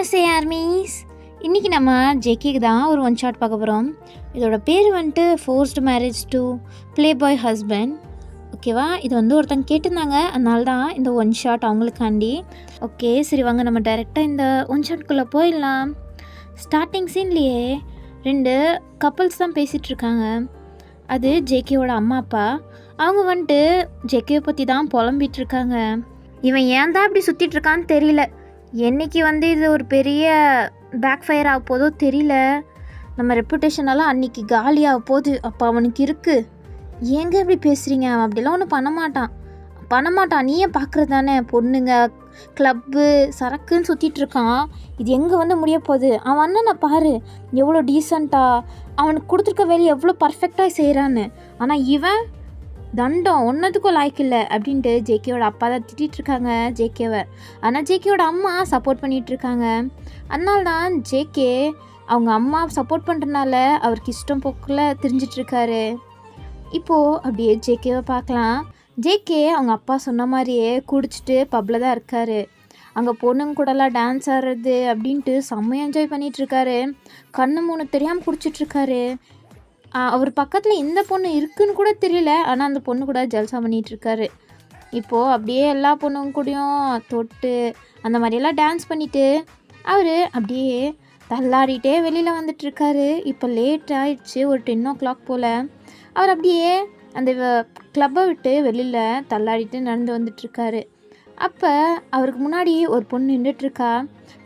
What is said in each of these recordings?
நமஸ்தே armies. இன்றைக்கி நம்ம ஜேகேக்கு தான் ஒரு ஒன் ஷாட் பார்க்க போகிறோம். இதோட பேர் வந்துட்டு forced marriage to play boy husband. ஓகேவா, இது ஒருத்தங்க கேட்டிருந்தாங்க, அதனால தான் இந்த ஒன் ஷாட் அவங்களுக்காண்டி. ஓகே சரி வாங்க நம்ம டைரெக்டாக இந்த ஒன் ஷாட்குள்ளே போயிடலாம். ஸ்டார்டிங் சீன்லேயே 2 கப்புள்ஸ் தான் பேசிகிட்ருக்காங்க. அது ஜேகேவோட அம்மா அப்பா. அவங்க வந்துட்டு ஜேகேவை பற்றி தான் புலம்பிகிட்ருக்காங்க. இவன் ஏன் தான் இப்படி சுற்றிட்டுருக்கான்னு தெரியல, என்றைக்கு இது ஒரு பெரிய பேக் ஃபயர் ஆக போதோ தெரியல, நம்ம ரெப்புடேஷனெல்லாம் அன்றைக்கி காலியாக போகுது. அப்போ அவனுக்கு இருக்குது. ஏங்க இப்படி பேசுகிறீங்க? அவன் அப்படிலாம் ஒன்றும் பண்ண மாட்டான். நீயே பார்க்குறது தானே, பொண்ணுங்க கிளப்பு சரக்குன்னு சுற்றிட்டுருக்கான். இது எங்கே முடிய போகுது? அவன் அண்ணனை பாரு எவ்வளோ டீசெண்டாக, அவனுக்கு கொடுத்துருக்க வேலையை எவ்வளோ பர்ஃபெக்டாக செய்கிறான்னு. ஆனால் இவன் தண்டம் ஒன்றதுக்கும் லாய்க்கு இல்லை அப்படின்ட்டு ஜேகேவோட அப்பா தான் திட்டிகிட்ருக்காங்க ஜேகேவை. ஆனால் ஜேகேவோட அம்மா சப்போர்ட் பண்ணிகிட்ருக்காங்க. அதனால தான் ஜேகே அவங்க அம்மா சப்போர்ட் பண்ணுறதுனால அவருக்கு இஷ்டம் போக்கில் தெரிஞ்சிட்ருக்காரு. இப்போது அப்படியே ஜேகேவை பார்க்கலாம். ஜேகே அவங்க அப்பா சொன்ன மாதிரியே குடிச்சிட்டு பப்பில் தான் இருக்கார். அங்கே பொண்ணுங்க கூடலாம் டான்ஸ் ஆடுறது அப்படின்ட்டு செம்மையாக என்ஜாய் பண்ணிகிட்ருக்காரு. கண்ணு மூணு தெரியாமல் குடிச்சிட்ருக்காரு. அவர் பக்கத்தில் இந்த பொண்ணு இருக்குன்னு கூட தெரியல, ஆனால் அந்த பொண்ணு கூட ஜல்சா பண்ணிகிட்ருக்காரு. இப்போது அப்படியே எல்லா பொண்ணுங்க கூடயும் தொட்டு அந்த மாதிரியெல்லாம் டான்ஸ் பண்ணிவிட்டு அவர் அப்படியே தள்ளாடிட்டே வெளியில் வந்துட்டுருக்காரு. இப்போ லேட் ஆகிடுச்சு, ஒரு 10 o'clock போல். அவர் அப்படியே அந்த கிளப்பை விட்டு வெளியில் தள்ளாடிட்டு நடந்து வந்துட்டுருக்காரு. அப்போ அவருக்கு முன்னாடி ஒரு பொண்ணு நின்றுட்டுருக்கா.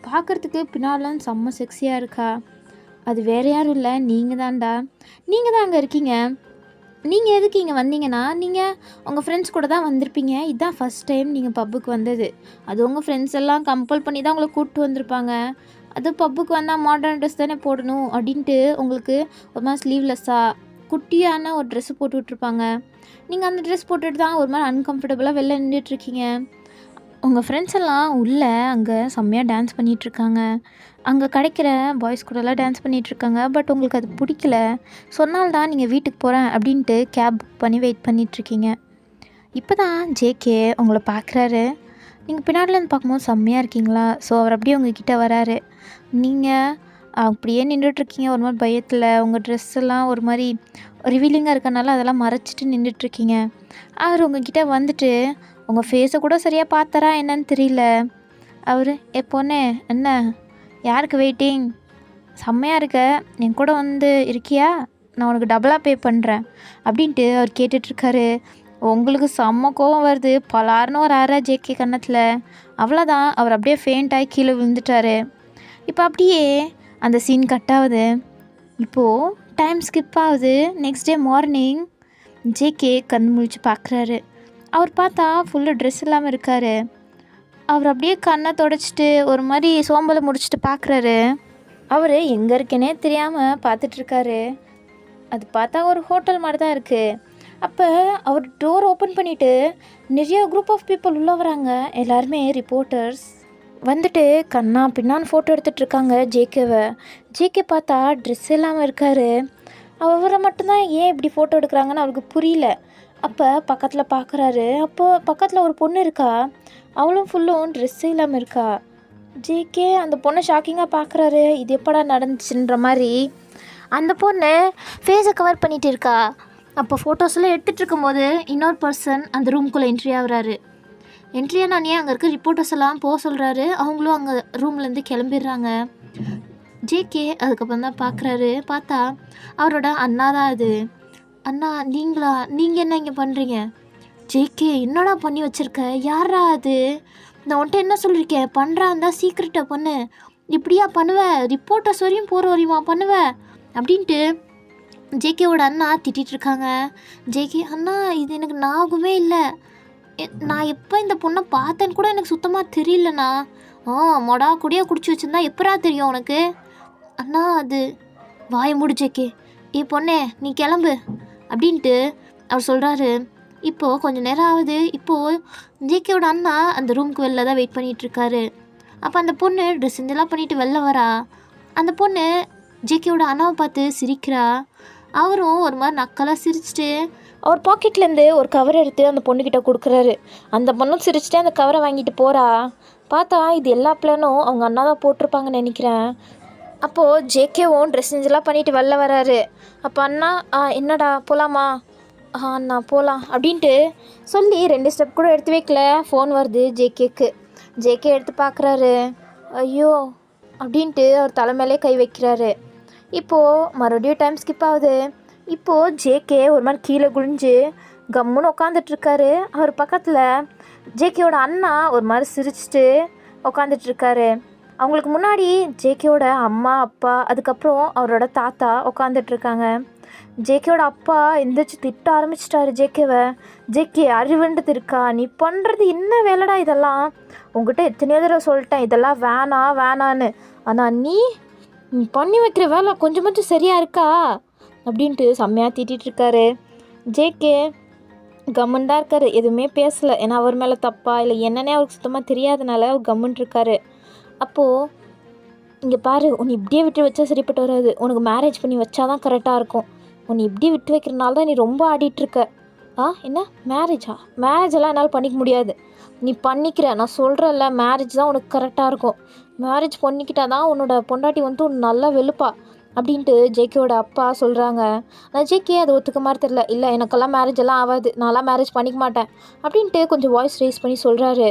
பார்க்குறதுக்கு பின்னாலும் செம்ம செக்ஸியாக இருக்கா. அது வேறு யாரும் இல்லை, நீங்கள் தான் அங்கே இருக்கீங்க. நீங்கள் எதுக்கு இங்கே வந்தீங்கன்னா, நீங்கள் உங்கள் ஃப்ரெண்ட்ஸ் கூட தான் வந்திருப்பீங்க. இதுதான் ஃபஸ்ட் டைம் நீங்கள் பப்புக்கு வந்தது. அது உங்கள் ஃப்ரெண்ட்ஸ் எல்லாம் கம்பல் பண்ணி தான் உங்களை கூப்பிட்டு வந்திருப்பாங்க. அது பப்புக்கு வந்தால் மாடர்ன் ட்ரெஸ் தானே போடணும் அப்படின்ட்டு உங்களுக்கு ஒரு மாதிரி ஸ்லீவ்லெஸ்ஸாக குட்டியான ஒரு ட்ரெஸ்ஸு போட்டு விட்ருப்பாங்க. நீங்கள் அந்த ட்ரெஸ் போட்டுட்டு தான் ஒரு மாதிரி அன்கம்ஃபர்டபுளாக வெளில நின்றுட்டுருக்கீங்க. உங்கள் ஃப்ரெண்ட்ஸ் எல்லாம் உள்ளே அங்கே செம்மையாக டான்ஸ் பண்ணிகிட்ருக்காங்க. அங்கே கிடைக்கிற பாய்ஸ் கூடலாம் டான்ஸ் பண்ணிகிட்ருக்காங்க. பட் உங்களுக்கு அது பிடிக்கல. சொன்னால்தான் நீங்கள் வீட்டுக்கு போகிறேன் அப்படின்ட்டு கேப் புக் பண்ணி வெயிட் பண்ணிகிட்ருக்கீங்க. இப்போ தான் ஜேகே உங்களை பார்க்குறாரு. நீங்கள் பின்னாடிலேருந்து பார்க்கும்போது செம்மையாக இருக்கீங்களா? ஸோ அவர் அப்படியே உங்ககிட்ட வராரு. நீங்கள் அப்படியே நின்றுட்டுருக்கீங்க ஒரு மாதிரி பயத்தில். உங்கள் ட்ரெஸ் எல்லாம் ஒரு மாதிரி ரிவீலிங்காக இருக்கனால அதெல்லாம் மறைச்சிட்டு நின்றுட்டுருக்கீங்க. அவர் உங்ககிட்ட வந்துட்டு உங்கள் ஃபேஸை கூட சரியாக பார்த்தாரா என்னன்னு தெரியல. அவர் பொண்ணே என்ன யாருக்கு வெயிட்டிங்? செம்மையாக இருக்க, என் கூட இருக்கியா? நான் உனக்கு டபுளாக பே பண்ணுறேன் அப்படின்ட்டு அவர் கேட்டுட்ருக்காரு. உங்களுக்கு செம்ம கோவம் வருது. பலாருன்னு ஒரு ஆறா ஜேகே கன்னத்தில். அவ்வளோதான், அவர் அப்படியே ஃபெயிண்ட் ஆகி கீழே விழுந்துட்டார். இப்போ அப்படியே அந்த சீன் கட் ஆகுது. இப்போது டைம் ஸ்கிப் ஆகுது. நெக்ஸ்ட் டே மார்னிங் ஜேகே கண் முழிச்சு பார்க்குறாரு. அவர் பார்த்தா ஃபுல்லாக ட்ரெஸ் இல்லாமல் இருக்கார். அவர் அப்படியே கண்ணை தொடச்சிட்டு ஒரு மாதிரி சோம்பலை முடிச்சுட்டு பார்க்குறாரு. அவர் எங்கே இருக்கேனே தெரியாமல் பார்த்துட்ருக்காரு. அது பார்த்தா ஒரு ஹோட்டல் மாதிரி தான் இருக்குது. அப்போ அவர் டோர் ஓப்பன் பண்ணிவிட்டு நிறைய குரூப் ஆஃப் பீப்புள் உள்ளே வராங்க. எல்லாருமே ரிப்போர்ட்டர்ஸ் வந்துட்டு கண்ணா பின்னான்னு ஃபோட்டோ எடுத்துகிட்ருக்காங்க ஜேகேவை. ஜேகே பார்த்தா ட்ரெஸ் இல்லாமல் இருக்கார். அவரை மட்டும்தான் ஏன் இப்படி ஃபோட்டோ எடுக்கிறாங்கன்னு அவருக்கு புரியல. அப்போ பக்கத்தில் பார்க்குறாரு. அப்போ பக்கத்தில் ஒரு பொண்ணு இருக்கா. அவளும் ஃபுல்லும் ட்ரெஸ்ஸே இல்லாமல் இருக்கா. ஜேகே அந்த பொண்ணை ஷாக்கிங்காக பார்க்குறாரு. இது எப்படா நடந்துச்சுன்ற மாதிரி. அந்த பொண்ணு ஃபேஸை கவர் பண்ணிகிட்டு இருக்கா. அப்போ ஃபோட்டோஸ்லாம் எடுத்துகிட்டு இருக்கும்போது இன்னொரு பர்சன் அந்த ரூம்குள்ளே என்ட்ரி ஆகுறாரு. என்ட்ரியானானே அங்கே இருக்க ரிப்போர்ட்டர்ஸ் எல்லாம் போக சொல்கிறாரு. அவங்களும் அங்கே ரூம்லேருந்து கிளம்பிடுறாங்க. ஜேகே அதுக்கப்புறம் தான் பார்க்குறாரு. பார்த்தா அவரோட அண்ணா தான் அது. அண்ணா நீங்களா? நீங்கள் என்ன இங்கே பண்ணுறீங்க? ஜேகே என்னடா பண்ணி வச்சுருக்க? யாரா அது? நான் உன்ட்ட என்ன சொல்லியிருக்கேன்? பண்ணுறான் தான் சீக்ரெட்டாக பண்ணு. இப்படியா பண்ணுவேன்? ரிப்போர்ட்டர்ஸ் வரையும் போகிற வரையுமா பண்ணுவேன் அப்படின்ட்டு ஜேகேவோட அண்ணா திட்டிகிட்ருக்காங்க. ஜேகே அண்ணா இது எனக்கு ஞாபகமே இல்லை. நான் எப்போ இந்த பொண்ணை பார்த்தேன்னு கூட எனக்கு சுத்தமாக தெரியலண்ணா. மொடா குடியாக குடிச்சு வச்சுருந்தா எப்படா தெரியும் உனக்கு? அண்ணா அது வாய மூடு ஜேகே. பொண்ணே நீ கிளம்பு அப்படின்ட்டு அவர் சொல்கிறாரு. இப்போது கொஞ்சம் நேரம் ஆகுது. இப்போது ஜேகேவோட அண்ணா அந்த ரூமுக்கு வெளில தான் வெயிட் பண்ணிகிட்ருக்காரு. அப்போ அந்த பொண்ணு ட்ரெஸ் இதெல்லாம் பண்ணிவிட்டு வெளில வரா. அந்த பொண்ணு ஜேகேவோட அண்ணாவை பார்த்து சிரிக்கிறா. அவரும் ஒரு மாதிரி நக்கலாக சிரிச்சிட்டு அவர் பாக்கெட்லேருந்து ஒரு கவர் எடுத்து அந்த பொண்ணுக்கிட்ட கொடுக்குறாரு. அந்த பொண்ணும் சிரிச்சிட்டு அந்த கவரை வாங்கிட்டு போகிறா. பார்த்தா இது எல்லா பிளானும் அவங்க அண்ணா தான் போட்டிருப்பாங்கன்னு நினைக்கிறேன். அப்போது ஜேகேவும் ட்ரெஸ் சேஞ்செல்லாம் பண்ணிவிட்டு வெளில வராரு. அப்போ அண்ணா என்னடா போகலாமா? அண்ணா போகலாம் அப்படின்ட்டு சொல்லி 2 ஸ்டெப் கூட எடுத்து வைக்கல, ஃபோன் வருது ஜேகேக்கு. ஜேகே எடுத்து பார்க்குறாரு. ஐயோ அப்படின்ட்டு அவர் தலைமையிலே கை வைக்கிறாரு. இப்போது மறுபடியும் டைம் ஸ்கிப் ஆகுது. இப்போது ஜேகே ஒரு மாதிரி கீழே குனிஞ்சு கம்முன்னு உட்காந்துட்ருக்காரு. அவர் பக்கத்தில் ஜேகேவோட அண்ணா ஒரு மாதிரி சிரிச்சிட்டு உட்காந்துட்ருக்காரு. அவங்களுக்கு முன்னாடி ஜேகேவோட அம்மா அப்பா அதுக்கப்புறம் அவரோட தாத்தா உட்காந்துட்ருக்காங்க. ஜேகேவோட அப்பா எந்திரிச்சு திட்ட ஆரம்பிச்சிட்டாரு ஜேகேவை. ஜேகே அறிவுன்றது இருக்கா? நீ பண்ணுறது என்ன வேலைடா இதெல்லாம்? உங்ககிட்ட எத்தனையோ தடவை சொல்லிட்டேன் இதெல்லாம் வேணான்னு. ஆனால் நீ பண்ணி வைக்கிற வேலை கொஞ்சம் சரியாக இருக்கா அப்படின்ட்டு செம்மையாக திட்டிகிட்ருக்காரு. ஜேகே கம்முன்னு தான் இருக்காரு, எதுவுமே பேசலை. ஏன்னா அவர் மேலே தப்பா இல்லை என்னன்னே அவருக்கு சுத்தமாக தெரியாதனால அவர் கம்முன்னு இருக்காரு. அப்போது இங்கே பாரு, உன்னை இப்படியே விட்டு வச்சா சரிப்பட்டு வராது. உனக்கு மேரேஜ் பண்ணி வச்சா தான் கரெக்டாக இருக்கும். உன்னை இப்படியே விட்டு வைக்கிறனால தான் நீ ரொம்ப ஆடிட்டுருக்க. என்ன மேரேஜெல்லாம் என்னால் பண்ணிக்க முடியாது. நீ பண்ணிக்கிற, நான் சொல்கிறேன்ல, மேரேஜ் தான் உனக்கு கரெக்டாக இருக்கும். மேரேஜ் பண்ணிக்கிட்டா தான் உன்னோட பொண்டாட்டி வந்து உன்னை நல்லா வெளுப்பா அப்படின்ட்டு ஜேகேவோட அப்பா சொல்கிறாங்க. ஆனால் ஜேகே அதை ஒத்துக்க மாதிரி தெரில. இல்லை எனக்கெல்லாம் மேரேஜ் எல்லாம் ஆகாது, நான்லாம் மேரேஜ் பண்ணிக்க மாட்டேன் அப்படின்ட்டு கொஞ்சம் வாய்ஸ் ரேஸ் பண்ணி சொல்கிறாரு.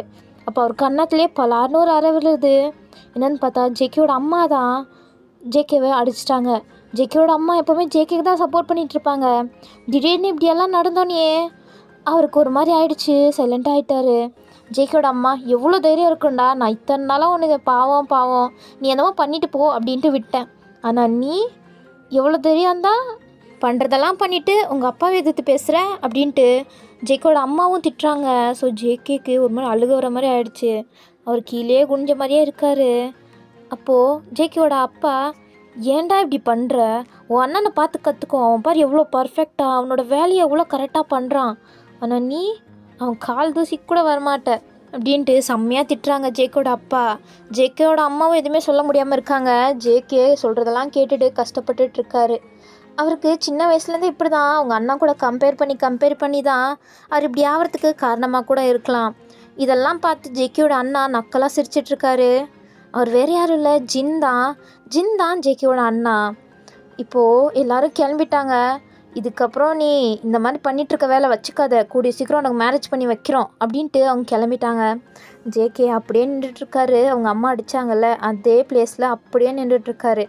அப்போ அவர் கன்னத்துலேயே பலார்னு ஒரு அறை விழுது. என்னென்னு பார்த்தா ஜேகேவோட அம்மா தான் ஜேகேவை அடிச்சிட்டாங்க. ஜேகேவோட அம்மா எப்போவுமே ஜேகேக்கு தான் சப்போர்ட் பண்ணிகிட்ருப்பாங்க. திடீர்னு இப்படியெல்லாம் நடந்தோன்னே அவருக்கு ஒரு மாதிரி ஆயிடுச்சு, சைலண்ட் ஆகிட்டாரு. ஜேகேவோட அம்மா எவ்வளோ தைரியம் இருக்குண்டா, நான் இத்தனை நாளாக உனக்கு பாவம் நீ என்னமோ பண்ணிட்டு போ அப்படின்ட்டு விட்டேன். ஆனால் நீ எவ்வளோ தைரியம் தான் பண்ணுறதெல்லாம் பண்ணிவிட்டு உங்கள் அப்பாவை எதிர்த்து பேசுகிற அப்படின்ட்டு ஜேகேவோட அம்மாவும் திட்டுறாங்க. ஸோ ஜேகேக்கு ஒரு மாதிரி அழுக வர மாதிரி ஆயிடுச்சு. அவர் கீழே குனிஞ்ச மாதிரியே இருக்கார். அப்போது ஜேகேவோட அப்பா, ஏன்டா இப்படி பண்ணுற? உன் அண்ணனை பார்த்து கற்றுக்கோ. அவன் பாரு எவ்வளோ பர்ஃபெக்டாக அவனோட வேலையை எவ்வளோ கரெக்டாக பண்ணுறான். ஆனால் நீ அவன் கால் தூசிக்கு கூட வரமாட்ட அப்படின்ட்டு செம்மையாக திட்டுறாங்க ஜேகேவோட அப்பா. ஜேகேவோட அம்மாவும் எதுவுமே சொல்ல முடியாமல் இருக்காங்க. ஜேகே சொல்கிறதெல்லாம் கேட்டுட்டு கஷ்டப்பட்டுட்ருக்காரு. அவருக்கு சின்ன வயசுலேருந்து இப்படி தான் அவங்க அண்ணா கூட கம்பேர் பண்ணி தான் அவர் இப்படி ஆகிறதுக்கு காரணமாக கூட இருக்கலாம். இதெல்லாம் பார்த்து ஜேகேவோட அண்ணா நக்கலாக சிரிச்சிட்ருக்காரு. அவர் வேறு யாரும் இல்லை, ஜின் தான் ஜேகேவோட அண்ணா. இப்போது எல்லோரும் கிளம்பிட்டாங்க. இதுக்கப்புறம் நீ இந்த மாதிரி பண்ணிகிட்ருக்க வேலை வச்சுக்காத, கூடிய சீக்கிரம் உனக்கு மேரேஜ் பண்ணி வைக்கிறோம் அப்படின்ட்டு அவங்க கிளம்பிட்டாங்க. ஜேகே அப்படியே நின்றுட்டுருக்காரு. அவங்க அம்மா அடித்தாங்கல்ல அதே பிளேஸில் அப்படியே நின்றுட்டுருக்காரு.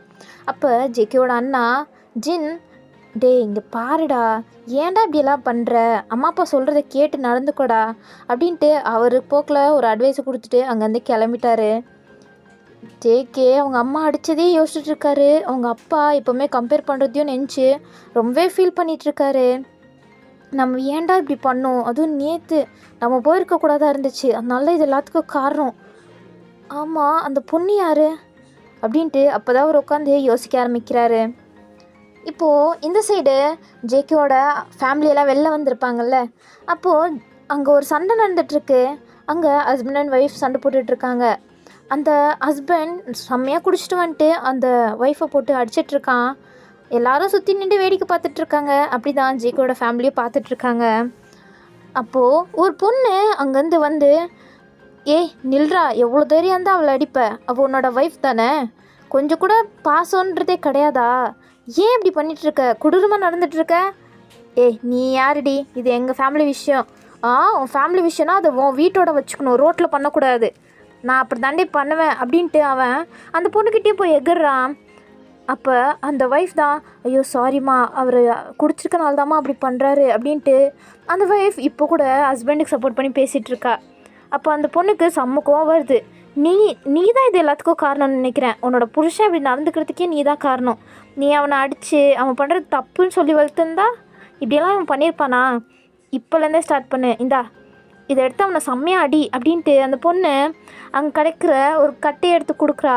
அப்போ ஜேகேவோட அண்ணா ஜின், இங்கே பாருடா, ஏன்டா இப்படியெல்லாம் பண்ணுற? அம்மா அப்பா சொல்கிறத கேட்டு நடந்துக்கோடா அப்படின்ட்டு அவர் போக்கில் ஒரு அட்வைஸை கொடுத்துட்டு அங்கேருந்து கிளம்பிட்டாரு. ஜேகே அவங்க அம்மா அடித்ததே யோசிச்சுட்ருக்காரு. அவங்க அப்பா எப்போவுமே கம்பேர் பண்ணுறதையும் நினச்சி ரொம்பவே ஃபீல் பண்ணிகிட்ருக்காரு. நம்ம ஏன்டா இப்படி பண்ணோம்? அதுவும் நேற்று நம்ம போயிருக்கக்கூடாதான் இருந்துச்சு. அதனால இது எல்லாத்துக்கும் காரணம். ஆமாம், அந்த பொண்ணு யார் அப்படின்ட்டு அப்போ தான் அவர் உட்காந்து யோசிக்க ஆரம்பிக்கிறாரு. இப்போது இந்த சைடு ஜேகேவோட ஃபேமிலியெல்லாம் வெளில வந்திருப்பாங்கல்ல. அப்போது அங்கே ஒரு சண்டை நடந்துகிட்ருக்கு. அங்கே ஹஸ்பண்ட் அண்ட் ஒய்ஃப் சண்டை போட்டுட்ருக்காங்க. அந்த ஹஸ்பண்ட் செம்மையாக குடிச்சிட்டு வந்துட்டு அந்த ஒய்ஃபை போட்டு அடிச்சிட்ருக்கான். எல்லாரும் சுற்றி நின்று வேடிக்கை பார்த்துட்ருக்காங்க. அப்படி தான் ஜேகேவோட ஃபேமிலியை பார்த்துட்ருக்காங்க. அப்போது ஒரு பொண்ணு அங்கேருந்து வந்து, நில்றா, எவ்வளோ தைரியம் இருந்தால் அவளை அடிப்ப? அவள் உன்னோட ஒய்ஃப் தானே, கொஞ்சம் கூட பாசன்றதே கிடையாதா? ஏன் இப்படி பண்ணிகிட்ருக்க? கொடூரமாக நடந்துகிட்ருக்க. நீ யாருடி? இது எங்கள் ஃபேமிலி விஷயம். உன் ஃபேமிலி விஷயம்னா அதை உன் வீட்டோட வச்சுக்கணும், ரோட்டில் பண்ணக்கூடாது. நான் அப்படி தாண்டி பண்ணுவேன் அப்படின்ட்டு அவன் அந்த பொண்ணுக்கிட்டே போய் எகிர்றான். அப்போ அந்த ஒய்ஃப் தான், ஐயோ சாரிம்மா, அவர் குடிச்சிருக்கனால தாம்மா அப்படி பண்ணுறாரு அப்படின்ட்டு அந்த ஒய்ஃப் இப்போ கூட ஹஸ்பண்டுக்கு சப்போர்ட் பண்ணி பேசிகிட்ருக்கா. அப்போ அந்த பொண்ணுக்கு செம்ம கோவம் வருது. நீ தான் இது எல்லாத்துக்கும் காரணம்னு நினைக்கிறேன். உன்னோட புருஷன் அப்படி நடந்துக்கிறதுக்கே நீ தான் காரணம். நீ அவனை அடித்து அவன் பண்ணுறது தப்புன்னு சொல்லி வளர்த்துருந்தா இப்படியெல்லாம் அவன் பண்ணியிருப்பானா? இப்போலேருந்தே ஸ்டார்ட் பண்ணு, இதை எடுத்து அவனை செம்மையாக அடி அப்படின்ட்டு அந்த பொண்ணு அங்கே கிடைக்கிற ஒரு கட்டையை எடுத்து கொடுக்குறா.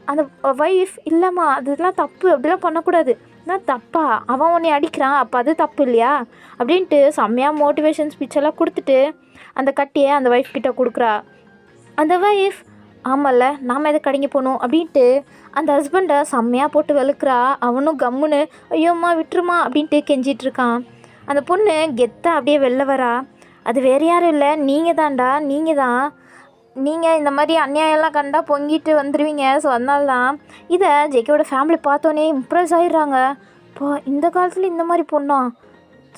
அந்த ஒய்ஃப், இல்லைம்மா அதெல்லாம் தப்பு, அப்படிலாம் பண்ணக்கூடாது. நான் தப்பா? அவன் உன்னை அடிக்கிறான், அப்போ அது தப்பு இல்லையா அப்படின்ட்டு செம்மையாக மோட்டிவேஷன் ஸ்பீச்செல்லாம் கொடுத்துட்டு அந்த கட்டியை அந்த ஒய்ஃப் கிட்டே கொடுக்குறா. அந்த ஒய்ஃப், ஆமாம்ல, நாம் எதை கடைங்க போகணும் அப்படின்ட்டு அந்த ஹஸ்பண்டை செம்மையாக போட்டு வெளுக்கிறா. அவனும் கம்முன்னு ஐயோம்மா விட்டுருமா அப்படின்ட்டு கெஞ்சிட்ருக்கான். அந்த பொண்ணு கெத்தாக அப்படியே வெளில வரா. அது வேறு யாரும் இல்லை, நீங்கள் தான் நீங்கள் இந்த மாதிரி அநியாயம்லாம் கண்டா பொங்கிட்டு வந்துடுவீங்க. ஸோ அதனால தான் இதை ஜேகேவோட ஃபேமிலி பார்த்தோன்னே இம்ப்ரெஸ் ஆகிடுறாங்க. இப்போ இந்த காலத்தில் இந்த மாதிரி பொண்ணா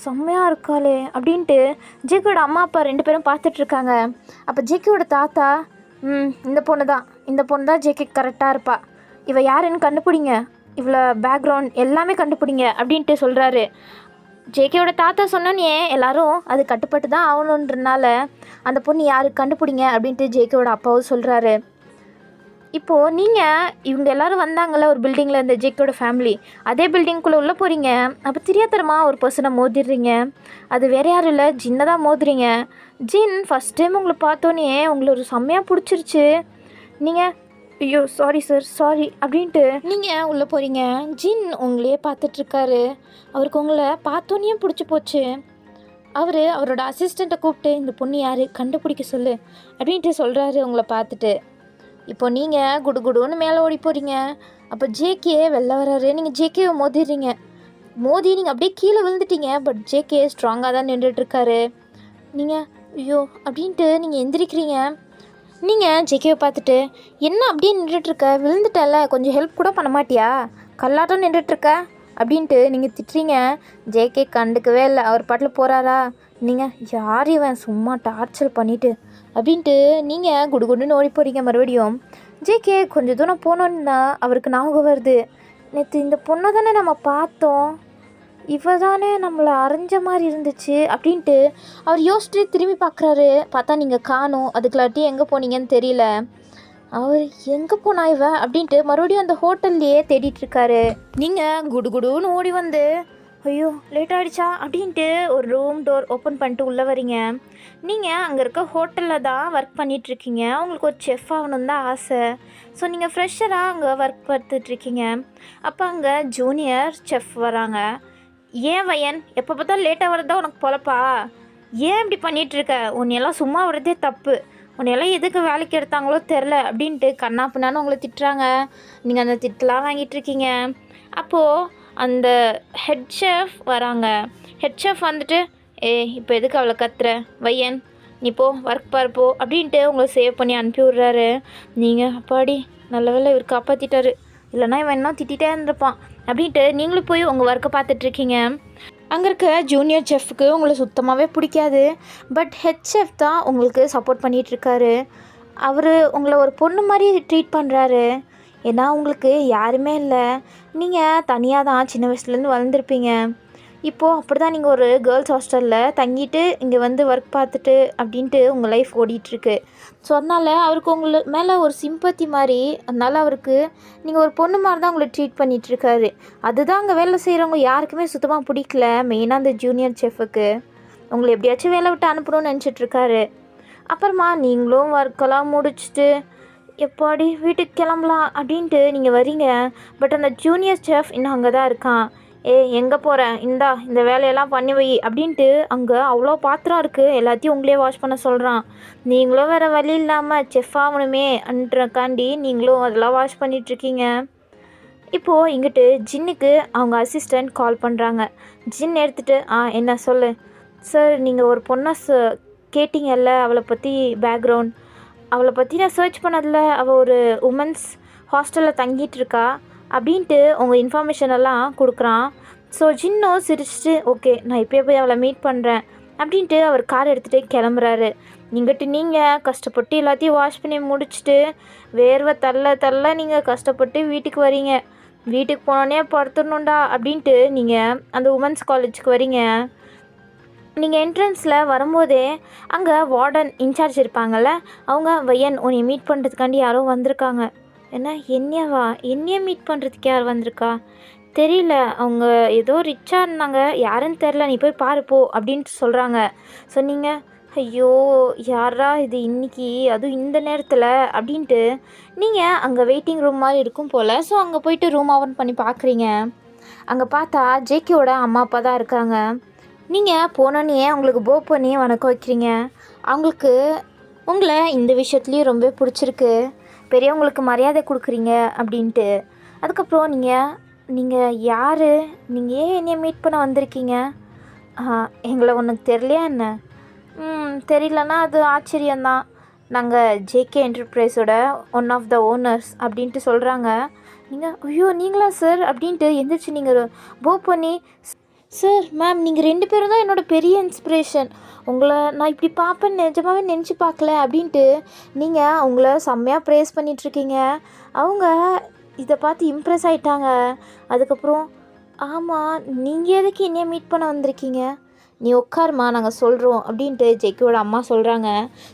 செம்மையாக இருக்காளே அப்படின்ட்டு ஜேகேவோட அம்மா அப்பா 2 பேரும் பார்த்துட்ருக்காங்க. அப்போ ஜேகேவோட தாத்தா இந்த பொண்ணு தான் ஜேகே கரெக்டாக இருப்பா, இவ யாருன்னு கண்டுபிடிங்க, இவ்வளோ பேக்ரவுண்ட் எல்லாமே கண்டுபிடிங்க அப்படின்ட்டு சொல்கிறாரு. ஜேகேவோட தாத்தா சொன்னோன்னே எல்லாரும் அது கட்டுப்பட்டு தான் ஆகணுன்றனால அந்த பொண்ணு யாரு கண்டுபிடிங்க அப்படின்ட்டு ஜேகேவோட அப்பாவும் சொல்கிறாரு. இப்போது நீங்கள் இவங்க எல்லோரும் வந்தாங்கள்ல ஒரு பில்டிங்கில் இந்த ஜேகேவோட ஃபேமிலி, அதே பில்டிங்குள்ளே உள்ளே போகிறீங்க. அப்போ தெரியாதரமாக ஒரு பர்சனை மோதிடுறீங்க. அது வேறு யாரும் இல்லை, ஜின்னை தான் மோதுறீங்க. ஜின் ஃபஸ்ட் டைம் உங்களை பார்த்தோன்னே உங்களை ஒரு செம்மையாக பிடிச்சிருச்சு. நீங்கள் ஐயோ சாரி சார் சாரி அப்படின்ட்டு நீங்கள் உள்ளே போகிறீங்க. ஜின் உங்களையே பார்த்துட்ருக்காரு. அவருக்கு உங்களை பார்த்தோன்னே பிடிச்சி போச்சு. அவரோட அசிஸ்டண்ட்டை கூப்பிட்டு இந்த பொண்ணு யார் கண்டுபிடிக்க சொல்லு அப்படின்ட்டு சொல்கிறாரு உங்களை பார்த்துட்டு. இப்போ நீங்கள் குடுகுடுன்னு மேலே ஓடி போகிறீங்க. அப்போ ஜேகே வெளில வர்றாரு. நீங்கள் ஜேகேவை மோதி நீங்கள் அப்படியே கீழே விழுந்துட்டீங்க. பட் ஜேகே ஸ்ட்ராங்காக தான் நின்றுட்டுருக்காரு. நீங்கள் ஐயோ அப்படின்ட்டு நீங்கள் எந்திரிக்கிறீங்க. நீங்கள் ஜேகேவை பார்த்துட்டு என்ன அப்படியே நின்றுட்டுருக்க, விழுந்துட்டல, கொஞ்சம் ஹெல்ப் கூட பண்ண மாட்டியா, கல்லாட்டம் நின்றுட்டுருக்க அப்படின்ட்டு நீங்கள் திட்டுறீங்க. ஜேகே கண்டுக்கவே இல்லை, அவர் பாட்டில் போகிறாரா. நீங்கள் யார் இவன் சும்மா டார்ச்சர் பண்ணிவிட்டு அப்படின்ட்டு நீங்கள் குடுகுடுன்னு ஓடி போகிறீங்க. மறுபடியும் ஜேகே கொஞ்சம் தூரம் போனோன்னா அவருக்கு ஞாபகம் வருது, நேற்று இந்த பொண்ணை தானே நம்ம பார்த்தோம், இவ தானே நம்மளை அரைஞ்ச மாதிரி இருந்துச்சு அப்படின்ட்டு அவர் யோசிச்சுட்டு திரும்பி பார்க்குறாரு. பார்த்தா நீங்கள் காணோம். அதுக்குள்ளாட்டி எங்கே போனீங்கன்னு தெரியல. அவர் எங்கே போனா இவ அப்படின்ட்டு மறுபடியும் அந்த ஹோட்டல்லையே தேடிட்டுருக்காரு. நீங்கள் குடுகுடுன்னு ஓடி வந்து ஐயோ லேட் ஆகிடுச்சா அப்படின்ட்டு ஒரு ரூம் டோர் ஓப்பன் பண்ணிட்டு உள்ளே வரீங்க. நீங்கள் அங்கே இருக்க ஹோட்டலில் தான் ஒர்க் பண்ணிகிட்ருக்கீங்க. உங்களுக்கு ஒரு செஃப் ஆகணுன்னு தான் ஆசை. ஸோ நீங்கள் ஃப்ரெஷராக அங்கே ஒர்க் பார்த்துட்ருக்கீங்க. அப்போ அங்கே ஜூனியர் செஃப் வராங்க. ஏன் வயன் எப்போ பார்த்தா லேட்டாக வரதா உனக்கு பொழப்பா, ஏன் இப்படி பண்ணிகிட்ருக்க, உன்னையெல்லாம் சும்மா வரதே தப்பு, உன்னையெல்லாம் எதுக்கு வேலைக்கு எடுத்தாங்களோ தெரில அப்படின்ட்டு கண்ணா பின்னான்னு உங்களை திட்டுறாங்க. நீங்கள் அந்த திட்டலாம் வாங்கிட்டுருக்கீங்க. அப்போது அந்த ஹெட் ஷெஃப் வராங்க. ஹெட் ஷெஃப் வந்துட்டு இப்போ எதுக்கு அவளை கத்துற வையன், நீ போ ஒர்க் பார்ப்போ அப்படின்ட்டு உங்களை சேவ் பண்ணி அனுப்பி விட்றாரு. நீங்கள் அப்பாடி நல்ல வேலை இவர் காப்பாற்றிட்டாரு, இல்லைனா இவன் இன்னும் திட்டிகிட்டே இருந்திருப்பான் அப்படின்ட்டு நீங்களும் போய் உங்கள் ஒர்க்கை பார்த்துட்ருக்கீங்க. அங்கே இருக்க ஜூனியர் செஃப்க்கு உங்களை சுத்தமாகவே பிடிக்காது. பட் ஹெட் ஷெஃப் தான் உங்களுக்கு சப்போர்ட் பண்ணிகிட்ருக்காரு. அவர் உங்களை ஒரு பொண்ணு மாதிரி ட்ரீட் பண்ணுறாரு. ஏன்னா உங்களுக்கு யாருமே இல்லை, நீங்கள் தனியாக தான் சின்ன வயசுலேருந்து வளர்ந்துருப்பீங்க. இப்போது அப்படி தான் நீங்கள் ஒரு கேர்ள்ஸ் ஹாஸ்டலில் தங்கிட்டு இங்கே வந்து ஒர்க் பார்த்துட்டு அப்படின்ட்டு உங்கள் லைஃப் ஓடிட்டுருக்கு. ஸோ அதனால் அவருக்கு உங்களை மேலே ஒரு சிம்பத்தி மாதிரி, அதனால் அவருக்கு நீங்கள் ஒரு பொண்ணு மாதிரி தான் உங்களை ட்ரீட் பண்ணிகிட்ருக்காரு. அதுதான் அங்கே வேலை செய்கிறவங்க யாருக்குமே சுத்தமாக பிடிக்கல. மெயினாக அந்த ஜூனியர் செஃப்புக்கு உங்களை எப்படியாச்சும் வேலை விட்டு அனுப்பணும்னு நினச்சிட்ருக்காரு. அப்புறமா நீங்களும் ஒர்க்கெல்லாம் முடிச்சுட்டு எப்பாடி வீட்டுக்கு கிளம்பலாம் அப்படின்ட்டு நீங்கள் வரீங்க. பட் அந்த ஜூனியர் செஃப் இன்னும் அங்கே தான் இருக்கான். எங்கே போகிறேன், இந்த வேலையெல்லாம் பண்ணி வை அப்படின்ட்டு அங்கே அவ்வளோ பாத்திரம் இருக்குது, எல்லாத்தையும் உங்களே வாஷ் பண்ண சொல்கிறான். நீங்களும் வேறு வழி இல்லாமல் செஃப் ஆகணுமே அன்றக்காண்டி நீங்களும் அதெல்லாம் வாஷ் பண்ணிகிட்ருக்கீங்க. இப்போது இங்கிட்டு ஜின்னுக்கு அவங்க அசிஸ்டண்ட் கால் பண்ணுறாங்க. ஜின் எடுத்துகிட்டு என்ன சொல்லு சார், நீங்கள் ஒரு பொண்ணை கேட்டிங்கல்ல, அவளை பற்றி பேக்ரவுண்ட், அவளை பற்றி நான் சர்ச் பண்ணதில் அவள் ஒரு உமன்ஸ் ஹாஸ்டலில் தங்கிட்டு இருக்கா அப்படின்ட்டு உங்கள் இன்ஃபர்மேஷன் எல்லாம் கொடுக்குறான். ஸோ ஜின்னோ சிரிச்சிட்டு ஓகே நான் இப்போயே போய் அவளை மீட் பண்ணுறேன் அப்படின்ட்டு அவர் கார் எடுத்துகிட்டு கிளம்புறாரு. இங்கிட்டு நீங்கள் கஷ்டப்பட்டு எல்லாத்தையும் வாஷ் பண்ணி முடிச்சுட்டு வேர்வை தள்ள நீங்கள் கஷ்டப்பட்டு வீட்டுக்கு வரீங்க. வீட்டுக்கு போனோடனே படுத்துடணுண்டா அப்படின்ட்டு நீங்கள் அந்த உமன்ஸ் காலேஜுக்கு வரீங்க. நீங்கள் என்ட்ரன்ஸில் வரும்போதே அங்கே வார்டன் இன்சார்ஜ் இருப்பாங்கள்ல, அவங்க வையன் உன்னை மீட் பண்ணுறதுக்காண்டி யாரோ வந்திருக்காங்க. என்ன என்னைய மீட் பண்ணுறதுக்கு யார் வந்திருக்கா தெரியல, அவங்க ஏதோ ரிச்சாக இருந்தாங்க, யாருன்னு தெரில, நீ போய் பாருப்போ அப்படின்ட்டு சொல்கிறாங்க. ஸோ நீங்கள் ஐயோ யாரா இது இன்றைக்கி, அதுவும் இந்த நேரத்தில் அப்படின்ட்டு நீங்கள் அங்கே வெயிட்டிங் ரூம் மாதிரி இருக்கும் போல். ஸோ அங்கே போயிட்டு ரூம் ஓப்பன் பண்ணி பார்க்குறீங்க. அங்கே பார்த்தா ஜேகேவோட அம்மா அப்பா தான் இருக்காங்க. நீங்கள் போனோன்னே அவங்களுக்கு போ பண்ணி வணக்கம் வைக்கிறீங்க. அவங்களுக்கு உங்களை இந்த விஷயத்துலேயும் ரொம்ப பிடிச்சிருக்கு, பெரியவங்களுக்கு மரியாதை கொடுக்குறீங்க அப்படின்ட்டு. அதுக்கப்புறம் நீங்கள் யார், நீங்கள் ஏன் என்னையை மீட் பண்ண வந்திருக்கீங்க, எங்களை உனக்கு தெரியலையா என்ன? தெரியலன்னா அது ஆச்சரியந்தான். நாங்கள் ஜேகே என்டர்பிரைஸோட ஒன் ஆஃப் த ஓனர்ஸ் அப்படின்ட்டு சொல்கிறாங்க. நீங்கள் ஐயோ நீங்களா சார் அப்படின்ட்டு எந்திரிச்சு நீங்கள் மூவ் பண்ணி, சார் மேம் நீங்கள் 2 பேரும் தான் என்னோடய பெரிய இன்ஸ்பிரேஷன், உங்களை நான் இப்படி பார்ப்பேன்னு நிஜமாகவே நினச்சி பார்க்கல அப்படின்ட்டு நீங்கள் அவங்கள செம்மையாக ப்ரேஸ் பண்ணிகிட்ருக்கீங்க. அவங்க இதை பார்த்து இம்ப்ரெஸ் ஆகிட்டாங்க. அதுக்கப்புறம் ஆமாம் நீங்கள் எதுக்கு என்னைய மீட் பண்ண வந்திருக்கீங்க, நீ உட்காருமா நாங்கள் சொல்கிறோம் அப்படின்ட்டு ஜேகேவோட அம்மா சொல்கிறாங்க.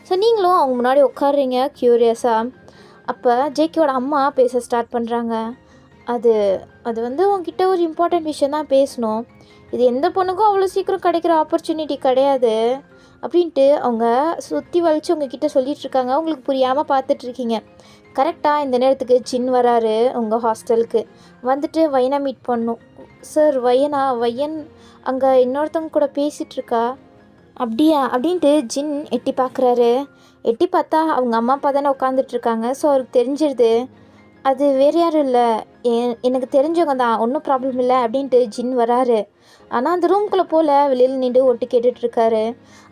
ஸோ நீங்களும் அவங்க முன்னாடி உட்காடுறீங்க க்யூரியஸாக. அப்போ ஜேகேவோட அம்மா பேச ஸ்டார்ட் பண்ணுறாங்க. அது அது வந்து உங்ககிட்ட ஒரு இம்பார்ட்டண்ட் விஷயம் தான் பேசணும், இது எந்த பொண்ணுக்கும் அவ்வளோ சீக்கிரம் கிடைக்கிற ஆப்பர்ச்சுனிட்டி கிடையாது அப்படின்ட்டு அவங்க சுற்றி வலிச்சு உங்ககிட்ட சொல்லிகிட்ருக்காங்க. உங்களுக்கு புரியாமல் பார்த்துட்ருக்கீங்க. கரெக்டாக இந்த நேரத்துக்கு ஜின் வராரு உங்கள் ஹாஸ்டலுக்கு. வந்துட்டு வையனை மீட் பண்ணும். சார் வையன் அங்கே இன்னொருத்தவங்க கூட பேசிகிட்ருக்கா, அப்படியா அப்படின்ட்டு ஜின் எட்டி பார்க்குறாரு. எட்டி பார்த்தா அவங்க அம்மா அப்பா தானே உட்காந்துட்ருக்காங்க. ஸோ அவருக்கு தெரிஞ்சிருது அது வேறு யாரும் இல்லை, எனக்கு தெரிஞ்சவங்க தான், ஒன்றும் ப்ராப்ளம் இல்லை அப்படின்ட்டு ஜின் வராரு. ஆனால் அந்த ரூம்குள்ளே போல் வெளியில் நின்று ஒட்டு கேட்டுட்ருக்காரு.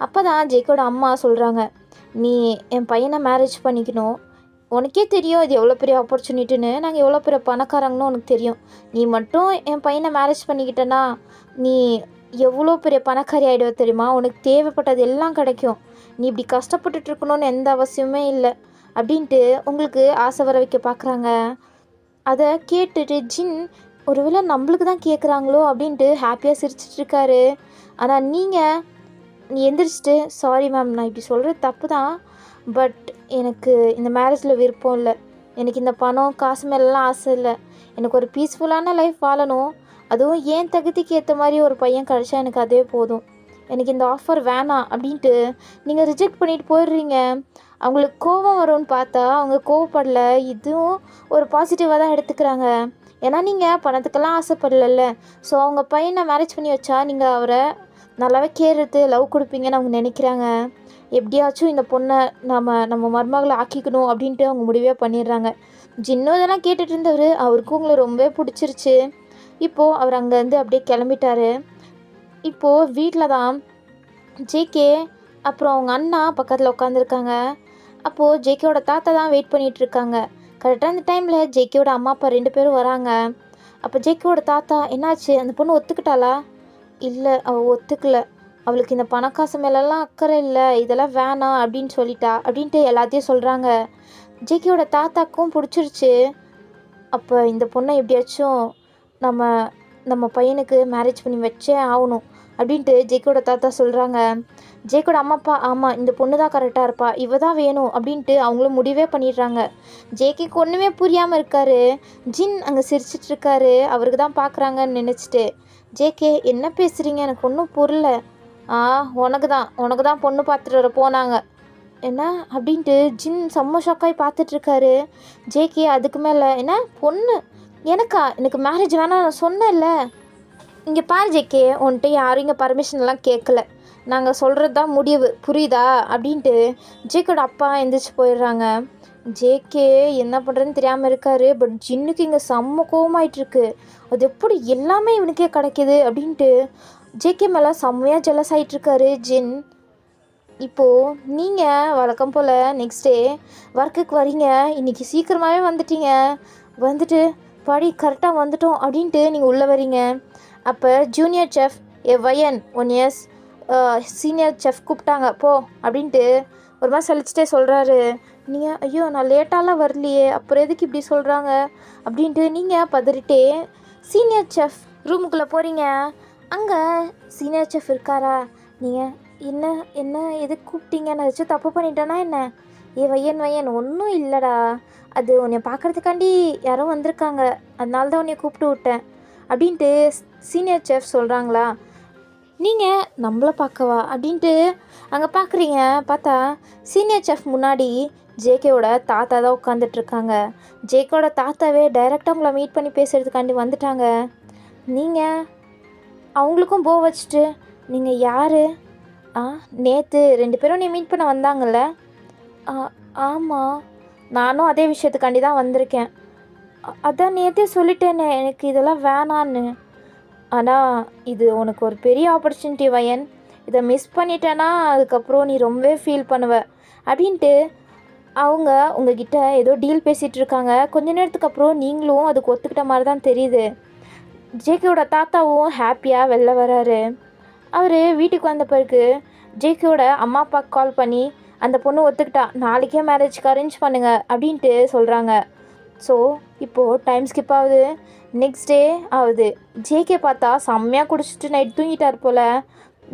அப்போ தான் ஜேக்கோட அம்மா சொல்கிறாங்க, நீ என் பையனை மேரேஜ் பண்ணிக்கணும், உனக்கே தெரியும் இது எவ்வளோ பெரிய ஆப்பர்ச்சுனிட்டின்னு, நாங்கள் எவ்வளோ பெரிய பணக்காரங்கன்னு உனக்கு தெரியும், நீ மட்டும் என் பையனை மேரேஜ் பண்ணிக்கிட்டேன்னா நீ எவ்வளோ பெரிய பணக்காரி ஆகிடுவ தெரியுமா, உனக்கு தேவைப்பட்டது எல்லாம் கிடைக்கும், நீ இப்படி கஷ்டப்பட்டுட்ருக்கணும்னு எந்த அவசியமே இல்லை அப்படின்ட்டு உங்களுக்கு ஆசை வர வைக்க பார்க்குறாங்க. அதை கேட்டுட்டு ஜின் ஒருவேளை நம்மளுக்கு தான் கேட்குறாங்களோ அப்படின்ட்டு ஹாப்பியாக சிரிச்சிட்ருக்காரு. ஆனால் நீ எந்திரிச்சிட்டு, சாரி மேம் நான் இப்படி சொல்கிறது தப்பு தான், பட் எனக்கு இந்த மேரேஜில் விருப்பம் இல்லை, எனக்கு இந்த பணம் காசு மேலெலாம் ஆசை இல்லை, எனக்கு ஒரு பீஸ்ஃபுல்லான லைஃப் வாழணும், அதுவும் ஏன் தகுதிக்கு ஏற்ற மாதிரி ஒரு பையன் கிடச்சா எனக்கு அதே போதும், எனக்கு இந்த ஆஃபர் வேணாம் அப்படின்ட்டு நீங்கள் ரிஜெக்ட் பண்ணிட்டு போயிடுறீங்க. அவங்களுக்கு கோபம் வரும்னு பார்த்தா அவங்க கோவப்படலை, இதுவும் ஒரு பாசிட்டிவாக தான் எடுத்துக்கிறாங்க. ஏன்னா நீங்கள் பணத்துக்கெல்லாம் ஆசைப்படல. ஸோ அவங்க பையனை மேரேஜ் பண்ணி வச்சா நீங்கள் அவரை நல்லாவே கேர்றது லவ் கொடுப்பீங்கன்னு அவங்க நினைக்கிறாங்க. எப்படியாச்சும் இந்த பொண்ணை நம்ம மருமகளை ஆக்கிக்கணும் அப்படின்ட்டு அவங்க முடிவே பண்ணிடுறாங்க. ஜின்னும் இதெல்லாம் கேட்டுட்டு இருந்தவர் அவருக்கும் உங்களை ரொம்பவே பிடிச்சிருச்சு. இப்போது அவர் அங்கேருந்து அப்படியே கிளம்பிட்டாரு. இப்போது வீட்டில் தான் ஜேகே அப்புறம் அவங்க அண்ணா பக்கத்தில் உட்காந்துருக்காங்க. அப்போது ஜேகேவோட தாத்தா தான் வெயிட் பண்ணிகிட்ருக்காங்க. கரெக்டாக அந்த டைமில் ஜேகேவோட அம்மா அப்பா 2 பேரும் வராங்க. அப்போ ஜேகேவோட தாத்தா, என்னாச்சு அந்த பொண்ணு ஒத்துக்கிட்டாளா? இல்லை அவள் ஒத்துக்கலை, அவளுக்கு இந்த பணக்காசு மேலெல்லாம் அக்கறை இல்லை, இதெல்லாம் வேணாம் அப்படின்னு சொல்லிட்டா அப்படின்ட்டு எல்லாத்தையும் சொல்கிறாங்க. ஜேகேவோட தாத்தாக்கும் பிடிச்சிருச்சு. அப்போ இந்த பொண்ணை எப்படியாச்சும் நம்ம பையனுக்கு மேரேஜ் பண்ணி வச்சே ஆகணும் அப்படின்ட்டு ஜேக்கோட தாத்தா சொல்கிறாங்க. ஜேக்கோட அம்மா அப்பா, ஆமாம் இந்த பொண்ணு தான் கரெக்டாக இருப்பா, இவ தான் வேணும் அப்படின்ட்டு அவங்களும் முடிவே பண்ணிடுறாங்க. ஜேகேக்கு ஒன்றுமே புரியாமல் இருக்காரு. ஜின் அங்கே சிரிச்சிட்ருக்காரு, அவருக்கு தான் பார்க்குறாங்கன்னு நினச்சிட்டு. ஜேகே என்ன பேசுகிறீங்க, எனக்கு ஒன்றும் புரியல. உனக்கு தான் பொண்ணு பார்த்துட்டு வர போனாங்க என்ன அப்படின்ட்டு ஜின் செம்ம ஷாக்காகி பார்த்துட்ருக்காரு. ஜேகே அதுக்கு மேலே, என்ன பொண்ணு எனக்கு மேரேஜ் வேணாம் நான் சொன்னேன்ல, இங்கே பாரு ஜேகே, உன்கிட்ட யாரும் இங்கே பர்மிஷன்லாம் கேட்கல, நாங்கள் சொல்கிறது தான் முடிவு புரியுதா அப்படின்ட்டு ஜேக்கோட அப்பா எந்திரிச்சு போயிடுறாங்க. ஜேகே என்ன பண்ணுறதுன்னு தெரியாமல் இருக்காரு. பட் ஜின்னுக்கு இங்கே செம்ம கோவமாயிட்ருக்கு, அது எப்படி எல்லாமே இவனுக்கே கிடைக்கிது அப்படின்ட்டு ஜேகே மேலே செம்மையாக ஜெலஸ் ஆகிட்ருக்காரு ஜின். இப்போது நீங்கள் வழக்கம் போல் நெக்ஸ்ட் டே ஒர்க்குக்கு வரீங்க, இன்றைக்கி சீக்கிரமாகவே வந்துட்டு படி கரெக்டாக வந்துட்டோம் அப்படின்ட்டு நீங்கள் உள்ளே வரீங்க. அப்போ junior chef Y N 1 years senior chef கூப்பிட்டாங்க போ அப்படின்ட்டு ஒரு மாதிரி சலிச்சிட்டே சொல்கிறாரு. நீங்கள் ஐயோ நான் லேட்டாலாம் வரலையே, அப்புறம் எதுக்கு இப்படி சொல்கிறாங்க அப்படின்ட்டு நீங்கள் பதறிட்டே சீனியர் செஃப் ரூமுக்குள்ளே போகிறீங்க. அங்கே சீனியர் செஃப் இருக்காரா? நீங்கள் என்ன எதுக்கு கூப்பிட்டீங்க, நான் ஏதாச்சும் தப்பு பண்ணிட்டேன்னா என்ன? வையன் ஒன்றும் இல்லைடா, அது உன்னை பார்க்குறதுக்காண்டி யாரோ வந்திருக்காங்க, அதனால தான் உன்னை கூப்பிட்டு விட்டேன் அப்படின்ட்டு சீனியர் செஃப் சொல்கிறாங்களா. நீங்கள் நம்மளை பார்க்கவா அப்படின்ட்டு அங்கே பார்க்குறீங்க. பார்த்தா சீனியர் செஃப் முன்னாடி ஜேகேவோட தாத்தா தான் உட்காந்துட்ருக்காங்க. ஜேகேவோட தாத்தாவே டைரெக்டாக உங்களை மீட் பண்ணி பேசுகிறதுக்காண்டி வந்துட்டாங்க. நீங்கள் அவங்களுக்கும் போ வச்சுட்டு, நீங்கள் யார்? நேற்று 2 பேரும் நீ மீட் பண்ண வந்தாங்கல்ல? ஆமாம், நானும் அதே விஷயத்துக்காண்டி தான் வந்திருக்கேன். அதான் நேற்றே சொல்லிட்டேனே எனக்கு இதெல்லாம் வேணான்னு. ஆனால் இது உனக்கு ஒரு பெரிய ஆப்பர்ச்சுனிட்டி வையன், இதை மிஸ் பண்ணிட்டேன்னா அதுக்கப்புறம் நீ ரொம்பவே ஃபீல் பண்ணுவ அப்படின்ட்டு அவங்க உங்ககிட்ட ஏதோ டீல் பேசிகிட்டு இருக்காங்க. கொஞ்ச நேரத்துக்கு அப்புறம் நீங்களும் அதுக்கு ஒத்துக்கிட்ட மாதிரி தான் தெரியுது. ஜேகேவோட தாத்தாவும் ஹாப்பியாக வெளில வராரு. அவர் வீட்டுக்கு வந்த பிறகு ஜேகேவோட அம்மா அப்பாவுக்கு கால் பண்ணி அந்த பொண்ணு ஒத்துக்கிட்டா, நாளைக்கே மேரேஜ்க்கு அரேஞ்ச் பண்ணுங்க அப்படின்ட்டு சொல்கிறாங்க. ஸோ இப்போது டைம் ஸ்கிப் ஆகுது. நெக்ஸ்ட் டே ஆகுது. ஜேகே பார்த்தா செம்மையாக குடிச்சிட்டு நைட் தூங்கிட்டார் போல்.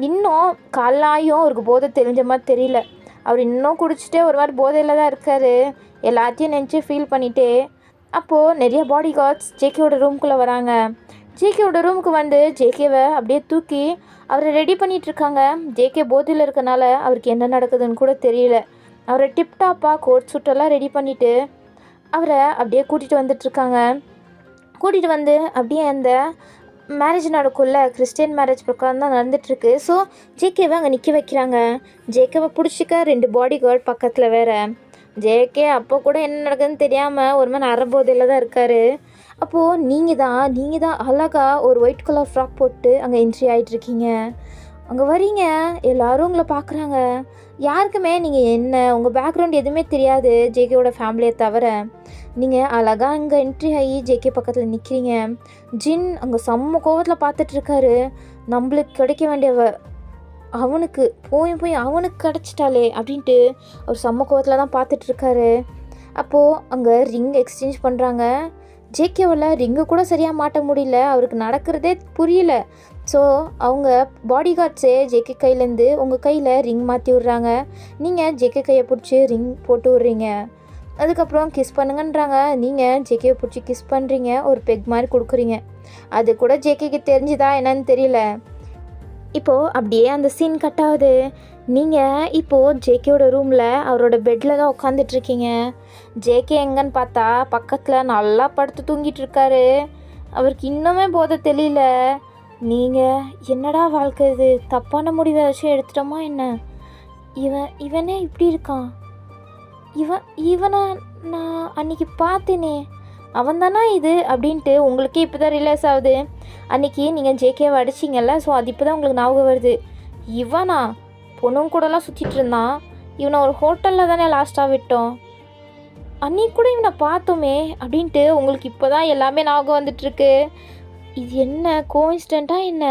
இன்னும் காலையும் அவருக்கு போதை தெரிஞ்ச மாதிரி தெரியல. அவர் இன்னும் குடிச்சிட்டே ஒரு மாதிரி போதையில் தான் இருக்கார். எல்லாத்தையும் நினச்சி ஃபீல் பண்ணிகிட்டே அப்போது நிறைய பாடி கார்ட்ஸ் ஜேகேவோட ரூம்குள்ளே வராங்க. ஜேகேவோட ரூமுக்கு வந்து ஜேகேவை அப்படியே தூக்கி அவரை ரெடி பண்ணிகிட்ருக்காங்க. ஜேகே போதையில் இருக்கனால அவருக்கு என்ன நடக்குதுன்னு கூட தெரியல. அவரை டிப்டாப்பாக கோட் சூட்டெல்லாம் ரெடி பண்ணிவிட்டு அவரை அப்படியே கூட்டிகிட்டு வந்துட்டுருக்காங்க. கூட்டிகிட்டு வந்து அப்படியே அந்த மேரேஜ் நடக்கும்ல, கிறிஸ்டியன் மேரேஜ் பிரகாரம் தான் நடந்துகிட்ருக்கு. ஸோ ஜேகேவை அங்கே நிற்க வைக்கிறாங்க. ஜேகேவை பிடிச்சிக்க 2 பாடி கார்டு பக்கத்தில் வேறு. ஜேகே அப்போ கூட என்ன நடக்குதுன்னு தெரியாமல் ஒரு மாதிரி அறபோதையில் தான் இருக்கார். அப்போது நீங்கள் தான் அழகாக ஒரு ஒயிட் கலர் ஃப்ராக் போட்டு அங்கே என்ட்ரி ஆகிட்ருக்கீங்க. அங்கே வரீங்க, எல்லோரும் உங்களை பார்க்குறாங்க. யாருக்குமே நீங்கள் என்ன உங்கள் பேக்ரவுண்ட் எதுவுமே தெரியாது ஜேகேவோட ஃபேமிலியை தவிர. நீங்கள் அழகாக அங்கே என்ட்ரி ஆகி ஜேகே பக்கத்தில் நிற்கிறீங்க. ஜின் அங்கே செம்ம கோவத்தில் பார்த்துட்ருக்காரு. நம்மளுக்கு கிடைக்க வேண்டியவ அவனுக்கு போய் அவனுக்கு கிடச்சிட்டாலே அப்படின்ட்டு அவர் செம்ம கோவத்தில் தான் பார்த்துட்ருக்காரு. அப்போது அங்கே ரிங் எக்ஸ்சேஞ்ச் பண்ணுறாங்க. ஜேகேவில் ரிங்கு கூட சரியாக மாட்ட முடியல, அவருக்கு நடக்கிறதே புரியல. ஸோ அவங்க பாடி கார்ட்ஸே ஜேகே கையிலேருந்து உங்கள் கையில் ரிங் மாற்றி விட்றாங்க. நீங்கள் ஜேகே கையை பிடிச்சி ரிங் போட்டு விட்றீங்க. அதுக்கப்புறம் கிஸ் பண்ணுங்கன்றாங்க. நீங்கள் ஜேகேவை பிடிச்சி கிஸ் பண்ணுறீங்க, ஒரு பெக் மாதிரி கொடுக்குறீங்க. அது கூட ஜேகேக்கு தெரிஞ்சுதா என்னன்னு தெரியல. இப்போது அப்படியே அந்த சீன் கட் ஆகுது. நீங்கள் இப்போது ஜேகேவோட ரூமில் அவரோட பெட்டில் தான் உட்காந்துட்ருக்கீங்க. ஜேகே எங்கன்னு பார்த்தா பக்கத்தில் நல்லா படுத்து தூங்கிட்டு இருக்காரு. அவருக்கு இன்னுமே போதை தெரியல. நீங்கள் என்னடா வாழ்க்கை இது, தப்பான முடிவை வச்சு எடுத்துட்டோமா என்ன? இவனே இப்படி இருக்கான். இவனை நான் அன்றைக்கி பார்த்தேனே, அவன் தானா இது அப்படின்ட்டு உங்களுக்கே இப்போ தான் ரிலேஸ் ஆகுது. அன்றைக்கி நீங்கள் ஜேகேவை அடிச்சிங்கல்ல, ஸோ அது இப்போ தான் உங்களுக்கு ஞாபகம் வருது. இவனா பொண்ணுங்க கூடலாம் சுற்றிட்டு இருந்தான். இவனை ஒரு ஹோட்டலில் தானே லாஸ்ட்டாக விட்டோம், அன்றைக்கி கூட இவனை பார்த்தோமே அப்படின்ட்டு உங்களுக்கு இப்போ தான் எல்லாமே ஞாபகம் வந்துட்டுருக்கு. இது என்ன கோஇன்சிடெண்ட்டாக என்ன?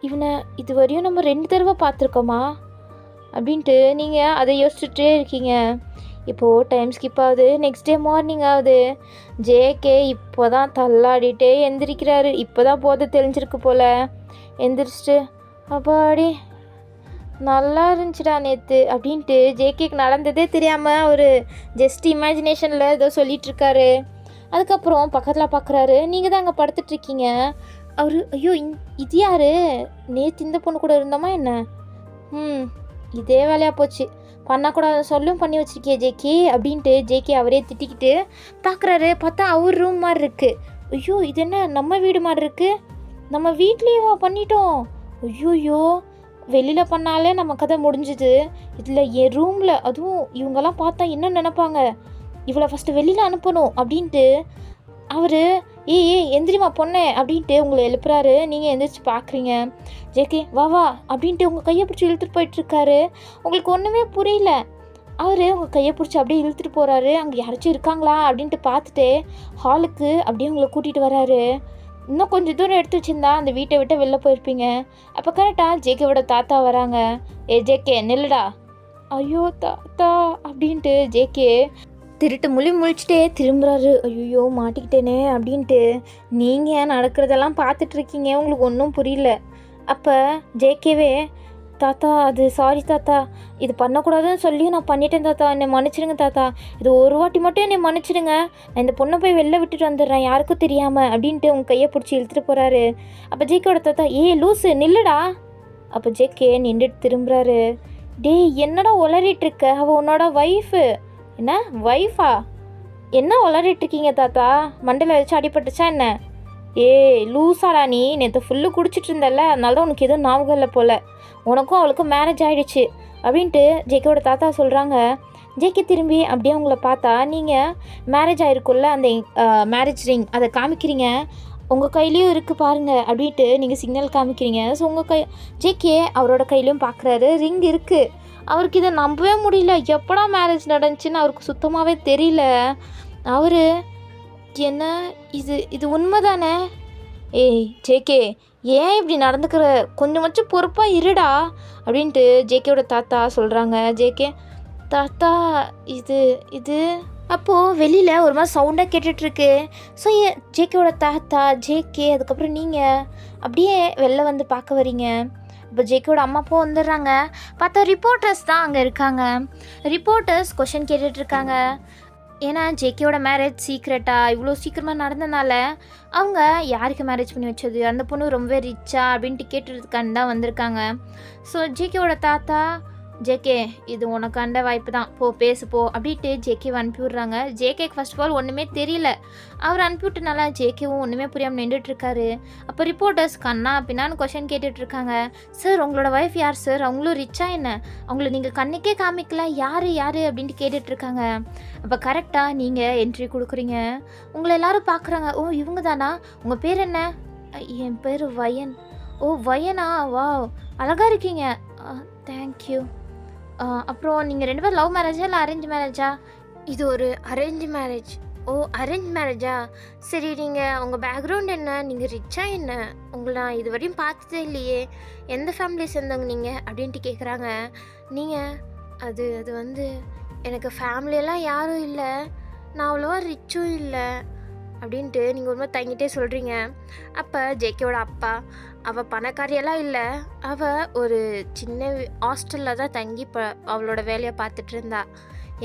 இவனை இது வரையும் நம்ம 2 தடவை பார்த்துருக்கோமா அப்படின்ட்டு நீங்கள் அதை யோசிச்சுட்டே இருக்கீங்க. இப்போது டைம் ஸ்கிப் ஆகுது. நெக்ஸ்ட் டே மார்னிங் ஆகுது. ஜேகே இப்போ தான் தள்ளாடிட்டே எந்திரிக்கிறாரு. இப்போ தான் போதை தெரிஞ்சிருக்கு போல். எந்திரிச்சிட்டு அப்பாடி நல்லா இருந்துச்சுடா நேற்று அப்படின்ட்டு ஜேகேக்கு நடந்ததே தெரியாமல் ஒரு ஜஸ்ட் இமேஜினேஷனில் ஏதோ சொல்லிகிட்ருக்காரு. அதுக்கப்புறம் பக்கத்தில் பார்க்குறாரு, நீங்கள் தான் அங்கே படுத்துட்ருக்கீங்க. அவர் ஐயோ இது யார், நேற்று இந்த பொண்ணு கூட இருந்தோமா என்ன? இதே வேலையாக போச்சு, பண்ணக்கூடாத சொல்லும் பண்ணி வச்சுருக்கிய ஜேகே அப்படின்ட்டு ஜேகே அவரே திட்டிக்கிட்டு பார்க்குறாரு. பார்த்தா அவர் ரூம் மாதிரி இருக்குது. ஐயோ இது என்ன நம்ம வீடு மாதிரி இருக்குது, நம்ம வீட்லேயே பண்ணிட்டோம். ஐயோயோ வெளியில் பண்ணாலே நம்ம கதை முடிஞ்சுது, இதில் என் ரூமில் அதுவும் இவங்கெல்லாம் பார்த்தா என்ன நினைப்பாங்க, இவளை ஃபஸ்ட்டு வெளியில் அனுப்பணும் அப்படின்ட்டு அவர் எந்திரிமா பொண்ணே அப்படின்ட்டு உங்களை எழுப்புறாரு. நீங்கள் எந்திரிச்சு பார்க்குறீங்க. ஜேகே வா அப்படின்ட்டு உங்கள் கையை பிடிச்சி இழுத்துட்டு போயிட்டுருக்காரு. உங்களுக்கு ஒன்றுமே புரியல. அவர் உங்கள் கையை பிடிச்சி அப்படியே இழுத்துட்டு போகிறாரு. அங்கே யாராச்சும் இருக்காங்களா அப்படின்ட்டு பார்த்துட்டு ஹாலுக்கு அப்படியே உங்களை கூட்டிகிட்டு வராரு. இன்னும் கொஞ்சம் தூரம் எடுத்து வச்சுருந்தா அந்த வீட்டை விட்டு வெளில போயிருப்பீங்க. அப்போ கரெக்டாக ஜேகேவோட தாத்தா வராங்க. ஜேகே நில்லுடா. ஐயோ தாத்தா அப்படின்ட்டு ஜேகே திருட்டு முழிச்சிட்டே திரும்புறாரு. ஐயோ மாட்டிக்கிட்டேனே அப்படின்ட்டு நீங்கள் நடக்கிறதெல்லாம் பார்த்துட்ருக்கீங்க, உங்களுக்கு ஒன்றும் புரியல. அப்போ ஜேகேவே தாத்தா அது சாரி தாத்தா, இது பண்ணக்கூடாதுன்னு சொல்லி நான் பண்ணிட்டேன் தாத்தா, என்னை மன்னிச்சிடுங்க தாத்தா, இது ஒரு வாட்டி மட்டும் என்னை மன்னிச்சிடுங்க, நான் இந்த பொண்ணை போய் வெளில விட்டுட்டு வந்துடுறேன் யாருக்கும் தெரியாமல் அப்படின்ட்டு உங்கள் கையை பிடிச்சி இழுத்துட்டு போகிறாரு. அப்போ ஜேகேவோட தாத்தா லூஸு நில்லுடா. அப்போ ஜேகே நின்றுட்டு திரும்புகிறாரு. என்னடா உளறிட்டுருக்க, அவள் உன்னோட ஒய்ஃபு. என்ன ஒய்ஃபா? என்ன உளறிட்டுருக்கீங்க தாத்தா, மண்டையில் ஏதாச்சும் அடிபட்டுச்சா என்ன? லூஸாடா நீ, நேற்று ஃபுல்லு குடிச்சிட்டு இருந்தல, அதனால தான் உனக்கு எதுவும் ஞாபகம் இல்லை போல், உனக்கும் அவளுக்கும் மேரேஜ் ஆகிடுச்சு அப்படின்ட்டு ஜேகேவோட தாத்தா சொல்கிறாங்க. ஜேகே திரும்பி அப்படியே உங்களை பார்த்தா நீங்கள் மேரேஜ் ஆகிருக்குல்ல அந்த மேரேஜ் ரிங் அதை காமிக்கிறீங்க. உங்கள் கையிலையும் இருக்குது பாருங்கள் அப்படின்ட்டு நீங்கள் சிக்னல் காமிக்கிறீங்க. ஸோ உங்கள் ஜேகே அவரோட கையிலையும் பார்க்குறாரு, ரிங் இருக்குது. அவருக்கு இதை நம்பவே முடியல. எப்படா மேரேஜ் நடந்துச்சுன்னு அவருக்கு சுத்தமாகவே தெரியல. அவர் என்ன இது இது உண்மை தானே? ஏய் ஜேகே, ஏன் இப்படி நடந்துக்கிற? கொஞ்சமாச்சும் பொறுப்பாக இருடா அப்படின்ட்டு ஜேகேவோட தாத்தா சொல்கிறாங்க. ஜேகே, தாத்தா இது இது அப்போது வெளியில் ஒரு மாதிரி சவுண்டாக கேட்டுட்ருக்கு. ஸோ ஜேகேவோட தாத்தா, ஜேகே, அதுக்கப்புறம் நீங்கள் அப்படியே வெளில வந்து பார்க்க வரீங்க. இப்போ ஜேகேவோட அம்மா அப்பா வந்துடுறாங்க. பார்த்தா ரிப்போர்ட்டர்ஸ் தான் அங்கே இருக்காங்க. ரிப்போர்ட்டர்ஸ் கொஷின் கேட்டுட்ருக்காங்க. ஏன்னா ஜேகேவோட மேரேஜ் சீக்ரெட்டாக இவ்வளோ சீக்கிரமாக நடந்தனால அவங்க யாருக்கு மேரேஜ் பண்ணி வச்சது, அந்த பொண்ணு ரொம்ப ரிச்சா அப்படின்ட்டு கேட்டுறதுக்காண்டி தான் வந்திருக்காங்க. ஸோ ஜேகேவோட தாத்தா, ஜேகே இது உனக்காண்ட வாய்ப்பு தான், போ பேசு போ அப்படின்ட்டு ஜேகேவை அனுப்பி விட்றாங்க. ஜேகேக்கு ஃபர்ஸ்ட் ஆஃப் ஆல் ஒன்றுமே தெரியல. அவர் அனுப்பிவிட்டனால ஜேகேவும் ஒன்றுமே புரியாமல் நின்றுட்டுருக்காரு. அப்போ ரிப்போர்ட்டர்ஸ் கண்ணா பின்னான்னு கொஷின் கேட்டுட்ருக்காங்க. சார் உங்களோட ஒய்ஃப் யார் சார்? அவங்களும் ரிச்சா என்ன? அவங்கள நீங்கள் கண்ணுக்கே காமிக்கல, யார் யார் அப்படின்ட்டு கேட்டுட்ருக்காங்க. அப்போ கரெக்டாக நீங்கள் என்ட்ரி கொடுக்குறீங்க. உங்களை எல்லோரும் பார்க்குறாங்க. ஓ இவங்க தானா? உங்கள் பேர் என்ன? என் பேர் வயன். ஓ வயனா, வா அழகாக இருக்கீங்க. தேங்க்யூ. அப்புறம் நீங்கள் 2 பேரும் லவ் மேரேஜா இல்லை அரேஞ்ச் மேரேஜா? இது ஒரு அரேஞ்ச் மேரேஜ். ஓ அரேஞ்ச் மேரேஜா? சரி, நீங்கள் உங்கள் பேக்ரவுண்ட் என்ன? நீங்கள் ரிச்சா என்ன? உங்களை நான் இது வரையும் பார்த்ததே இல்லையே, எந்த ஃபேமிலி சேர்ந்தவங்க நீங்கள் அப்படின்ட்டு கேட்குறாங்க. நீங்கள் அது அது வந்து எனக்கு ஃபேமிலியெல்லாம் யாரும் இல்லை, நான் அவ்வளோவா ரிச்சும் இல்லை அப்படின்ட்டு நீங்கள் ஒரு மாதிரி தங்கிட்டே சொல்கிறீங்க. அப்போ ஜேகேவோட அப்பா, அவள் பணக்காரியெல்லாம் இல்லை, அவள் ஒரு சின்ன ஹாஸ்டலில் தான் தங்கி அவளோட வேலையை பார்த்துட்டு இருந்தா.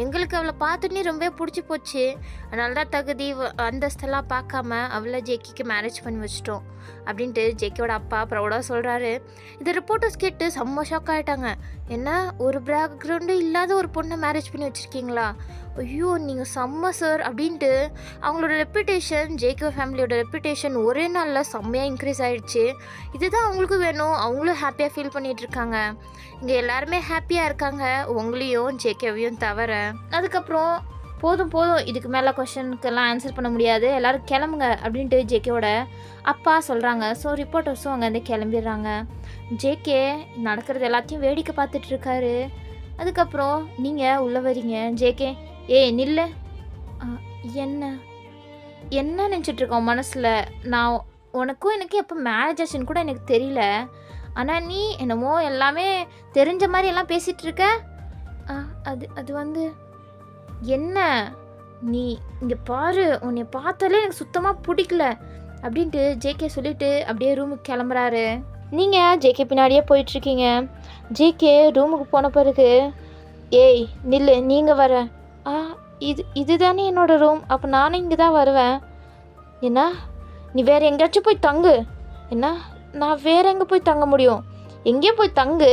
எங்களுக்கு அவளை பார்த்துன்னே ரொம்ப பிடிச்சி போச்சு. அதனால தான் தகுதி அந்தஸ்தெல்லாம் பார்க்காம அவளை ஜேகேக்கு மேரேஜ் பண்ணி வச்சிட்டோம் அப்படின்ட்டு ஜேகேவோட அப்பா ப்ரௌடாக சொல்கிறாரு. இது ரிப்போர்ட்டர்ஸ் கேட்டு செம்ம ஷாக் ஆகிட்டாங்க. என்ன, ஒரு பேக்ரவுண்டு இல்லாத ஒரு பொண்ணை மேரேஜ் பண்ணி வச்சுருக்கீங்களா? ஐயோ நீங்கள் செம்ம சார் அப்படின்ட்டு அவங்களோட ரெப்புடேஷன், ஜேகே ஃபேமிலியோட ரெப்புடேஷன் ஒரே நாளில் செம்மையாக இன்க்ரீஸ் ஆகிடுச்சு. இதுதான் அவங்களுக்கும் வேணும். அவங்களும் ஹாப்பியாக ஃபீல் பண்ணிகிட்ருக்காங்க. இங்கே எல்லாருமே ஹாப்பியாக இருக்காங்க, உங்களையும் ஜேகேவையும் தவிர. அதுக்கப்புறம் போதும் போதும், இதுக்கு மேலே கொஷனுக்கெல்லாம் ஆன்சர் பண்ண முடியாது, எல்லோரும் கிளம்புங்க அப்படின்ட்டு ஜேகேவோட அப்பா சொல்கிறாங்க. ஸோ ரிப்போர்ட்டர்ஸும் அங்கே வந்து கிளம்பிடுறாங்க. ஜேகே நடக்கிறது எல்லாத்தையும் வேடிக்கை பார்த்துட்ருக்காரு. அதுக்கப்புறம் நீங்கள் உள்ளே வரீங்க. ஜேகே, ஏய் நில்லு. என்ன என்ன நினச்சிட்ருக்கோம் மனசில்? நான் உனக்கும் எனக்கு எப்போ மேரேஜ் ஆச்சுன்னு கூட எனக்கு தெரியல, ஆனால் நீ என்னமோ எல்லாமே தெரிஞ்ச மாதிரி எல்லாம் பேசிகிட்ருக்க. அது அது வந்து என்ன, நீ இங்கே பாரு, உன்னை பார்த்தாலே எனக்கு சுத்தமாக பிடிக்கல அப்படின்ட்டு ஜேகே சொல்லிவிட்டு அப்படியே ரூமுக்கு கிளம்புறாரு. நீங்கள் ஜேகே பின்னாடியே போயிட்டுருக்கீங்க. ஜேகே ரூமுக்கு போன பிறகு, ஏய் நில்லு, நீங்கள் வர. இது தானே என்னோடய ரூம், அப்போ நானும் இங்கே தான் வருவேன். என்ன, நீ வேறு எங்கேயாச்சும் போய் தங்கு. என்ன, நான் வேறு எங்கே போய் தங்க முடியும்? எங்கேயும் போய் தங்கு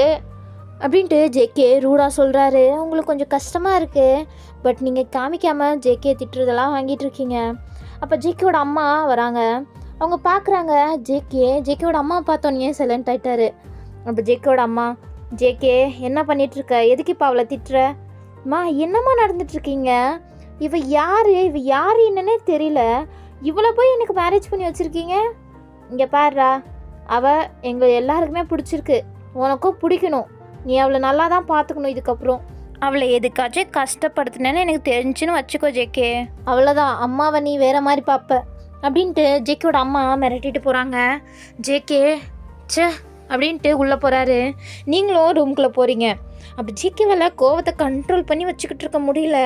அப்படின்ட்டு ஜேகே ரூடாக சொல்கிறாரு. உங்களுக்கு கொஞ்சம் கஷ்டமாக இருக்குது, பட் நீங்கள் காமிக்காமல் ஜேகே திட்டுறதெல்லாம் வாங்கிட்டு இருக்கீங்க. அப்போ ஜேகேவோட அம்மா வராங்க. அவங்க பார்க்குறாங்க ஜேகேவோட அம்மா பார்த்தோன்னே சைலண்ட் ஆகிட்டாரு. அப்போ ஜேகேவோட அம்மா, ஜேகே என்ன பண்ணிகிட்ருக்க? எதுக்கு இப்போ அவளை திட்டுற? அம்மா என்னம்மா நடந்துட்டுருக்கீங்க? இவ யார் என்னன்னே தெரியல, இவளை போய் எனக்கு மேரேஜ் பண்ணி வச்சுருக்கீங்க. இங்கே பாருடா, அவள் எங்கள் எல்லாருக்குமே பிடிச்சிருக்கு, உனக்கும் பிடிக்கணும், நீ அவளை நல்லா தான் பார்த்துக்கணும். இதுக்கப்புறம் அவளை எதுக்காச்சும் கஷ்டப்படுத்தினேன்னு எனக்கு தெரிஞ்சுன்னு வச்சுக்கோ ஜேகே, அவ்வளோதான், அம்மாவை நீ வேறு மாதிரி பார்ப்ப அப்படின்ட்டு ஜேகேவோட அம்மா மிரட்டிட்டு போகிறாங்க. ஜேகே அப்படின்ட்டு உள்ளே போகிறாரு. நீங்களும் ரூம்குள்ளே போகிறீங்க. அப்போ ஜேகேவால் கோவத்தை கண்ட்ரோல் பண்ணி வச்சுக்கிட்டு இருக்க முடியல.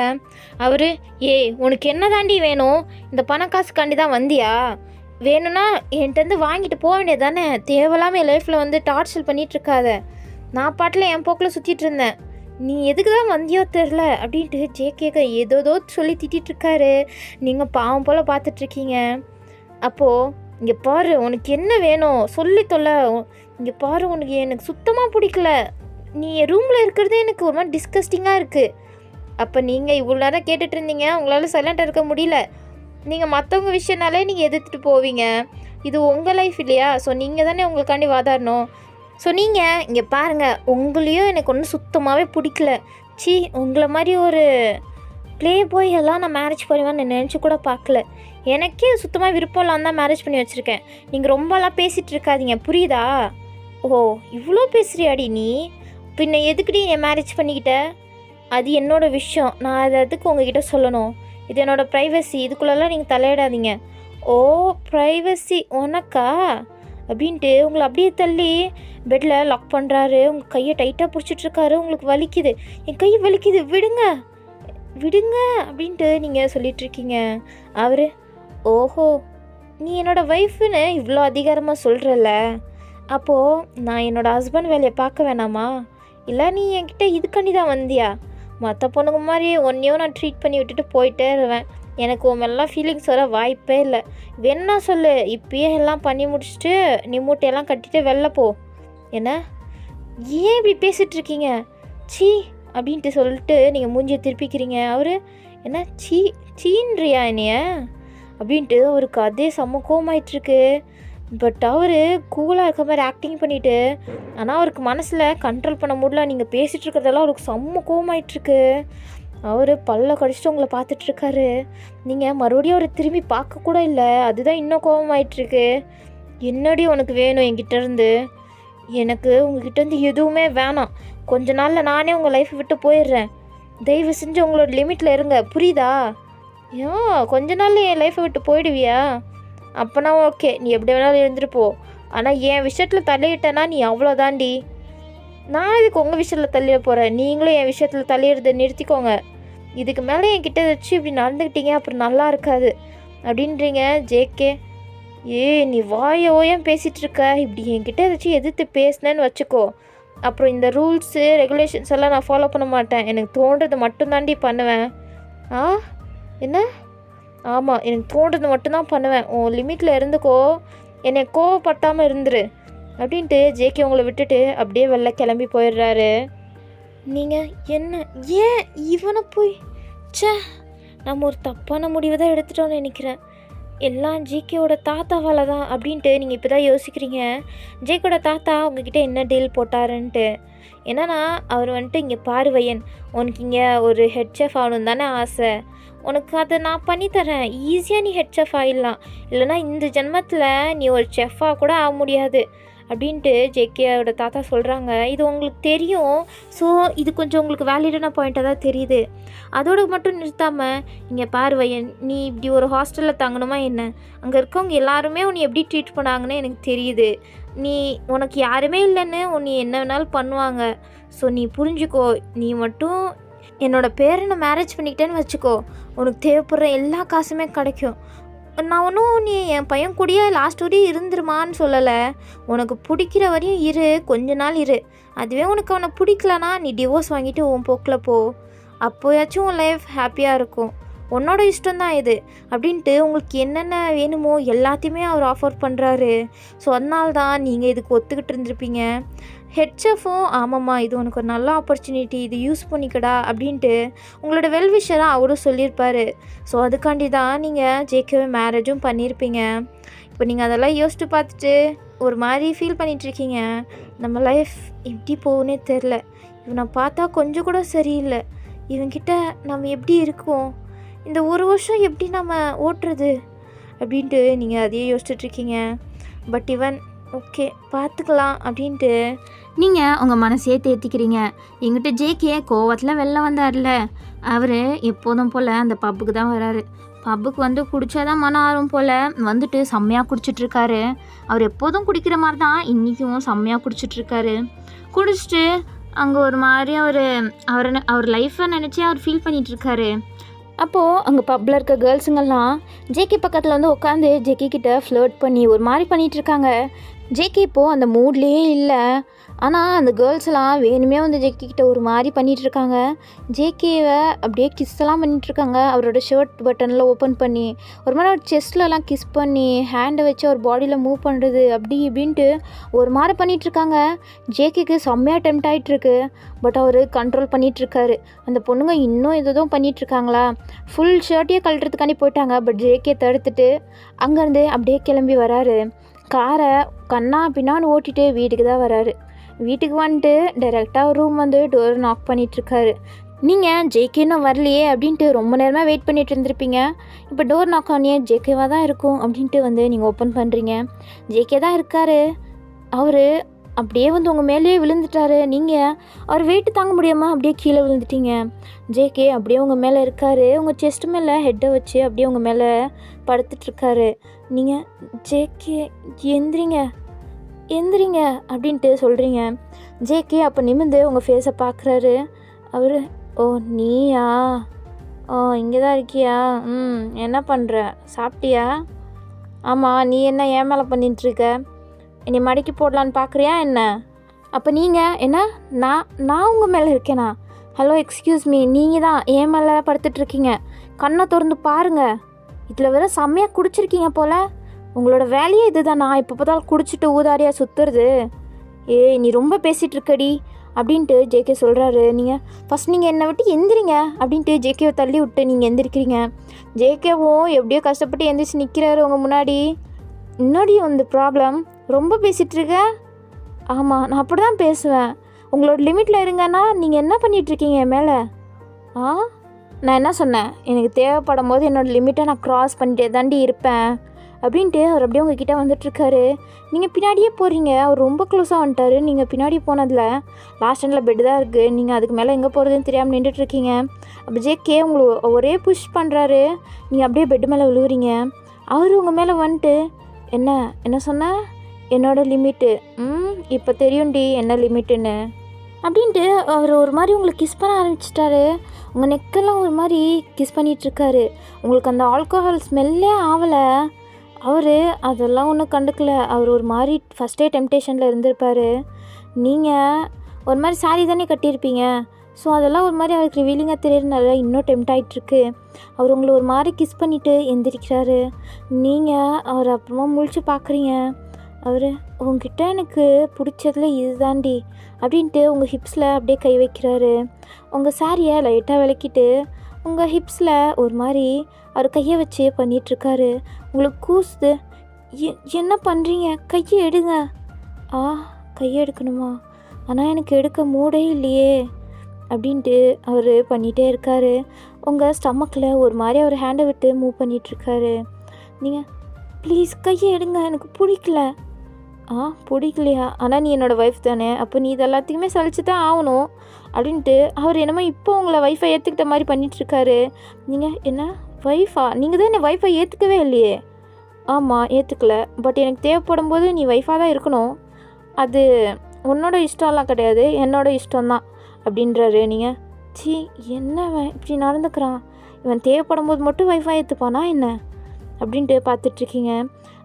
அவர், ஏய் உனக்கு என்ன தாண்டி வேணும்? இந்த பணம் காசுக்காண்டி தான் வந்தியா? வேணும்னா என்கிட்டருந்து வாங்கிட்டு போக வேண்டியது தானே, தேவையில்லாமல் என் லைஃப்பில் வந்து டார்ச்சர் பண்ணிகிட்ருக்காத. நான் பாட்டில் என் போக்கில் சுற்றிட்டு இருந்தேன், நீ எதுக்கு தான் வந்தியோ தெரில அப்படின்ட்டு ஜேகே ஏதோ சொல்லி திட்டிகிட்ருக்காரு. நீங்கள் பாவம் போல் பார்த்துட்ருக்கீங்க. அப்போது இங்கே பாரு, உனக்கு என்ன வேணும் சொல்லி தொல்லை. இங்கே பாரு, உனக்கு எனக்கு சுத்தமாக பிடிக்கல, நீ என் ரூமில் இருக்கிறதே எனக்கு ஒரு மாதிரி டிஸ்கஸ்டிங்காக இருக்குது. அப்போ நீங்கள் இவ்வளோ நேரம் கேட்டுட்டு இருந்தீங்க, உங்களால் சைலண்டாக இருக்க முடியல. நீங்கள் மற்றவங்க விஷயனாலே நீங்கள் எதிர்த்துட்டு போவீங்க, இது உங்கள் லைஃப் இல்லையா? ஸோ நீங்கள் தானே உங்களுக்காண்டி வாதாடணும். ஸோ நீங்கள் இங்கே பாருங்கள், உங்களையும் எனக்கு ஒன்றும் சுத்தமாகவே பிடிக்கல. உங்களை மாதிரி ஒரு ப்ளே பாய் எல்லாம் நான் மேரேஜ் பண்ணுவேன்னு நினச்சி கூட பார்க்கல. எனக்கே சுத்தமாக விருப்பம் இல்லாமல் தான் மேரேஜ் பண்ணி வச்சுருக்கேன். நீங்கள் ரொம்பலாம் பேசிகிட்டு இருக்காதீங்க, புரியுதா? ஓ இவ்வளோ பேசுகிறியாடி நீ? பின்ன எதுக்குடி என் மேரேஜ் பண்ணிக்கிட்ட? அது என்னோடய விஷயம், நான் அதை அதுக்கு உங்ககிட்ட சொல்லணும். இது என்னோடய ப்ரைவசி, இதுக்குள்ளெல்லாம் நீங்கள் தலையிடாதீங்க. ஓ, ப்ரைவசி உனக்கா அப்படின்ட்டு உங்களை அப்படியே தள்ளி பெட்டில் லாக் பண்ணுறாரு. உங்கள் கையை டைட்டாக பிடிச்சிட்ருக்காரு. உங்களுக்கு வலிக்குது, என் கை வலிக்குது, விடுங்க விடுங்க அப்படின்ட்டு நீங்கள் சொல்லிகிட்ருக்கீங்க. அவர், ஓஹோ நீ என்னோடய ஒய்ஃபுன்னு இவ்வளோ அதிகாரமாக சொல்கிறல்ல, அப்போது நான் என்னோடய ஹஸ்பண்ட் வேலையை பார்க்க வேணாமா? இல்லை நீ என்கிட்ட இதுக்காண்டி தான் வந்தியா? மற்ற பொண்ணுங்க மாதிரி ஒன்றையும் நான் ட்ரீட் பண்ணி விட்டுட்டு போயிட்டே இருவேன். எனக்கு உன் மேலாம் ஃபீலிங்ஸ் வர வாய்ப்பே இல்லை. வேணா சொல்லு, இப்பயே எல்லாம் பண்ணி முடிச்சுட்டு நீ மூட்டையெல்லாம் கட்டிட்டு வெளில போ. என்ன, ஏன் இப்படி பேசிகிட்ருக்கீங்க? சீ அப்படின்ட்டு சொல்லிட்டு நீங்கள் மூஞ்சியை திருப்பிக்கிறீங்க. அவர், என்ன சீன்றியா என்னைய அப்படின்ட்டு அவருக்கு அதே செம்ம கோவமாயிட்ருக்கு. பட் அவர் கூலாக இருக்க மாதிரி ஆக்டிங் பண்ணிவிட்டு, ஆனால் அவருக்கு மனசில் கண்ட்ரோல் பண்ண முடியல. நீங்கள் பேசிகிட்டு இருக்கிறதெல்லாம் அவருக்கு செம்ம கோவமாயிட்ருக்கு. அவர் பல்ல கடிச்சிட்டு உங்களை பார்த்துட்ருக்காரு. நீங்கள் மறுபடியும் அவரை திரும்பி பார்க்கக்கூட இல்லை. அதுதான் இன்னும் கோவமாயிட்ருக்கு. என்னடி உனக்கு வேணும் என்கிட்டேருந்து? எனக்கு உங்ககிட்டேருந்து எதுவுமே வேணாம். கொஞ்ச நாளில் நானே உங்கள் லைஃப்பை விட்டு போயிடுறேன். தயவு செஞ்சு உங்களோட லிமிட்டில் இருங்க, புரியுதா? ஏன் கொஞ்ச நாளில் என் லைஃப்பை விட்டு போயிடுவியா? அப்போனா ஓகே, நீ எப்படி வேணாலும் இருந்துட்டு. ஆனால் என் விஷயத்தில் தலையிட்டேன்னா நீ அவ்வளோதாண்டி. நான் இதுக்கு உங்கள் விஷயத்தில் தள்ளிட போகிறேன். நீங்களும் என் விஷயத்தில் தள்ளிடுறதை நிறுத்திக்கோங்க. இதுக்கு மேலே என்கிட்ட வச்சு இப்படி நடந்துக்கிட்டீங்க அப்புறம் நல்லா இருக்காது அப்படின்றீங்க ஜேகே. நீ ஓயம் பேசிகிட்டு இருக்க. இப்படி என்கிட்ட வச்சு எதிர்த்து பேசினேன்னு வச்சுக்கோ, அப்புறம் இந்த ரூல்ஸு ரெகுலேஷன்ஸ் எல்லாம் நான் ஃபாலோ பண்ண மாட்டேன். எனக்கு தோன்றது மட்டும்தாண்டி பண்ணுவேன். என்ன? ஆமாம், எனக்கு தோன்றது மட்டும்தான் பண்ணுவேன். உன் லிமிட்டில் இருந்துக்கோ, என்னை கோவப்பட்டாமல் இருந்துரு அப்படின்ட்டு ஜேகே உங்களை விட்டுட்டு அப்படியே வெளில கிளம்பி போயிடுறாரு. நீங்கள் என்ன ஏன் இவனை போய் நம்ம ஒரு தப்பான முடிவை தான் எடுத்துட்டோன்னு நினைக்கிறேன். எல்லாம் ஜேகேவோட தாத்தாவால் தான் அப்படின்ட்டு நீங்கள் இப்போ தான் யோசிக்கிறீங்க. ஜேகேவோட தாத்தா உங்ககிட்ட என்ன டீல் போட்டாருன்ட்டு. என்னன்னா அவர் வந்துட்டு, இங்கே பாருவையன், உனக்கு இங்கே ஒரு ஹெட் செஃப் ஆகணும் தானே ஆசை, உனக்கு அதை நான் பண்ணித்தரேன், ஈஸியாக நீ ஹெட் செஃப் ஆகிடலாம், இல்லைனா இந்த ஜென்மத்தில் நீ ஒரு செஃப்பாக கூட ஆக முடியாது அப்படின்ட்டு ஜேகேவோட தாத்தா சொல்கிறாங்க. இது உங்களுக்கு தெரியும். ஸோ இது கொஞ்சம் உங்களுக்கு வேலிடான பாயிண்ட்டாக தான் தெரியுது. அதோடு மட்டும் நிறுத்தாமல், இங்கே பாருவையன், நீ இப்படி ஒரு ஹாஸ்டலில் தங்கணுமா என்ன? அங்கே இருக்கவங்க எல்லாருமே உன்னை எப்படி ட்ரீட் பண்ணாங்கன்னு எனக்கு தெரியுது. உனக்கு யாருமே இல்லைன்னு உன்னை என்ன வேணாலும் பண்ணுவாங்க. ஸோ நீ புரிஞ்சுக்கோ. நீ மட்டும் என்னோடய பேரனை மேரேஜ் பண்ணிக்கிட்டேன்னு வச்சுக்கோ, உனக்கு தேவைப்படுற எல்லா காசுமே கிடைக்கும். நான் ஒன்றும் நீ என் பையன் கூடயே லாஸ்ட் வரையும் இருந்துருமான்னு சொல்லலை. உனக்கு பிடிக்கிற வரையும் இரு, கொஞ்ச நாள் இரு. அதுவே உனக்கு அவனை பிடிக்கலனா நீ டிவோர்ஸ் வாங்கிட்டு உன் போக்கில் போ. அப்போயாச்சும் உன் லைஃப் ஹாப்பியாக இருக்கும். உன்னோட இஷ்டம்தான் இது அப்படின்ட்டு உங்களுக்கு என்னென்ன வேணுமோ எல்லாத்தையுமே அவர் ஆஃபர் பண்ணுறாரு. ஸோ அதனால தான் நீங்கள் இதுக்கு ஒத்துக்கிட்டு இருந்திருப்பீங்க. ஹெட் செஃப்பும், ஆமாம்மா இது உனக்கு ஒரு நல்ல ஆப்பர்ச்சுனிட்டி, இது யூஸ் பண்ணிக்கடா அப்படின்ட்டு உங்களோட வெல்விஷராக அவரும் சொல்லியிருப்பார். ஸோ அதுக்காண்டி தான் நீங்கள் ஜேகேவை மேரேஜும் பண்ணியிருப்பீங்க. இப்போ நீங்கள் அதெல்லாம் யோசிச்சு பார்த்துட்டு ஒரு மாதிரி ஃபீல் பண்ணிகிட்ருக்கீங்க. நம்ம லைஃப் எப்படி போகுன்னே தெரில, இவனை பார்த்தா கொஞ்சம் கூட சரியில்லை, இவன்கிட்ட நம்ம எப்படி இருக்கோம், இந்த ஒரு வருஷம் எப்படி நம்ம ஓட்டுறது அப்படின்ட்டு நீங்கள் அதையே யோசிச்சுட்ருக்கீங்க. பட் இவன் ஓகே பார்த்துக்கலாம் அப்படின்ட்டு நீங்கள் உங்கள் மனசையே தேர்த்திக்கிறீங்க. எங்கிட்ட ஜேகே கோவத்தில் வெளில வந்தார்ல, அவர் எப்போதும் போல் அந்த பப்புக்கு தான் வராரு. பப்புக்கு வந்து குடித்தாதான் மன ஆர்வம் போல் வந்துட்டு செம்மையாக குடிச்சிட்ருக்காரு. அவர் எப்போதும் குடிக்கிற மாதிரி தான் இன்றைக்கும் செம்மையாக குடிச்சிட்ருக்காரு. குடிச்சிட்டு அங்கே ஒரு மாதிரி அவர் லைஃப்பை நினச்சி அவர் ஃபீல் பண்ணிகிட்ருக்காரு. அப்போது அங்கே பப்பில் இருக்க கேர்ள்ஸுங்கெல்லாம் ஜேகே பக்கத்தில் வந்து உட்காந்து ஜேகே கிட்ட ஃப்ளர்ட் பண்ணி ஒரு மாதிரி பண்ணிகிட்ருக்காங்க. ஜேகே இப்போது அந்த மூட்லேயே இல்லை. ஆனால் அந்த கேர்ள்ஸ்லாம் வேணுமே வந்து ஜேகே கிட்ட ஒரு மாதிரி பண்ணிகிட்ருக்காங்க. ஜேகேவை அப்படியே கிஸ்ஸெல்லாம் பண்ணிகிட்ருக்காங்க. அவரோட ஷர்ட் பட்டனில் ஓப்பன் பண்ணி ஒரு மாதிரி அவர் செஸ்ட்லலாம் கிஸ் பண்ணி ஹேண்டை வச்சு அவர் பாடியில் மூவ் பண்ணுறது அப்படி இப்படின்ட்டு ஒரு மாதிரி பண்ணிகிட்ருக்காங்க. ஜேகேக்கு செம்மையாக டெம்ட் ஆகிட்டுருக்கு. பட் அவர் கண்ட்ரோல் பண்ணிகிட்ருக்காரு. அந்த பொண்ணுங்க இன்னும் எதுவும் பண்ணிகிட்ருக்காங்களா, ஃபுல் ஷர்ட்டையே கழட்டுறதுக்காண்டி போயிட்டாங்க. பட் ஜேகே தடுத்துட்டு அங்கேருந்து அப்படியே கிளம்பி வராரு. காரை கண்ணா பின்னான்னு ஓட்டிட்டு வீட்டுக்கு தான் வராரு. வீட்டுக்கு வந்துட்டு டைரெக்டாக ரூம் வந்து டோர் நாக் பண்ணிகிட்ருக்காரு. நீங்கள் ஜேகேன்னு வரலையே அப்படின்ட்டு ரொம்ப நேரமாக வெயிட் பண்ணிகிட்டு இருந்திருப்பீங்க. இப்போ டோர் நாக் ஆனியே ஜேகேவாக தான் இருக்கும் அப்படின்ட்டு வந்து நீங்கள் ஓப்பன் பண்ணுறீங்க. ஜேகே தான் இருக்கார். அவர் அப்படியே வந்து உங்கள் மேலேயே விழுந்துட்டாரு. நீங்கள் அவர் வெயிட்டு தாங்க முடியாமல் அப்படியே கீழே விழுந்துட்டீங்க. ஜேகே அப்படியே உங்கள் மேலே இருக்கார். உங்கள் செஸ்ட் மேலே ஹெட்டை வச்சு அப்படியே உங்கள் மேலே படுத்துட்ருக்காரு. நீங்கள் ஜேகே எந்திரிங்க எந்திரிங்க அப்படின்ட்டு சொல்கிறீங்க. ஜேகே அப்போ நிமிர்ந்து உங்கள் ஃபேஸை பார்க்குறாரு. அவர் ஓ நீயா, ஓ இங்கே தான் இருக்கியா, என்ன பண்ணுற, சாப்பிட்டியா? ஆமாம், நீ என்ன ஏன் மேலே பண்ணிகிட்ருக்க? என்னை மடக்கி போடலான்னு பார்க்குறியா என்ன? அப்போ நீங்கள் என்ன நான் உங்கள் மேலே இருக்கேனா? ஹலோ எக்ஸ்கியூஸ் மீ, நீங்கள் தான் ஏன் மேலே படுத்துட்ருக்கீங்க. கண்ணை திறந்து பாருங்கள். இதில் வேறு செம்மையாக குடிச்சிருக்கீங்க போல். உங்களோட வேலையே இது தான். நான் இப்போ பார்த்தாலும் குடிச்சிட்டு ஊதாரியாக சுற்றுறது. ஏய் நீ ரொம்ப பேசிகிட்டு இருக்கடி அப்படின்ட்டு ஜேகே சொல்கிறாரு. ஃபஸ்ட் நீங்கள் என்னை விட்டு எந்திரிங்க அப்படின்ட்டு ஜேகேவை தள்ளி விட்டு நீங்கள் எந்திரிக்கிறீங்க. ஜேகேவும் எப்படியோ கஷ்டப்பட்டு எந்திரிச்சு நிற்கிறாரு உங்கள் முன்னாடி. முன்னாடி வந்து ப்ராப்ளம் ரொம்ப பேசிகிட்ருக்க. ஆமாம், நான் அப்படி தான் பேசுவேன். உங்களோட லிமிட்டில் இருங்கன்னா நீங்கள் என்ன பண்ணிகிட்ருக்கீங்க என் மேலே? நான் என்ன சொன்னேன்? எனக்கு தேவைப்படும் போது என்னோடய லிமிட்டை நான் க்ராஸ் பண்ணிட்டே தாண்டி இருப்பேன் அப்படின்ட்டு அவர் அப்படியே உங்ககிட்ட வந்துட்டுருக்காரு. நீங்கள் பின்னாடியே போகிறீங்க. அவர் ரொம்ப க்ளோஸாக வந்துட்டார். நீங்கள் பின்னாடி போனதில் லாஸ்ட் எண்டில் பெட்டு தான் இருக்குது. நீங்கள் அதுக்கு மேலே எங்கே போகிறதுன்னு தெரியாமல் நின்றுட்டுருக்கீங்க. அப்போ ஜேகே உங்களுக்கு ஒரே புஷ் பண்ணுறாரு. நீங்கள் அப்படியே பெட்டு மேலே விழுவுறீங்க. அவர் உங்கள் மேலே வந்துட்டு என்ன சொன்ன? என்னோடய லிமிட்டு இப்போ தெரியும்டி என்ன லிமிட்டுன்னு அப்படின்ட்டு அவர் ஒரு மாதிரி உங்களை கிஸ் பண்ண ஆரம்பிச்சிட்டாரு. உங்கள் நெக்கெல்லாம் ஒரு மாதிரி கிஸ் பண்ணிகிட்ருக்காரு. உங்களுக்கு அந்த ஆல்கோஹால் ஸ்மெல்லே ஆகலை. அவர் அதெல்லாம் ஒன்றும் கண்டுக்கல. அவர் ஒரு மாதிரி ஃபஸ்ட்டே டெம்டேஷனில் இருந்திருப்பார். நீங்கள் ஒரு மாதிரி சாரி தானே கட்டியிருப்பீங்க. ஸோ அதெல்லாம் ஒரு மாதிரி அவருக்கு ரிவீலிங்காக தெரியறதுனால இன்னும் டெம்ட் ஆகிட்டுருக்கு. அவர் உங்களை ஒரு மாதிரி கிஸ் பண்ணிவிட்டு எந்திரிக்கிறாரு. நீங்கள் அவர் அப்புறமா முழிச்சு பார்க்குறீங்க. அவர் உங்ககிட்ட எனக்கு பிடிச்சதுல இது தாண்டி அப்படின்ட்டு உங்கள் ஹிப்ஸில் அப்படியே கை வைக்கிறாரு. உங்கள் சாரியை லைட்டாக விளக்கிட்டு உங்கள் ஹிப்ஸில் ஒரு மாதிரி அவர் கையை வச்சு பண்ணிகிட்ருக்காரு. உங்களுக்கு கூசுது. என்ன பண்ணுறீங்க? கையை எடுங்க. கையை எடுக்கணுமா? ஆனால் எனக்கு எடுக்க மூடே இல்லையே அப்படின்ட்டு அவர் பண்ணிகிட்டே இருக்கார். உங்கள் ஸ்டமக்கில் ஒரு மாதிரி அவர் ஹேண்டை விட்டு மூவ் பண்ணிகிட்ருக்காரு. நீங்கள் ப்ளீஸ் கையை எடுங்க, எனக்கு பிடிக்கல. பிடிக்கலையா? ஆனால் நீ என்னோடய ஒய்ஃப் தானே, அப்போ நீ இது எல்லாத்தையுமே சலிச்சு தான் ஆகணும் அப்படின்ட்டு அவர் என்னமோ இப்போ உங்களை ஒய்ஃபை ஏற்றுக்கிட்ட மாதிரி பண்ணிகிட்ருக்காரு. நீங்கள் என்ன ஒய்ஃபா? நீங்கள் தான் என்னை ஒய்ஃபை ஏற்றுக்கவே இல்லையே. ஆமாம், ஏற்றுக்கல. பட் எனக்கு தேவைப்படும் போது நீ ஒய்ஃபாக தான் இருக்கணும். அது உன்னோட இஷ்டம்லாம் கிடையாது, என்னோடய இஷ்டம்தான் அப்படின்றாரு. நீங்கள் என்ன இப்படி நடந்துக்கிறான்? இவன் தேவைப்படும் போது மட்டும் ஒய்ஃபை ஏற்றுப்பானா என்ன அப்படின்ட்டு பார்த்துட்ருக்கீங்க.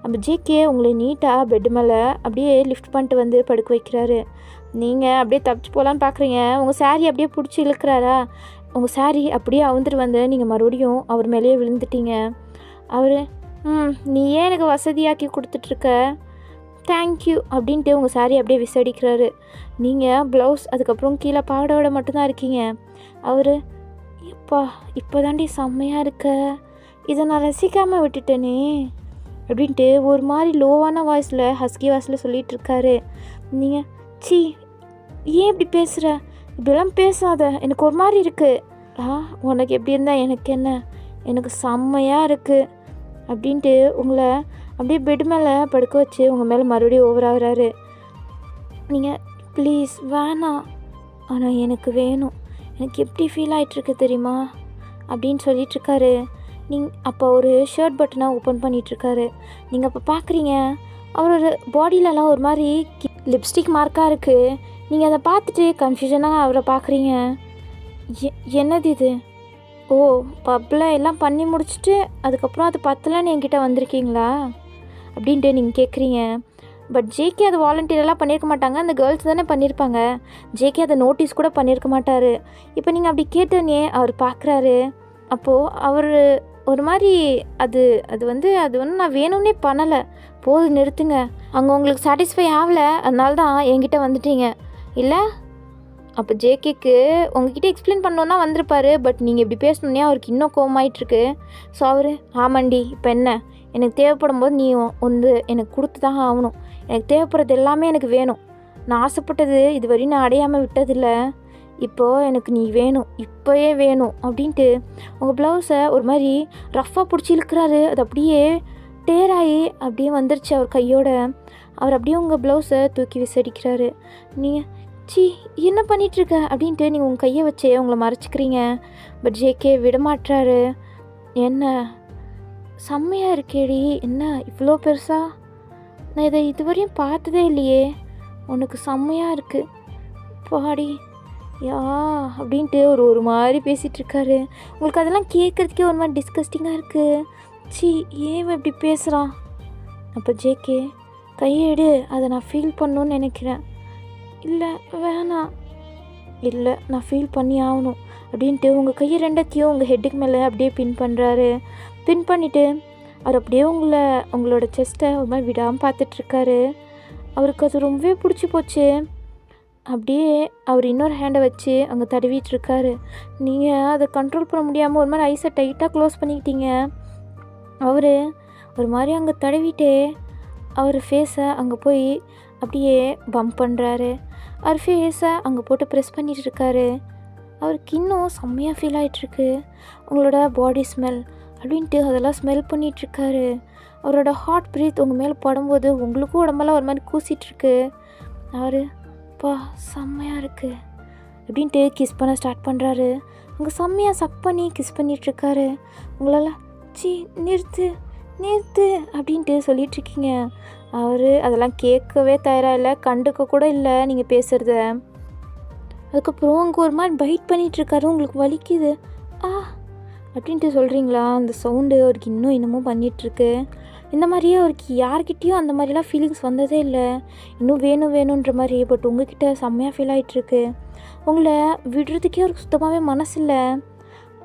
அப்போ ஜேகே உங்களை நீட்டாக பெட்டு மேலே அப்படியே லிஃப்ட் பண்ணிட்டு வந்து படுக்க வைக்கிறாரு. நீங்கள் அப்படியே தப்பிச்சு போகலான்னு பார்க்குறீங்க. உங்கள் சாரி அப்படியே பிடிச்சி இழுக்கிறாரா? உங்கள் சாரி அப்படியே அவுந்துட்டு வந்து நீங்கள் மறுபடியும் அவர் மேலேயே விழுந்துட்டீங்க. அவர் நீ ஏன் எனக்கு வசதியாக்கி கொடுத்துட்ருக்க, தேங்க்யூ அப்படின்ட்டு உங்கள் சாரி அப்படியே விசடிக்கிறாரு. நீங்கள் ப்ளவுஸ் அதுக்கப்புறம் கீழே பாவாடோட மட்டும்தான் இருக்கீங்க. அவர் இப்போ தாண்டி செம்மையாக இருக்க, இதை நான் ரசிக்காமல் விட்டுட்டேனே அப்படின்ட்டு ஒரு மாதிரி லோவான வாய்ஸில் ஹஸ்கி வாய்ஸில் சொல்லிகிட்ருக்காரு. நீங்கள் ஏன் இப்படி பேசுகிற? இப்படிலாம் பேசாத, எனக்கு ஒரு மாதிரி இருக்குது. உனக்கு எப்படி இருந்தால் எனக்கு என்ன, எனக்கு செம்மையாக இருக்குது அப்படின்ட்டு உங்களை அப்படியே பெட் மேலே படுக்க வச்சு உங்கள் மேலே மறுபடியும் ஓவராகிறாரு. நீங்கள் ப்ளீஸ் வேணாம், ஆனால் எனக்கு வேணும், எனக்கு எப்படி ஃபீல் ஆகிட்டுருக்கு தெரியுமா அப்படின்னு சொல்லிகிட்ருக்காரு. அப்போ ஒரு ஷர்ட் பட்டனை ஓப்பன் பண்ணிகிட்ருக்காரு. நீங்கள் அப்போ பார்க்குறீங்க அவரோட பாடியிலலாம் ஒரு மாதிரி லிப்ஸ்டிக் மார்க்காக இருக்குது. நீங்கள் அதை பார்த்துட்டு கன்ஃபியூஷனாக அவரை பார்க்குறீங்க. என்னது இது? பப்பில் எல்லாம் பண்ணி முடிச்சுட்டு அதுக்கப்புறம் அது பத்தலன்னு என்கிட்ட வந்திருக்கீங்களா அப்படின்ட்டு நீங்கள் கேட்குறீங்க. பட் ஜேகே அதை வாலண்டியரெல்லாம் பண்ணியிருக்க மாட்டாங்க, அந்த கேர்ள்ஸ் தானே பண்ணியிருப்பாங்க. ஜேகே அதை நோட்டீஸ் கூட பண்ணியிருக்க மாட்டார். இப்போ நீங்கள் அப்படி கேட்டோன்னே அவர் பார்க்குறாரு. அப்போது அவர் ஒரு மாதிரி அது நான் வேணும்னே பண்ணலை, போது நிறுத்துங்க, அங்கே உங்களுக்கு சாட்டிஸ்ஃபை ஆகலை, அதனால தான் என்கிட்ட வந்துட்டீங்க இல்லை? அப்போ ஜேகேக்கு உங்ககிட்ட எக்ஸ்பிளைன் பண்ணோன்னா வந்திருப்பார். பட் நீங்கள் இப்படி பேசணுன்னே அவருக்கு இன்னும் கோவமாயிட்ருக்கு. ஸோ அவர் ஆமாண்டி, இப்போ என்ன, எனக்கு தேவைப்படும் போது நீ எனக்கு கொடுத்து தான் ஆகணும், எனக்கு தேவைப்படுறது எல்லாமே எனக்கு வேணும், நான் ஆசைப்பட்டது இதுவரையும் நான் அடையாமல் விட்டதில்லை, இப்போது எனக்கு நீ வேணும், இப்போயே வேணும் அப்படின்ட்டு உங்கள் ப்ளவுஸை ஒரு மாதிரி ரஃப்பாக பிடிச்சி இழுக்கிறாரு. அது அப்படியே டேராகி அப்படியே வந்துருச்சு அவர் கையோட. அவர் அப்படியே உங்கள் ப்ளவுஸை தூக்கி விசடிக்கிறாரு. நீங்கள் சி என்ன பண்ணிகிட்ருக்க அப்படின்ட்டு நீங்கள் உங்கள் கையை வச்சு உங்களை மறைச்சிக்கிறீங்க. But JK விடமாட்டுறாரு. என்ன செம்மையாக இருக்கேடி, என்ன இவ்வளோ பெருசா, நான் இதை இதுவரையும் பார்த்ததே இல்லையே, உனக்கு செம்மையாக இருக்குது பாடி யா அப்படின்ட்டு ஒரு மாதிரி பேசிகிட்ருக்காரு. உங்களுக்கு அதெல்லாம் கேட்குறதுக்கே ஒரு மாதிரி டிஸ்கஸ்டிங்காக இருக்குது. சி ஏன் இப்படி பேசுகிறான்? அப்போ ஜேகே கையெடு, அதை நான் ஃபீல் பண்ணணுன்னு நினைக்கிறேன். இல்லை வேணாம், இல்லை நான் ஃபீல் பண்ணி ஆகணும் அப்படின்ட்டு உங்கள் கையை ரெண்டத்தையும் உங்கள் ஹெட்டுக்கு மேலே அப்படியே பின் பண்ணுறாரு. பின் பண்ணிவிட்டு அவர் அப்படியே உங்களோட செஸ்ட்டை ஒரு மாதிரி விடாமல் பார்த்துட்ருக்காரு. அவருக்கு அது ரொம்பவே பிடிச்சி போச்சு. அப்படியே அவர் இன்னொரு ஹேண்டை வச்சு அங்கே தடவிட்டுருக்காரு. நீங்கள் அதை கண்ட்ரோல் பண்ண முடியாமல் ஒரு மாதிரி ஐஸை டைட்டாக க்ளோஸ் பண்ணிக்கிட்டீங்க. அவர் ஒரு மாதிரி அங்கே தடவிட்டே அவர் ஃபேஸை அங்கே போய் அப்படியே பம்ப் பண்ணுறாரு. அவர் ஃபேஸை அங்கே போட்டு ப்ரெஸ் பண்ணிகிட்ருக்காரு. அவருக்கு இன்னும் செம்மையாக ஃபீல் ஆகிட்டுருக்கு. உங்களோட பாடி ஸ்மெல் அப்படின்ட்டு அதெல்லாம் ஸ்மெல் பண்ணிகிட்ருக்காரு. அவரோட ஹார்ட் ப்ரீத் உங்கள் மேலே படும்போது உங்களுக்கும் உடம்பெல்லாம் ஒரு மாதிரி கூசிகிட்ருக்கு. அவர் பா செம்மையாக இருக்குது அப்படின்ட்டு கிஸ் பண்ண ஸ்டார்ட் பண்ணுறாரு. அங்கே செம்மையாக சக் பண்ணி கிஸ் பண்ணிகிட்ருக்காரு. உங்களால் சி நிறுத்து நிறுத்து அப்படின்ட்டு சொல்லிகிட்ருக்கீங்க. அவர் அதெல்லாம் கேட்கவே தயாராக இல்லை, கண்டுக்க கூட இல்லை நீங்கள் பேசுகிறத. அதுக்கப்புறம் அங்கே ஒரு மாதிரி பைட் பண்ணிகிட்ருக்காரு. உங்களுக்கு வலிக்குது அப்படின்ட்டு சொல்கிறீங்களா? அந்த சவுண்டு அவருக்கு இன்னமும் பண்ணிகிட்ருக்கு. இந்த மாதிரியே அவருக்கு யார்கிட்டேயும் அந்த மாதிரிலாம் ஃபீலிங்ஸ் வந்ததே இல்லை. இன்னும் வேணுன்ற மாதிரி. பட் உங்ககிட்ட செம்மையாக ஃபீல் ஆகிட்டுருக்கு. உங்களை விடுறதுக்கே அவருக்கு சுத்தமாகவே மனசு இல்லை.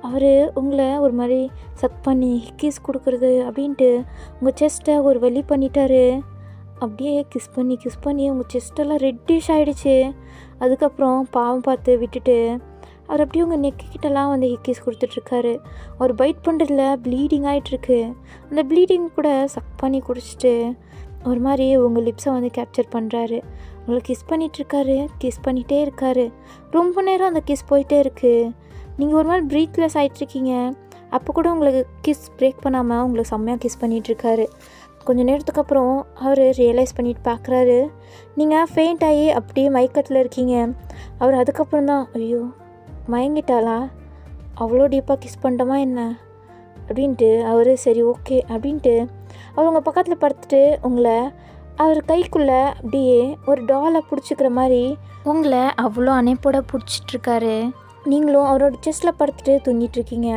அவர் உங்களை ஒரு மாதிரி சக் பண்ணி கிஸ் கொடுக்குறது அப்படின்ட்டு உங்கள் செஸ்ட்டை ஒரு வலி பண்ணிட்டாரு. அப்படியே கிஸ் பண்ணி உங்கள் செஸ்ட்டெல்லாம் ரெட்டிஷ் ஆகிடுச்சு. அதுக்கப்புறம் பாவம் பார்த்து விட்டுட்டு அவர் அப்படியே உங்கள் நெக்கிட்டெல்லாம் வந்து கிஸ் கொடுத்துட்ருக்காரு. அவர் பைட் பண்ணுறதுல ப்ளீடிங் ஆகிட்டுருக்கு. அந்த ப்ளீடிங் கூட சக் பண்ணி குடிச்சிட்டு ஒரு மாதிரி உங்கள் லிப்ஸை வந்து கேப்சர் பண்ணுறாரு. உங்களை கிஸ் பண்ணிகிட்ருக்காரு. கிஸ் பண்ணிகிட்டே இருக்காரு. ரொம்ப நேரம் அந்த கிஸ் போயிட்டே இருக்குது. நீங்கள் ஒரு மாதிரி ப்ரீத்லெஸ் ஆகிட்ருக்கீங்க. அப்போ கூட உங்களுக்கு கிஸ் பிரேக் பண்ணாமல் உங்களுக்கு செம்மையாக கிஸ் பண்ணிகிட்ருக்காரு. கொஞ்சம் நேரத்துக்கு அப்புறம் அவர் ரியலைஸ் பண்ணிட்டு பார்க்குறாரு. நீங்கள் ஃபெயிண்ட் ஆகி அப்படியே மயக்கத்தில் இருக்கீங்க. அவர் அதுக்கப்புறம் தான் ஐயோ மயங்கிட்டாளா, அவ்வளோ டீப்பாக கிஸ் பண்ணிட்டோமா என்ன அப்படின்ட்டு அவர் சரி ஓகே அப்படின்ட்டு அவர் உங்கள் பக்கத்தில் படுத்துட்டு உங்களை அவர் கைக்குள்ளே அப்படியே ஒரு டாலை பிடிச்சிக்கிற மாதிரி உங்களை அவ்வளோ அணைப்போட பிடிச்சிட்ருக்காரு. நீங்களும் அவரோட செஸ்ட்டில் படுத்துட்டு தூங்கிட்டுருக்கீங்க.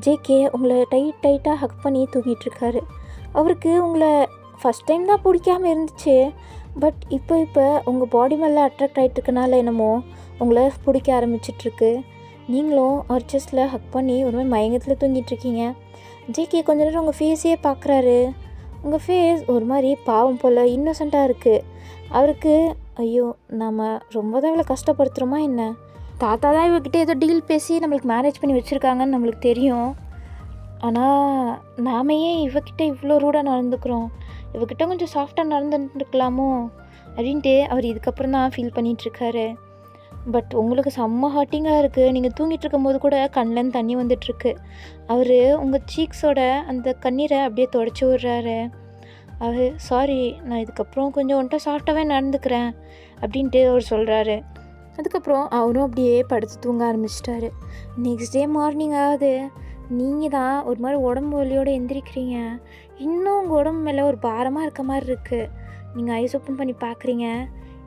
ஜேகே உங்களை டைட்டாக ஹக் பண்ணி தூங்கிட்டுருக்காரு. அவருக்கு உங்களை ஃபஸ்ட் டைம் தான் பிடிக்காமல் இருந்துச்சு. பட் இப்போ உங்கள் பாடி மேலே அட்ராக்ட் ஆகிட்டுருக்கனால என்னமோ உங்களை பிடிக்க ஆரம்பிச்சிட்ருக்கு. நீங்களும் அவர் செஸ்ட்டில் ஹக் பண்ணி ஒரு மாதிரி மயங்கத்தில் தூங்கிட்டுருக்கீங்க. ஜேகே கொஞ்ச நேரம் உங்கள் ஃபேஸையே பார்க்குறாரு. உங்கள் ஃபேஸ் ஒரு மாதிரி பாவம் போல் இன்னோசண்ட்டாக இருக்குது. அவருக்கு ஐயோ நாம் ரொம்ப தான் இவ்வளோ கஷ்டப்படுத்துகிறோமா என்ன, தாத்தா தான் இவகிட்ட ஏதோ டீல் பேசி நம்மளுக்கு மேரேஜ் பண்ணி வச்சுருக்காங்கன்னு நம்மளுக்கு தெரியும். ஆனால் நாம ஏன் இவகிட்ட இவ்வளோ ரூடாக நடந்துக்கிறோம், இவகிட்ட கொஞ்சம் சாஃப்டாக நடந்துருக்கலாமோ அப்படின்ட்டு அவர் இதுக்கப்புறம் தான் ஃபீல் பண்ணிகிட்ருக்காரு. பட் உங்களுக்கு செம்ம ஹார்ட்டிங்காக இருக்குது. நீங்கள் தூங்கிட்டு இருக்கும்போது கூட கண்ணிலேருந்து தண்ணி வந்துட்டுருக்கு. அவர் உங்கள் சீக்ஸோட அந்த கண்ணீரை அப்படியே தொடச்சி விட்றாரு. அவர் சாரி, நான் இதுக்கப்புறம் கொஞ்சம் ஒன்ட்ட சாஃப்டாகவே நடந்துக்கிறேன் அப்படின்ட்டு அவர் சொல்கிறாரு. அதுக்கப்புறம் அவரும் அப்படியே படுத்து தூங்க ஆரம்பிச்சிட்டாரு. நெக்ஸ்ட் டே மார்னிங் ஆகுது. நீங்கள் தான் ஒரு மாதிரி உடம்பு வலியோடு எந்திரிக்கிறீங்க. இன்னும் உங்கள் உடம்பு மேலே ஒரு பாரமாக இருக்க மாதிரி இருக்குது. நீங்கள் ஐஸ் ஓப்பன் பண்ணி பார்க்குறீங்க.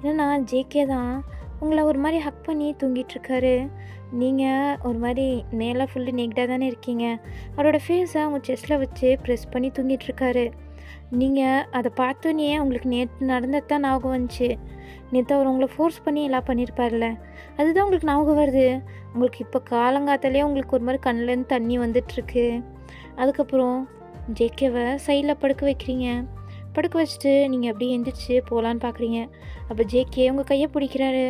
என்னன்னா ஜேகே தான் உங்களை ஒரு மாதிரி ஹக் பண்ணி தூங்கிட்டுருக்காரு. நீங்கள் ஒரு மாதிரி மேலே ஃபுல்லு நெக்டாக தானே இருக்கீங்க. அவரோட ஃபேஸை அவங்க செஸ்ட்டில் வச்சு ப்ரெஸ் பண்ணி தூங்கிட்டுருக்காரு. நீங்கள் அதை பார்த்தோன்னே உங்களுக்கு நேற்று நடந்தது தான் ஞாபகம் வந்துச்சு. நேற்று அவர் உங்களை ஃபோர்ஸ் பண்ணி எல்லாம் பண்ணியிருப்பார்ல, அதுதான் உங்களுக்கு ஞாபகம் வருது. உங்களுக்கு இப்போ காலங்காத்தாலே உங்களுக்கு ஒரு மாதிரி கண்ணிலேருந்து தண்ணி வந்துட்டுருக்கு. அதுக்கப்புறம் ஜேகேவை சைடில் படுக்க வைக்கிறீங்க. படுக்க வச்சுட்டு நீங்கள் அப்படியே எந்திரிச்சு போகலான்னு பார்க்குறீங்க. அப்போ ஜேகே உங்கள் கையை பிடிக்கிறாரு.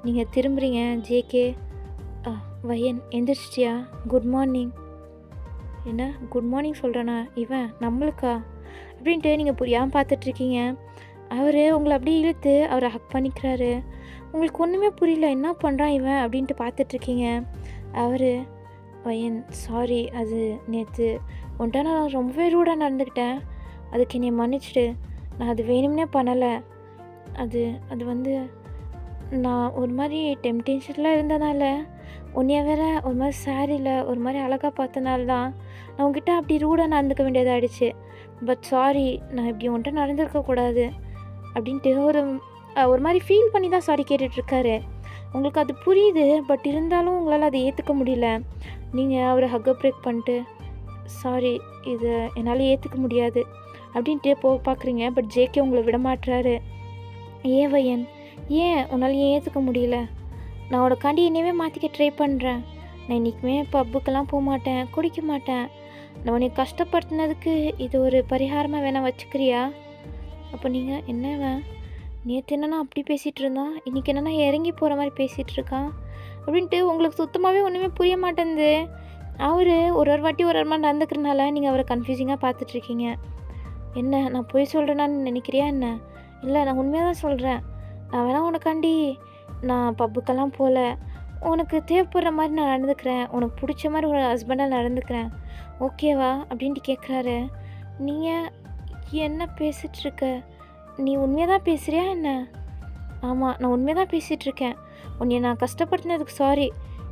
நீங்கள் திரும்புகிறீங்க. ஜேகே வயன் எந்திரிச்சிட்டியா, குட் மார்னிங். என்ன குட் மார்னிங் சொல்கிறேண்ணா, இவன் நம்மளுக்கா அப்படின்ட்டு நீங்கள் புரியாமல் பார்த்துட்ருக்கீங்க. அவர் உங்களை அப்படியே இழுத்து அவரை ஹக் பண்ணிக்கிறாரு. உங்களுக்கு ஒன்றுமே புரியல, என்ன பண்ணுறான் இவன் அப்படின்ட்டு பார்த்துட்ருக்கீங்க. அவர் வயன் சாரி, அது நேற்று உன்ட்ட நான் ரொம்பவே ரூடாக நடந்துக்கிட்டேன், அதுக்கு என்னை மன்னிச்சிடு. நான் அது வேணும்னே பண்ணலை. அது அது வந்து நான் ஒரு மாதிரி டெம்டேஷனில் இருந்தனால, உன்னைய வேற ஒரு மாதிரி சாரியில் ஒரு மாதிரி அழகாக பார்த்தனால தான் நான் உங்ககிட்ட அப்படி ரூடாக நடந்துக்க வேண்டியதாகிடுச்சு. பட் சாரி, நான் இப்படி உன்கிட்ட நடந்திருக்கக்கூடாது அப்படின்ட்டு ஒரு மாதிரி ஃபீல் பண்ணி தான் சாரி கேட்டுட்ருக்காரு. உங்களுக்கு அது புரியுது, பட் இருந்தாலும் உங்களால் அதை ஏற்றுக்க முடியல. நீங்கள் அவரை ஹக்கை பிரேக் பண்ணிட்டு, சாரி, இதை என்னால் ஏற்றுக்க முடியாது அப்படின்ட்டு பார்க்குறீங்க. பட் ஜேகே உங்களை விடமாட்டுறாரு. ஏன் வயன், ஏன் உன்னால் ஏற்றுக்க முடியல? நான் உனக்காண்டி என்னையவே மாற்றிக்க ட்ரை பண்ணுறேன். நான் இன்றைக்குமே பப்புக்கெல்லாம் போக மாட்டேன், குடிக்க மாட்டேன். நான் உன்னை கஷ்டப்படுத்தினதுக்கு இது ஒரு பரிகாரமாக வேணால் வச்சுக்கிறியா? அப்போ நீங்கள் என்னவன், நேற்று என்னன்னா அப்படி பேசிகிட்டு இருந்தான், இன்றைக்கி என்னென்னா இறங்கி போகிற மாதிரி பேசிகிட்டு இருக்கான் அப்படின்ட்டு உங்களுக்கு சுத்தமாகவே ஒன்றுமே புரிய மாட்டேங்குது. அவர் ஒரு வாட்டி ஒரு மாதிரி நடந்துக்கிறனால நீங்கள் அவரை கன்ஃபியூசிங்காக பார்த்துட்ருக்கீங்க. என்ன, நான் போய் சொல்கிறேன்னான்னு நினைக்கிறியா என்ன? இல்லை, நான் உண்மையாக தான் சொல்கிறேன். நான் வேணால் உனக்காண்டி நான் பப்புக்கெல்லாம் போகல, உனக்கு தேவைப்படுற மாதிரி நான் நடந்துக்கிறேன், உனக்கு பிடிச்ச மாதிரி ஒரு ஹஸ்பண்டாக நடந்துக்கிறேன், ஓகேவா அப்படின்ட்டு கேட்குறாரு. நீங்கள் என்ன பேசிகிட்ருக்க? நீ உண்மையாக தான் பேசுகிறியா என்ன? ஆமாம், நான் உண்மையாக தான் பேசிகிட்ருக்கேன். உன்னை நான் கஷ்டப்படுத்தினதுக்கு சாரி.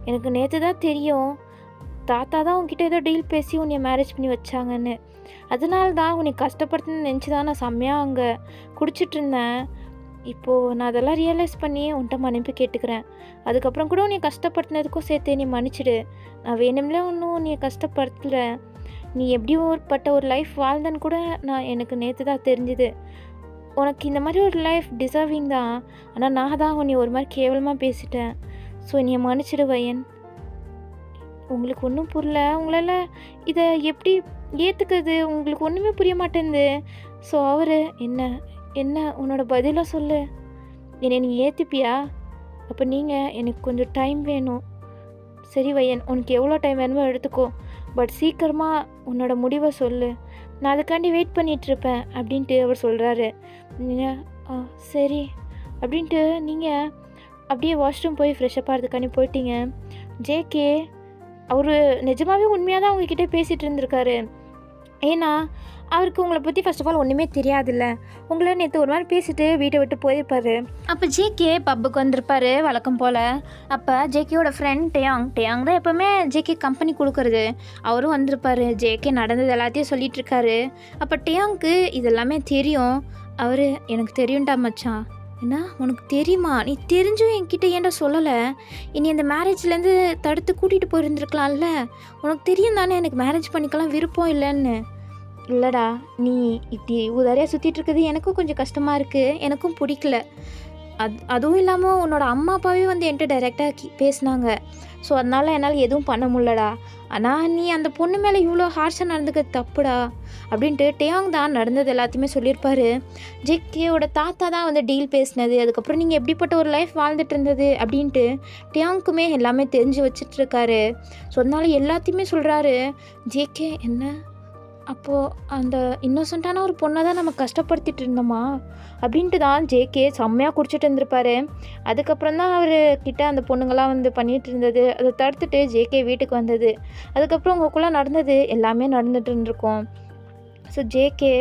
எனக்கு நேற்று தான் தெரியும், தாத்தா தான் உன்கிட்ட ஏதோ டீல் பேசி உன்னை மேரேஜ் பண்ணி வச்சாங்கன்னு. அதனால தான் உன்னை கஷ்டப்படுத்தினு நினச்சி தான் நான் செம்மையாக அங்கே குடிச்சிட்ருந்தேன். இப்போது நான் அதெல்லாம் ரியலைஸ் பண்ணி உன்கிட்ட மன்னிப்பு கேட்டுக்கிறேன். அதுக்கப்புறம் கூட உன்னை கஷ்டப்படுத்தினதுக்கும் சேர்த்து நீ மன்னிச்சிடு. நான் வேணும்லே ஒன்றும் உன்னை கஷ்டப்படுத்தல. நீ எப்படி ஒரு லைஃப் வாழ்ந்தன்னு கூட எனக்கு நேற்று தான் தெரிஞ்சுது. உனக்கு இந்த மாதிரி ஒரு லைஃப் டிசர்விங் தான். ஆனால் நான் தான் உன்னை ஒரு மாதிரி கேவலமாக பேசிட்டேன். ஸோ நீ மன்னிச்சிடு வயன். உங்களுக்கு ஒன்றும் புரியல, உங்களால் இதை எப்படி ஏற்றுக்கிறது உங்களுக்கு ஒன்றுமே புரிய மாட்டேங்குது. ஸோ அவர் என்ன உன்னோட பதிலாக சொல்லு. என்னை நீ ஏற்றுப்பியா? அப்போ நீங்கள் எனக்கு கொஞ்சம் டைம் வேணும். சரி வயன், உனக்கு எவ்வளோ டைம் வேணுமோ எடுத்துக்கோ, பட் சீக்கிரமாக உன்னோட முடிவை சொல்லு, நான் அதுக்காண்டி வெயிட் பண்ணிகிட்ருப்பேன் அப்படின்ட்டு அவர் சொல்கிறாரு. நீங்கள் சரி அப்படின்ட்டு நீங்கள் அப்படியே வாஷ்ரூம் போய் ஃப்ரெஷ்அப் ஆகிறதுக்காண்டி போயிட்டீங்க. ஜேகே அவர் நிஜமாகவே உண்மையாக தான் உங்ககிட்ட பேசிகிட்டு இருந்திருக்காரு. ஏன்னா அவருக்கு உங்களை பற்றி ஃபர்ஸ்ட் ஆஃப் ஆல் ஒன்றுமே தெரியாதுல்ல. உங்களை நேற்று ஒரு மாதிரி பேசிட்டு வீட்டை விட்டு போயிருப்பார். அப்போ ஜேகே பப்புக்கு வந்திருப்பார் வழக்கம் போல். அப்போ ஜேகேயோட ஃப்ரெண்ட் டேயாங் தான் எப்போவுமே ஜேகே கம்பெனி கொடுக்குறது. அவரும் வந்திருப்பார். ஜேகே நடந்தது எல்லாத்தையும் சொல்லிகிட்ருக்காரு. அப்போ டேயாங்க்கு இதெல்லாமே தெரியும். அவர் எனக்கு தெரியும்டா மச்சான். என்ன உனக்கு தெரியுமா? நீ தெரிஞ்சும் என்கிட்ட ஏன்டா சொல்லலை? இனி அந்த மேரேஜ்லேருந்து தடுத்து கூட்டிகிட்டு போயிருந்துருக்கலாம்ல. உனக்கு தெரியும் தானே எனக்கு மேரேஜ் பண்ணிக்கலாம் விருப்பம் இல்லைன்னு. இல்லைடா, நீ இப்படி உதாரியாக சுற்றிட்டு இருக்கிறது எனக்கும் கொஞ்சம் கஷ்டமாக இருக்குது, எனக்கும் பிடிக்கல. அதுவும் இல்லாமல் உன்னோட அம்மா அப்பாவே வந்து என்கிட்ட டைரெக்டாக பேசினாங்க. ஸோ அதனால் என்னால் எதுவும் பண்ண முடியலடா. ஆனால் நீ அந்த பொண்ணு மேலே இவ்வளோ ஹார்ஷாக நடந்துக்கிறது தப்புடா அப்படின்ட்டு டேயாங் தான் நடந்தது எல்லாத்தையுமே சொல்லியிருப்பார். ஜேகேயோட தாத்தா தான் வந்து டீல் பேசினது, அதுக்கப்புறம் நீங்கள் எப்படிப்பட்ட ஒரு லைஃப் வாழ்ந்துட்டு இருந்தது அப்படின்ட்டு டேயாங்க்குமே எல்லாமே தெரிஞ்சு வச்சிட்ருக்காரு. ஸோ அதனால எல்லாத்தையுமே சொல்கிறாரு. ஜேகே என்ன, அப்போது அந்த இன்னோசென்ட்டான ஒரு பொண்ணை தான் நம்ம கஷ்டப்படுத்திட்டு இருந்தோமா அப்படின்ட்டு தான் ஜேகே செம்மையாக குடிச்சிட்டு இருந்திருப்பாரு. அதுக்கப்புறம் தான் அவர்கிட்ட அந்த பொண்ணுங்களாம் வந்து பண்ணிகிட்டு இருந்தது, அதை தடுத்துட்டு ஜேகே வீட்டுக்கு வந்தது. அதுக்கப்புறம் உங்களுக்குள்ளே நடந்தது எல்லாமே நடந்துட்டு இருந்திருக்கும். ஸோ ஜேகே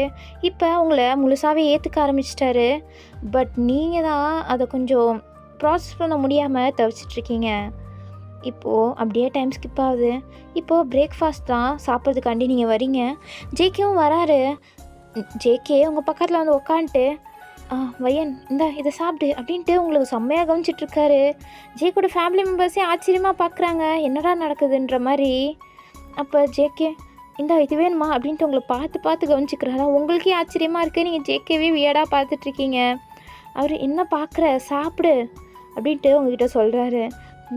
இப்போ உங்களை முழுசாகவே ஏற்றுக்க ஆரம்பிச்சிட்டாரு. பட் நீங்கள் தான் அதை கொஞ்சம் ப்ராசஸ் பண்ண முடியாமல் தவிச்சிட்ருக்கீங்க. இப்போது அப்படியே டைம் ஸ்கிப் ஆகுது. இப்போது பிரேக்ஃபாஸ்ட் தான் சாப்பிட்றதுக்காண்டி நீங்கள் வரீங்க. ஜேகேவும் வராரு. ஜேகே உங்கள் பக்கத்தில் வந்து உக்காந்துட்டு, வயன் இதை சாப்பிடு அப்படின்ட்டு உங்களுக்கு செம்மையாக கவனிச்சிட்ருக்காரு. ஜேகோட ஃபேமிலி மெம்பர்ஸே ஆச்சரியமாக பார்க்குறாங்க, என்னடா நடக்குதுன்ற மாதிரி. அப்போ ஜேகே இது வேணுமா அப்படின்ட்டு உங்களை பார்த்து கவனிச்சிக்கிறாரா. உங்களுக்கே ஆச்சரியமாக இருக்குது, நீங்கள் ஜேகேவே வியடாக பார்த்துட்ருக்கீங்க. அவர் என்ன பார்க்குற, சாப்பிடு அப்படின்ட்டு உங்ககிட்ட சொல்கிறாரு.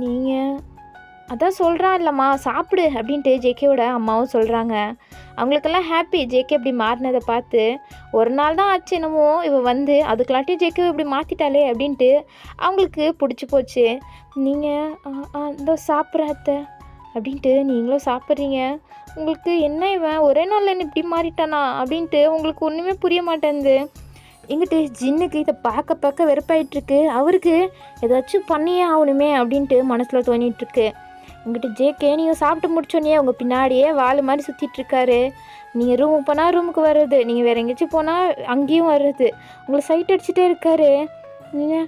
நீங்கள் அதான் சொல்கிறான் இல்லைம்மா சாப்பிடு அப்படின்ட்டு ஜேகேவோட அம்மாவும் சொல்கிறாங்க. அவங்களுக்கெல்லாம் ஹாப்பி ஜேகே இப்படி மாறினதை பார்த்து. ஒரு நாள் தான் ஆச்சு என்னமோ இவ வந்து அதுக்கெல்லாட்டியும் ஜேகே இப்படி மாற்றிட்டாலே அப்படின்ட்டு அவங்களுக்கு பிடிச்சி போச்சு. நீங்கள் இந்த சாப்பிட்ற அத்தை அப்படின்ட்டு நீங்களும் சாப்பிட்றீங்க. உங்களுக்கு என்ன இவன் ஒரே நாளில் என்ன இப்படி மாறிட்டானா அப்படின்ட்டு உங்களுக்கு ஒன்றுமே புரிய மாட்டேங்குது. எங்கிட்ட ஜின்னுக்கு இதை பார்க்க வெறுப்பாயிட்ருக்கு. அவருக்கு ஏதாச்சும் பண்ணியே ஆகணுமே அப்படின்ட்டு மனசில் தோணிகிட்ருக்கு. உங்கள்கிட்ட ஜேகே நீங்கள் சாப்பிட்டு முடிச்சோன்னே உங்கள் பின்னாடியே வால் மாதிரி சுற்றிட்டுருக்காரு. நீங்கள் ரூமுக்கு போனால் ரூமுக்கு வர்றது, நீங்கள் வேறு எங்கேயாச்சும் போனால் அங்கேயும் வர்றது, உங்களை சைட் அடிச்சுட்டே இருக்காரு. நீங்கள்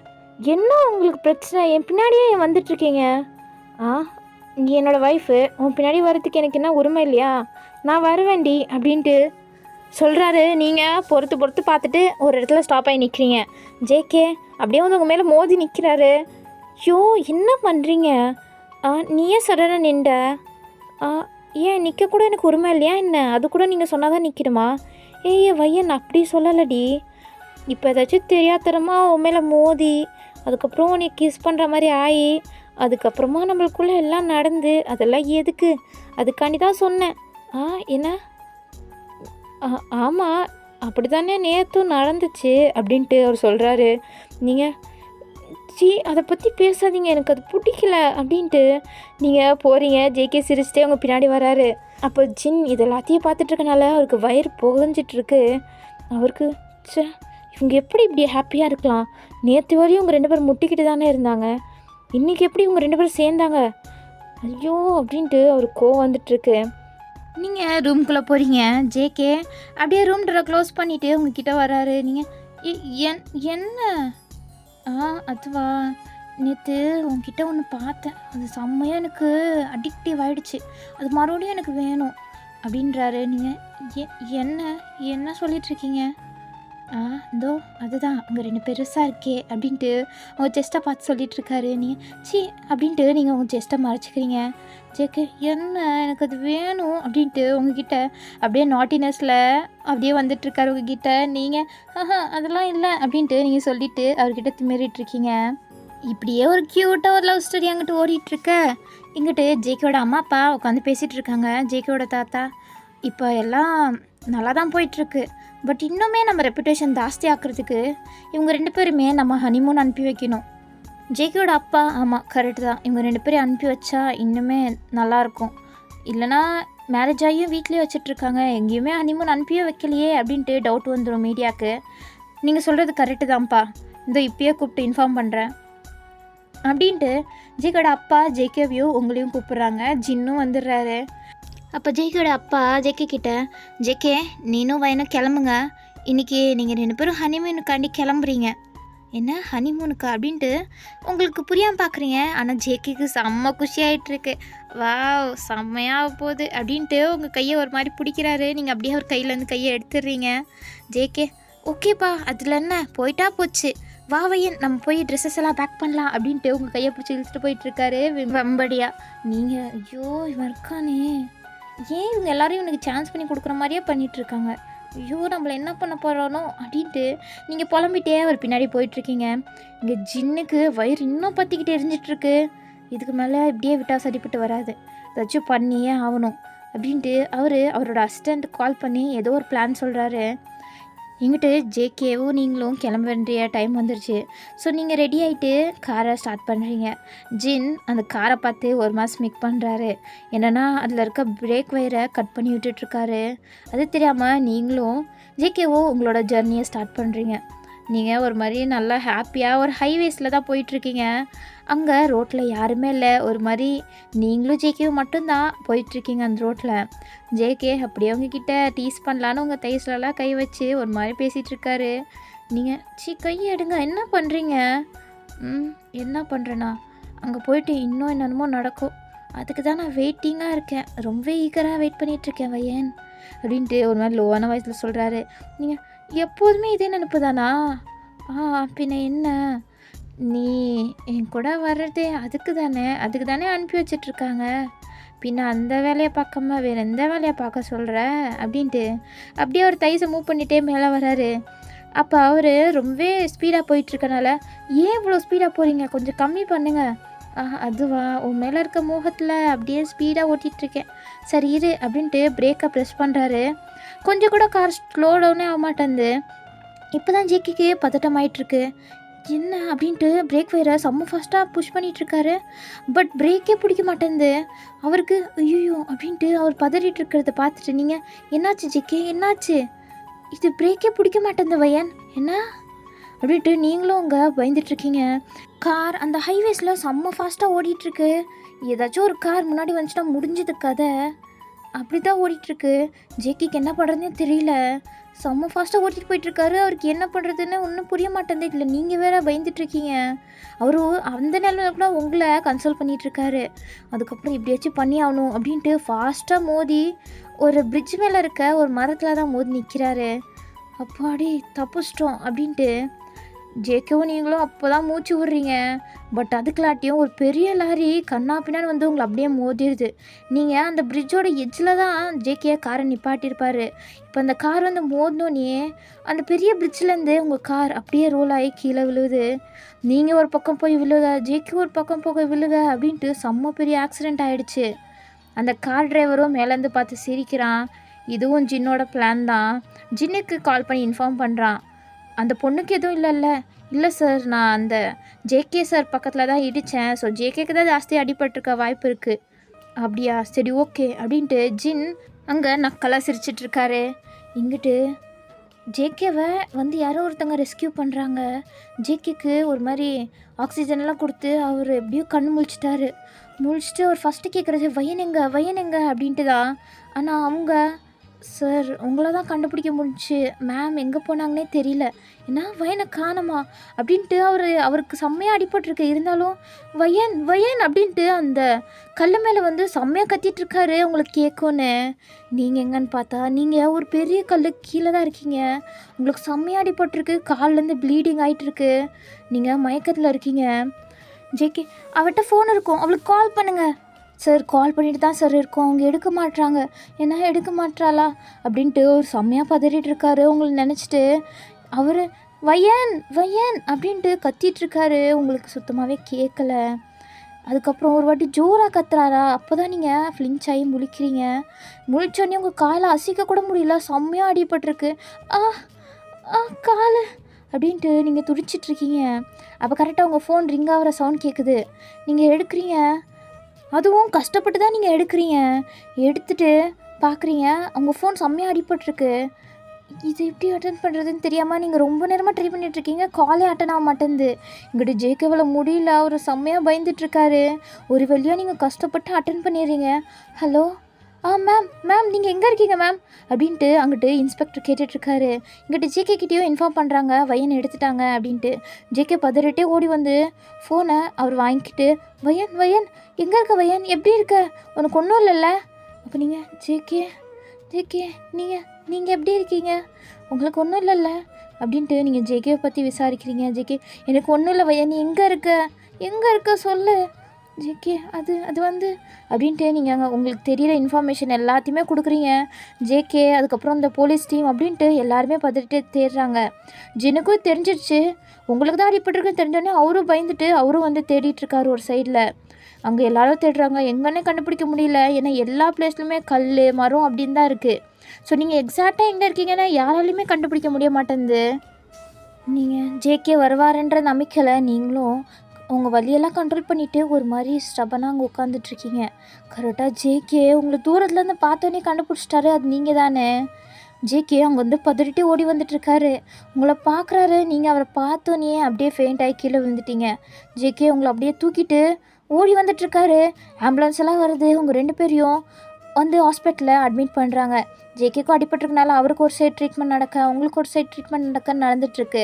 என்ன உங்களுக்கு பிரச்சனை? என் பின்னாடியே வந்துட்டுருக்கீங்க. நீ என்னோடய ஒய்ஃபு, உன் பின்னாடி வர்றதுக்கு எனக்கு என்ன உரிமை இல்லையா? நான் வருவேண்டி அப்படின்ட்டு சொல்கிறாரு. நீங்கள் பொறுத்து பார்த்துட்டு ஒரு இடத்துல ஸ்டாப் ஆகி நிற்கிறீங்க. ஜேகே அப்படியே வந்து உங்கள் மேலே மோதி நிற்கிறாரு. ஐயோ என்ன பண்ணுறீங்க? நீ ஏன் சடனாக நின்ற? ஏன் நிற்க கூட எனக்கு உரிமை இல்லையா என்ன? அது கூட நீங்கள் சொன்னால் தான் நிற்கணுமா? வையன் அப்படி சொல்லலடி. இப்போ ஏதாச்சும் தெரியாதரமாக உன் மேலே மோதி அதுக்கப்புறம் நீ கிஸ் பண்ணுற மாதிரி ஆகி அதுக்கப்புறமா நம்மளுக்குள்ளே எல்லாம் நடந்து அதெல்லாம் எதுக்கு? அதுக்காண்டி தான் சொன்னேன். என்ன? ஆமாம் அப்படி தானே நேற்றும் நடந்துச்சு அப்படின்ட்டு அவர் சொல்கிறாரு. நீங்கள் அதை பற்றி பேசாதீங்க, எனக்கு அது பிடிக்கல அப்படின்ட்டு நீங்கள் போகிறீங்க. ஜேகே சிரிச்சிட்டே அவங்க பின்னாடி வராரு. அப்போ ஜின் இது எல்லாத்தையும் பார்த்துட்ருக்கனால அவருக்கு வயிறு புகஞ்சிட்ருக்கு. அவருக்கு இவங்க எப்படி இப்படி ஹாப்பியாக இருக்கலாம்? நேற்று வரையும் இவங்க 2 பேரும் முட்டிக்கிட்டு தானே இருந்தாங்க, இன்றைக்கி எப்படி இவங்க 2 பேரும் சேர்ந்தாங்க? ஐயோ அப்படின்ட்டு அவருக்கு கோவம் வந்துட்டுருக்கு. நீங்கள் ரூம்குள்ளே போகிறீங்க. ஜேகே அப்படியே ரூம் டோரை க்ளோஸ் பண்ணிவிட்டு உங்ககிட்ட வராரு. நீங்கள் என்ன? அதுவா, நேற்று உங்ககிட்ட ஒன்று பார்த்தேன், அது செம்மையாக எனக்கு அடிக்டிவ் ஆகிடுச்சு, அது மறுபடியும் எனக்கு வேணும் அப்படின்றாரு. நீங்கள் என்ன சொல்லிகிட்ருக்கீங்க? இதோ அதுதான் அங்கே 2 பெருசாக இருக்கே அப்படின்ட்டு உங்கள் செஸ்ட்டை பார்த்து சொல்லிகிட்ருக்காரு. நீங்கள் அப்படின்ட்டு நீங்கள் உங்கள் செஸ்ட்டை மறைச்சிக்கிறீங்க. ஜேகே என்ன எனக்கு அது வேணும் அப்படின்ட்டு உங்ககிட்ட அப்படியே நாட்டினஸில் அப்படியே வந்துட்டுருக்காரு உங்ககிட்ட. நீங்கள் அதெல்லாம் இல்லை அப்படின்ட்டு நீங்கள் சொல்லிவிட்டு அவர்கிட்ட திமிரிட்டுருக்கீங்க. இப்படியே ஒரு க்யூட்டாக ஒரு லவ் ஸ்டோரி அங்கிட்டு ஓடிட்டுருக்க. இங்கிட்டு ஜேகேயோட அம்மா அப்பா உட்காந்து பேசிகிட்டு இருக்காங்க. ஜேகேயோட தாத்தா இப்போ எல்லாம் நல்லா தான் போயிட்டுருக்கு, பட் இன்னுமே நம்ம ரெப்புடேஷன் ஜாஸ்தி ஆக்கிறதுக்கு இவங்க 2 பேருமே நம்ம ஹனிமூன் அனுப்பி வைக்கணும். ஜேகேயோட அப்பா ஆமாம் கரெக்டு தான், இவங்க 2 பேரையும் அனுப்பி வச்சா இன்னுமே நல்லாயிருக்கும். இல்லைனா மேரேஜ் ஆகியும் வீட்லேயே வச்சிட்ருக்காங்க, எங்கேயுமே ஹனிமூன் அனுப்பியே வைக்கலையே அப்படின்ட்டு டவுட் வந்துடும் மீடியாவுக்கு. நீங்கள் சொல்கிறது கரெக்டு தான்ப்பா, இந்த இப்பயே கூப்பிட்டு இன்ஃபார்ம் பண்ணுறேன் அப்படின்ட்டு ஜேகேயோட அப்பா ஜேகேவையும் உங்களையும் கூப்பிட்றாங்க. ஜின்னும் வந்துடுறாரு. அப்போ ஜேகேயோட அப்பா ஜேகே கிட்ட, ஜேகே நீனும் வயனும் கிளம்புங்க, இன்றைக்கி நீங்கள் 2 பேரும் ஹனிமூனுக்காண்டி கிளம்புறீங்க. என்ன ஹனிமூனுக்கா அப்படின்ட்டு உங்களுக்கு புரியாமல் பார்க்குறீங்க. ஆனால் ஜேகேக்கு செம்ம குஷியாகிட்டுருக்கு. வாவ் செம்மையாக போகுது அப்படின்ட்டு உங்கள் கையை ஒரு மாதிரி பிடிக்கிறாரு. நீங்கள் அப்படியே ஒரு கையிலேருந்து கையை எடுத்துடுறீங்க. ஜேகே ஓகேப்பா அதில் என்ன போயிட்டா போச்சு, வா வையன் நம்ம போய் ட்ரெஸ்ஸஸ் எல்லாம் பேக் பண்ணலாம் அப்படின்ட்டு உங்கள் கையை பிடிச்சி இழுத்துட்டு போயிட்டுருக்காரு வெம்படியா. நீங்கள் ஐயோ இவன் இருக்கானே, ஏன் இவங்க எல்லோரும் இவனுக்கு சான்ஸ் பண்ணி கொடுக்குற மாதிரியே பண்ணிகிட்ருக்காங்க, ஐயோ நம்மளை என்ன பண்ண போகிறோனோ அப்படின்ட்டு நீங்கள் புலம்பிட்டே அவர் பின்னாடி போயிட்டுருக்கீங்க. இங்கே ஜின்னுக்கு வயிறு இன்னும் பற்றிக்கிட்டு எரிஞ்சிட்ருக்கு. இதுக்கு மேலே இப்படியே விட்டால் சரிப்பட்டு வராது, ஏதாச்சும் பண்ணியே ஆகணும் அப்படின்ட்டு அவரோட அசிஸ்டண்ட் கால் பண்ணி ஏதோ ஒரு பிளான் சொல்கிறாரு. இங்கிட்டு ஜேகேவும் நீங்களும் கிளம்ப வேண்டிய டைம் வந்துருச்சு. ஸோ நீங்கள் ரெடி ஆகிட்டு காரை ஸ்டார்ட் பண்ணுறீங்க. ஜின் அந்த காரை பார்த்து ஒரு மாதம் மிக் பண்ணுறாரு. என்னென்னா அதில் இருக்க பிரேக் வயரை கட் பண்ணி விட்டுட்ருக்காரு. அது தெரியாமல் நீங்களும் ஜேகேவும் உங்களோட ஜர்னியை ஸ்டார்ட் பண்ணுறீங்க. நீங்கள் ஒரு மாதிரி நல்லா ஹாப்பியாக ஒரு ஹைவேஸில் தான் போயிட்டுருக்கீங்க. அங்கே ரோட்டில் யாருமே இல்லை, ஒரு மாதிரி நீங்களும் ஜேகேவும் மட்டும்தான் போயிட்டுருக்கீங்க அந்த ரோட்டில். ஜேகே அப்படியே உங்ககிட்ட டீஸ் பண்ணலான்னு உங்கள் தைஸ்லலாம் கை வச்சு ஒரு மாதிரி பேசிகிட்ருக்காரு. நீங்கள் கையை எடுங்க, என்ன பண்ணுறீங்க? என்ன பண்ணுறேண்ணா, அங்கே போயிட்டு இன்னும் என்னென்னமோ நடக்கும், அதுக்கு தான் நான் வெயிட்டிங்காக இருக்கேன், ரொம்ப ஈகராக வெயிட் பண்ணிகிட்ருக்கேன் வையன் அப்படின்ட்டு ஒரு மாதிரி லோவான வாய்ஸில் சொல்கிறாரு. நீங்கள் எப்போதுமே இதே நினைப்பு தானா? பின்ன என்ன, நீ என் கூட வர்றதே அதுக்கு தானே அனுப்பி வச்சிட்ருக்காங்க, பின்ன அந்த வேலையை பார்க்காம வேறு எந்த வேலையை பார்க்க சொல்கிற அப்படின்ட்டு அப்படியே ஒரு தைஸை மூவ் பண்ணிகிட்டே மேலே வராரு. அப்போ அவர் ரொம்பவே ஸ்பீடாக போயிட்டுருக்கனால, ஏன் இவ்வளோ ஸ்பீடாக போகிறீங்க, கொஞ்சம் கம்மி பண்ணுங்க. அதுவா, உன் மேலே இருக்க மோகத்தில் அப்படியே ஸ்பீடாக ஓட்டிகிட்ருக்கேன், சரி இரு அப்படின்ட்டு பிரேக்கை ப்ரெஸ் பண்ணுறாரு. கொஞ்சம் கூட கார் ஸ்லோ டவுனே ஆக மாட்டேங்குது. இப்போ தான் ஜேகேக்கு பதட்டம் ஆகிட்டுருக்கு. என்ன அப்படின்ட்டு பிரேக் வயரை செம்ம ஃபாஸ்ட்டாக புஷ் பண்ணிகிட்ருக்காரு. பட் பிரேக்கே பிடிக்க மாட்டேங்குது அவருக்கு. ஐயோ அப்படின்ட்டு அவர் பதறிட்டு இருக்கிறத பார்த்துட்டு, நீங்கள் என்னாச்சு ஜேகே, என்னாச்சு, இது பிரேக்கே பிடிக்க மாட்டேங்குது வையன், என்ன அப்படின்ட்டு நீங்களும் அங்கே பயந்துட்டுருக்கீங்க. கார் அந்த ஹைவேஸில் செம்ம ஃபாஸ்ட்டாக ஓடிட்டுருக்கு. ஏதாச்சும் ஒரு கார் முன்னாடி வந்துச்சுன்னா முடிஞ்சது கதை. அப்படி தான் ஓடிட்டுருக்கு. ஜேக்கிக்கு என்ன பண்ணுறதுனே தெரியல. செம்ம ஃபாஸ்ட்டாக ஓட்டிகிட்டு போயிட்டுருக்காரு. அவருக்கு என்ன பண்ணுறதுன்னு ஒன்றும் புரிய மாட்டேங்குது. இல்லை நீங்கள் வேறு பயந்துட்டுருக்கீங்க. அவரு அந்த நிலைமையில கூட உங்களை கன்சல்ட் பண்ணிகிட்ருக்காரு. அதுக்கப்புறம் இப்படியாச்சும் பண்ணி ஆகணும் அப்படின்ட்டு ஃபாஸ்ட்டாக மோதி ஒரு பிரிட்ஜ் மேலே இருக்க ஒரு மரத்தில் தான் மோதி நிற்கிறாரு. அப்பாடி தப்பிச்சிட்டோம் அப்படின்ட்டு ஜேக்கவும் நீங்களும் அப்போ தான் மூச்சு விட்றீங்க. பட் அதுக்குலாட்டியும் ஒரு பெரிய லாரி கண்ணா பின்னான்னு வந்து உங்களை அப்படியே மோதிடுது. நீங்கள் அந்த பிரிட்ஜோட எட்ஜில் தான் ஜேகே காரை நிப்பாட்டியிருப்பார். இப்போ அந்த கார் வந்து மோதினோன்னே அந்த பெரிய பிரிட்ஜிலேருந்து உங்கள் கார் அப்படியே ரோல் ஆகி கீழே விழுவுது. நீங்கள் ஒரு பக்கம் போய் விழுக, ஜேகே ஒரு பக்கம் போய் விழுக அப்படின்ட்டு செம்ம பெரிய ஆக்சிடெண்ட் ஆகிடுச்சு. அந்த கார் டிரைவரும் மேலேருந்து பார்த்து சிரிக்கிறான். இதுவும் ஜின்னோட பிளான் தான். ஜின்னுக்கு கால் பண்ணி இன்ஃபார்ம் பண்ணுறான். அந்த பொண்ணுக்கு எதுவும் இல்லைல்ல? இல்லை சார், நான் அந்த ஜேகே சார் பக்கத்தில் தான் இடித்தேன். ஸோ ஜேகேக்கு தான் ஜாஸ்தி அடிபட்டிருக்க வாய்ப்பு இருக்குது. அப்படியா, சரி ஓகே அப்படின்ட்டு ஜின் அங்கே நக்கலாக சிரிச்சிட்ருக்காரு. இங்கிட்டு ஜேகேவை வந்து யாரோ ஒருத்தங்க ரெஸ்கியூ பண்ணுறாங்க. ஜேகேக்கு ஒரு மாதிரி ஆக்சிஜன்லாம் கொடுத்து அவர் எப்படியோ கண்ணு முழிச்சிட்டு அவர் ஃபஸ்ட்டு கேட்குறது வயன் எங்க அப்படின்ட்டு தான். ஆனால் அவங்க சார் உங்களை தான் கண்டுபிடிக்க முடிஞ்சிச்சு மேம், எங்கே போனாங்கன்னே தெரியல. ஏன்னா வயனை காணுமா அப்படின்ட்டு அவருக்கு செம்மையாக அடிபட்டிருக்கு. இருந்தாலும் வயன் அப்படின்ட்டு அந்த கல் மேலே வந்து செம்மையாக கத்திட்டுருக்காரு உங்களுக்கு கேட்கும்னு. நீங்கள் எங்கன்னு பார்த்தா நீங்கள் ஒரு பெரிய கல் கீழே தான் இருக்கீங்க. உங்களுக்கு செம்மையாக அடிபட்டிருக்கு. கால்லேருந்து ப்ளீடிங் ஆகிட்டுருக்கு. நீங்கள் மயக்கத்தில் இருக்கீங்க. ஜேகே அவட்ட ஃபோன் இருக்கும், அவளுக்கு கால் பண்ணுங்கள். சார் கால் பண்ணிட்டு தான் சார் இருக்கோம், அவங்க எடுக்க மாட்றாங்க. ஏன்னா எடுக்க மாட்றாளா அப்படின்ட்டு ஒரு செம்மையாக பதறிட்டு இருக்காரு. உங்களை நினச்சிட்டு அவர் வயன் அப்படின்ட்டு கத்திகிட்ருக்காரு. உங்களுக்கு சுத்தமாகவே கேட்கல. அதுக்கப்புறம் ஒரு வாட்டி ஜோராக கத்துறாரா. அப்போ தான் நீங்கள் ஃப்ளின்ச் ஆகி முழிக்கிறீங்க. முழிச்சோடனே உங்கள் காலை அசைக்க கூட முடியல, செம்மையாக அடிபட்டிருக்கு. கால் அப்படின்ட்டு நீங்கள் துடிச்சிட்ருக்கீங்க. அப்போ கரெக்டாக உங்கள் ஃபோன் ரிங் ஆகிற சவுண்ட் கேட்குது. நீங்கள் எடுக்கிறீங்க. அதுவும் கஷ்டப்பட்டு தான் நீங்கள் எடுக்கிறீங்க. எடுத்துகிட்டு பார்க்குறீங்க உங்கள் ஃபோன் செம்மையாக அடிபட்டிருக்கு. இது எப்படி அட்டன் பண்ணுறதுன்னு தெரியாமல் நீங்கள் ரொம்ப நேரமாக ட்ரை பண்ணிகிட்ருக்கீங்க. காலே அட்டன் ஆக மாட்டேங்குது. இங்கிட்ட ஜேகேவால் முடியல, அவர் செம்மையாக பயந்துட்டுருக்காரு. ஒரு வழியாக நீங்கள் கஷ்டப்பட்டு அட்டன் பண்ணிடுறீங்க. ஹலோ மேம் நீங்கள் எங்கே இருக்கீங்க மேம் அப்படின்ட்டு அங்கிட்டு இன்ஸ்பெக்டர் கேட்டுட்ருக்காரு. இங்கிட்ட ஜேகே கிட்டேயும் இன்ஃபார்ம் பண்ணுறாங்க வயன் எடுத்துட்டாங்க அப்படின்ட்டு. ஜேகே பதறிட்டே ஓடி வந்து ஃபோனை அவர் வாங்கிக்கிட்டு வயன் எங்கே இருக்க வயன், எப்படி இருக்க, உனக்கு ஒன்றும் இல்லைல்ல? அப்போ நீங்கள் ஜேகே நீங்கள் எப்படி இருக்கீங்க, உங்களுக்கு ஒன்றும் இல்லைல்ல அப்படின்ட்டு நீங்கள் ஜேகேவை பற்றி விசாரிக்கிறீங்க. ஜேகே எனக்கு ஒன்றும் இல்லை வயன், நீ எங்கே இருக்க சொல்லு ஜேகே. அது வந்து அப்படின்ட்டு நீங்கள் அங்கே உங்களுக்கு தெரியல இன்ஃபர்மேஷன் எல்லாத்தையுமே கொடுக்குறீங்க. ஜேகே அதுக்கப்புறம் இந்த போலீஸ் டீம் அப்படின்ட்டு எல்லாருமே பார்த்துட்டு தேடுறாங்க. ஜினுக்கும் தெரிஞ்சிடுச்சு உங்களுக்கு தான் அடிபட்டிருக்குன்னு தெரிஞ்சோடனே அவரும் பயந்துட்டு அவரும் வந்து தேடிட்டுருக்காரு ஒரு சைடில். அங்கே எல்லோரும் தேடுறாங்க, எங்கன்னே கண்டுபிடிக்க முடியல. ஏன்னா எல்லா பிளேஸ்லையுமே கல் மரம் அப்படின்னு தான் இருக்குது. ஸோ நீங்கள் எக்ஸாக்டாக எங்கே இருக்கீங்கன்னா யாராலையுமே கண்டுபிடிக்க முடிய மாட்டேங்குது. நீங்கள் ஜேகே வருவாருன்ற நம்பிக்கையில் நீங்களும் உங்கள் வழியெல்லாம் கண்ட்ரோல் பண்ணிவிட்டு ஒரு மாதிரி ஸ்டபனாக அங்கே உட்காந்துட்ருக்கீங்க. கரெக்டாக ஜேகே உங்களை தூரத்துலேருந்து பார்த்தோன்னே கண்டுபிடிச்சிட்டாரு, அது நீங்கள் தானே? ஜேகே அங்கே வந்து பதறிட்டே ஓடி வந்துட்டுருக்காரு. உங்களை பார்க்குறாரு. நீங்கள் அவரை பார்த்தோன்னே அப்படியே ஃபெயிண்ட் ஆகி கீழே விழுந்துட்டீங்க. ஜேகே உங்களை அப்படியே தூக்கிட்டு ஓடி வந்துட்டுருக்காரு. ஆம்புலன்ஸ் எல்லாம் வருது. உங்கள் 2 பேரையும் வந்து ஹாஸ்பிட்டலில் அட்மிட் பண்ணுறாங்க. ஜேகேக்கும் அடிபட்டிருக்கனால அவருக்கு ஒரு சைட் ட்ரீட்மெண்ட் நடக்க, அவங்களுக்கு ஒரு சைட் ட்ரீட்மெண்ட் நடந்துகிட்ருக்கு.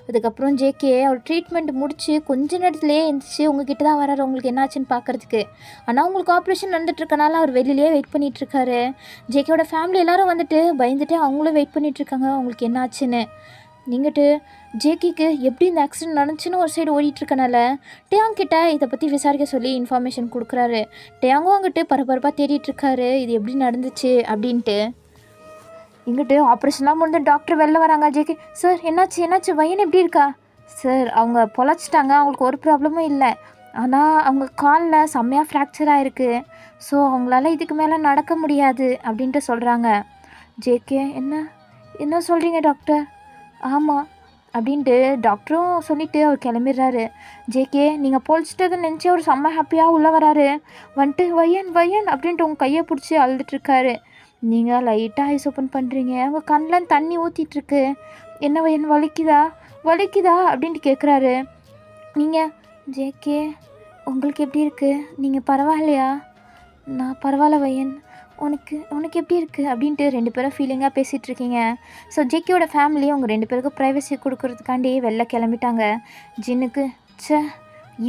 அதுக்கப்புறம் ஜேகே அவர் ட்ரீட்மெண்ட் முடித்து கொஞ்ச நேரத்துலேயே எழுந்திரிச்சு உங்ககிட்ட தான் வராரு உங்களுக்கு என்னாச்சுன்னு பார்க்குறதுக்கு. ஆனால் உங்களுக்கு ஆப்ரேஷன் நடந்துட்டுருக்கனால அவர் வெளியிலேயே வெயிட் பண்ணிகிட்ருக்காரு. ஜேகேயோட ஃபேமிலி எல்லோரும் வந்துட்டு பயந்துட்டு அவங்களும் வெயிட் பண்ணிகிட்ருக்காங்க அவங்களுக்கு என்னாச்சுன்னு. நீங்கிட்டு ஜேகேக்கு எப்படி இந்த ஆக்சிடென்ட் நடந்துச்சுன்னு ஒரு சைடு ஓடிட்டுருக்கனால டேயாங் கிட்ட இதை பற்றி விசாரிக்க சொல்லி இன்ஃபர்மேஷன் கொடுக்குறாரு. டேயாங்கும் அங்கிட்டு பரபரப்பாக தேடிட்டுருக்காரு இது எப்படி நடந்துச்சு அப்படின்ட்டு. இங்கிட்டு ஆப்ரேஷன்லாம் முடிஞ்சு டாக்டர் வெளில வராங்க. ஜேகே சார் என்னாச்சு வயன் எப்படி இருக்கா? சார் அவங்க பொழைச்சிட்டாங்க, அவங்களுக்கு ஒரு ப்ராப்ளமும் இல்லை. ஆனால் அவங்க காலில் செம்மையாக ஃப்ராக்சர் ஆகிருக்கு. ஸோ அவங்களால இதுக்கு மேலே நடக்க முடியாது அப்படின்ட்டு சொல்கிறாங்க. ஜேகே என்ன சொல்கிறீங்க டாக்டர்? ஆமாம் அப்படின்ட்டு டாக்டரும் சொல்லிவிட்டு அவர் கிளம்பிடுறாரு. ஜேகே நீங்கள் பொழிச்சிட்டதை நினச்சி அவர் செம்ம ஹாப்பியாக உள்ளே வராரு. வந்துட்டு வயன் அப்படின்ட்டு உங்கள் கையை பிடிச்சி அழுதுட்டுருக்காரு. நீங்கள் லைட்டாக ஐஸ் ஓப்பன் பண்ணுறீங்க. உங்கள் கண்ணில் தண்ணி ஊற்றிட்டுருக்கு. என்ன வயன் வலிக்குதா அப்படின்ட்டு கேட்குறாரு. நீங்கள் ஜேகே உங்களுக்கு எப்படி இருக்குது? நீங்கள் பரவாயில்லையா? நான் பரவாயில்ல வயன். உனக்கு உனக்கு எப்படி இருக்குது அப்படின்ட்டு 2 பேரும் ஃபீலிங்காக பேசிகிட்டு இருக்கீங்க. ஸோ ஜேக்கியோட ஃபேமிலி உங்கள் 2 பேருக்கும் ப்ரைவசி கொடுக்கறதுக்காண்டி வெளில கிளம்பிட்டாங்க. ஜின்னுக்கு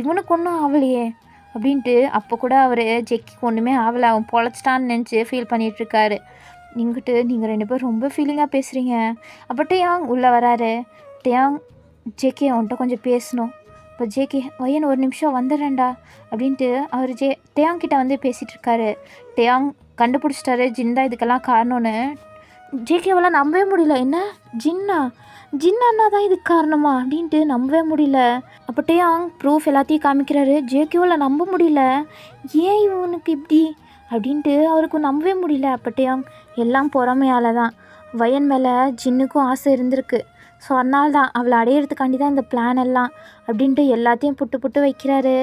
இவனுக்கு ஒன்றும் ஆகலையே அப்படின்ட்டு அப்போ கூட அவர் ஜெக்கிக்கு ஒன்றுமே ஆகலை, அவன் பொழைச்சிட்டான்னு நினச்சி ஃபீல் பண்ணிகிட்ருக்காரு. இங்கிட்டு நீங்கள் 2 பேரும் ரொம்ப ஃபீலிங்காக பேசுகிறீங்க. அப்போ டேயாங் உள்ளே வராரு. டேயாங் ஜேகே அவன்கிட்ட கொஞ்சம் பேசணும். இப்போ ஜேகே வயன் ஒரு நிமிஷம் வந்துடுறேன்டா அப்படின்ட்டு அவர் டேயாங் கிட்ட வந்து பேசிகிட்டு இருக்காரு. டேயாங் கண்டுபிடிச்சிட்டாரு ஜின் தான் இதுக்கெல்லாம் காரணம்னு. ஜேகேவெல்லாம் நம்பவே முடியல. என்ன ஜின்னா தான் இதுக்கு காரணமா அப்படின்ட்டு நம்பவே முடியல. அப்போ டேயாங் ப்ரூஃப் எல்லாத்தையும் காமிக்கிறாரு. ஜேகேவால் நம்ப முடியல. ஏன் இவனுக்கு இப்படி அப்படின்ட்டு அவருக்கு நம்பவே முடியல. அப்போ டேயாங் எல்லாம் பொறாமையால் தான். வயன் மேலே ஜின்னுக்கும் ஆசை இருந்திருக்கு. ஸோ அதனால தான் அவளை அடையிறதுக்காண்டி தான் இந்த பிளான் எல்லாம் அப்படின்ட்டு எல்லாத்தையும் புட்டு வைக்கிறாரு.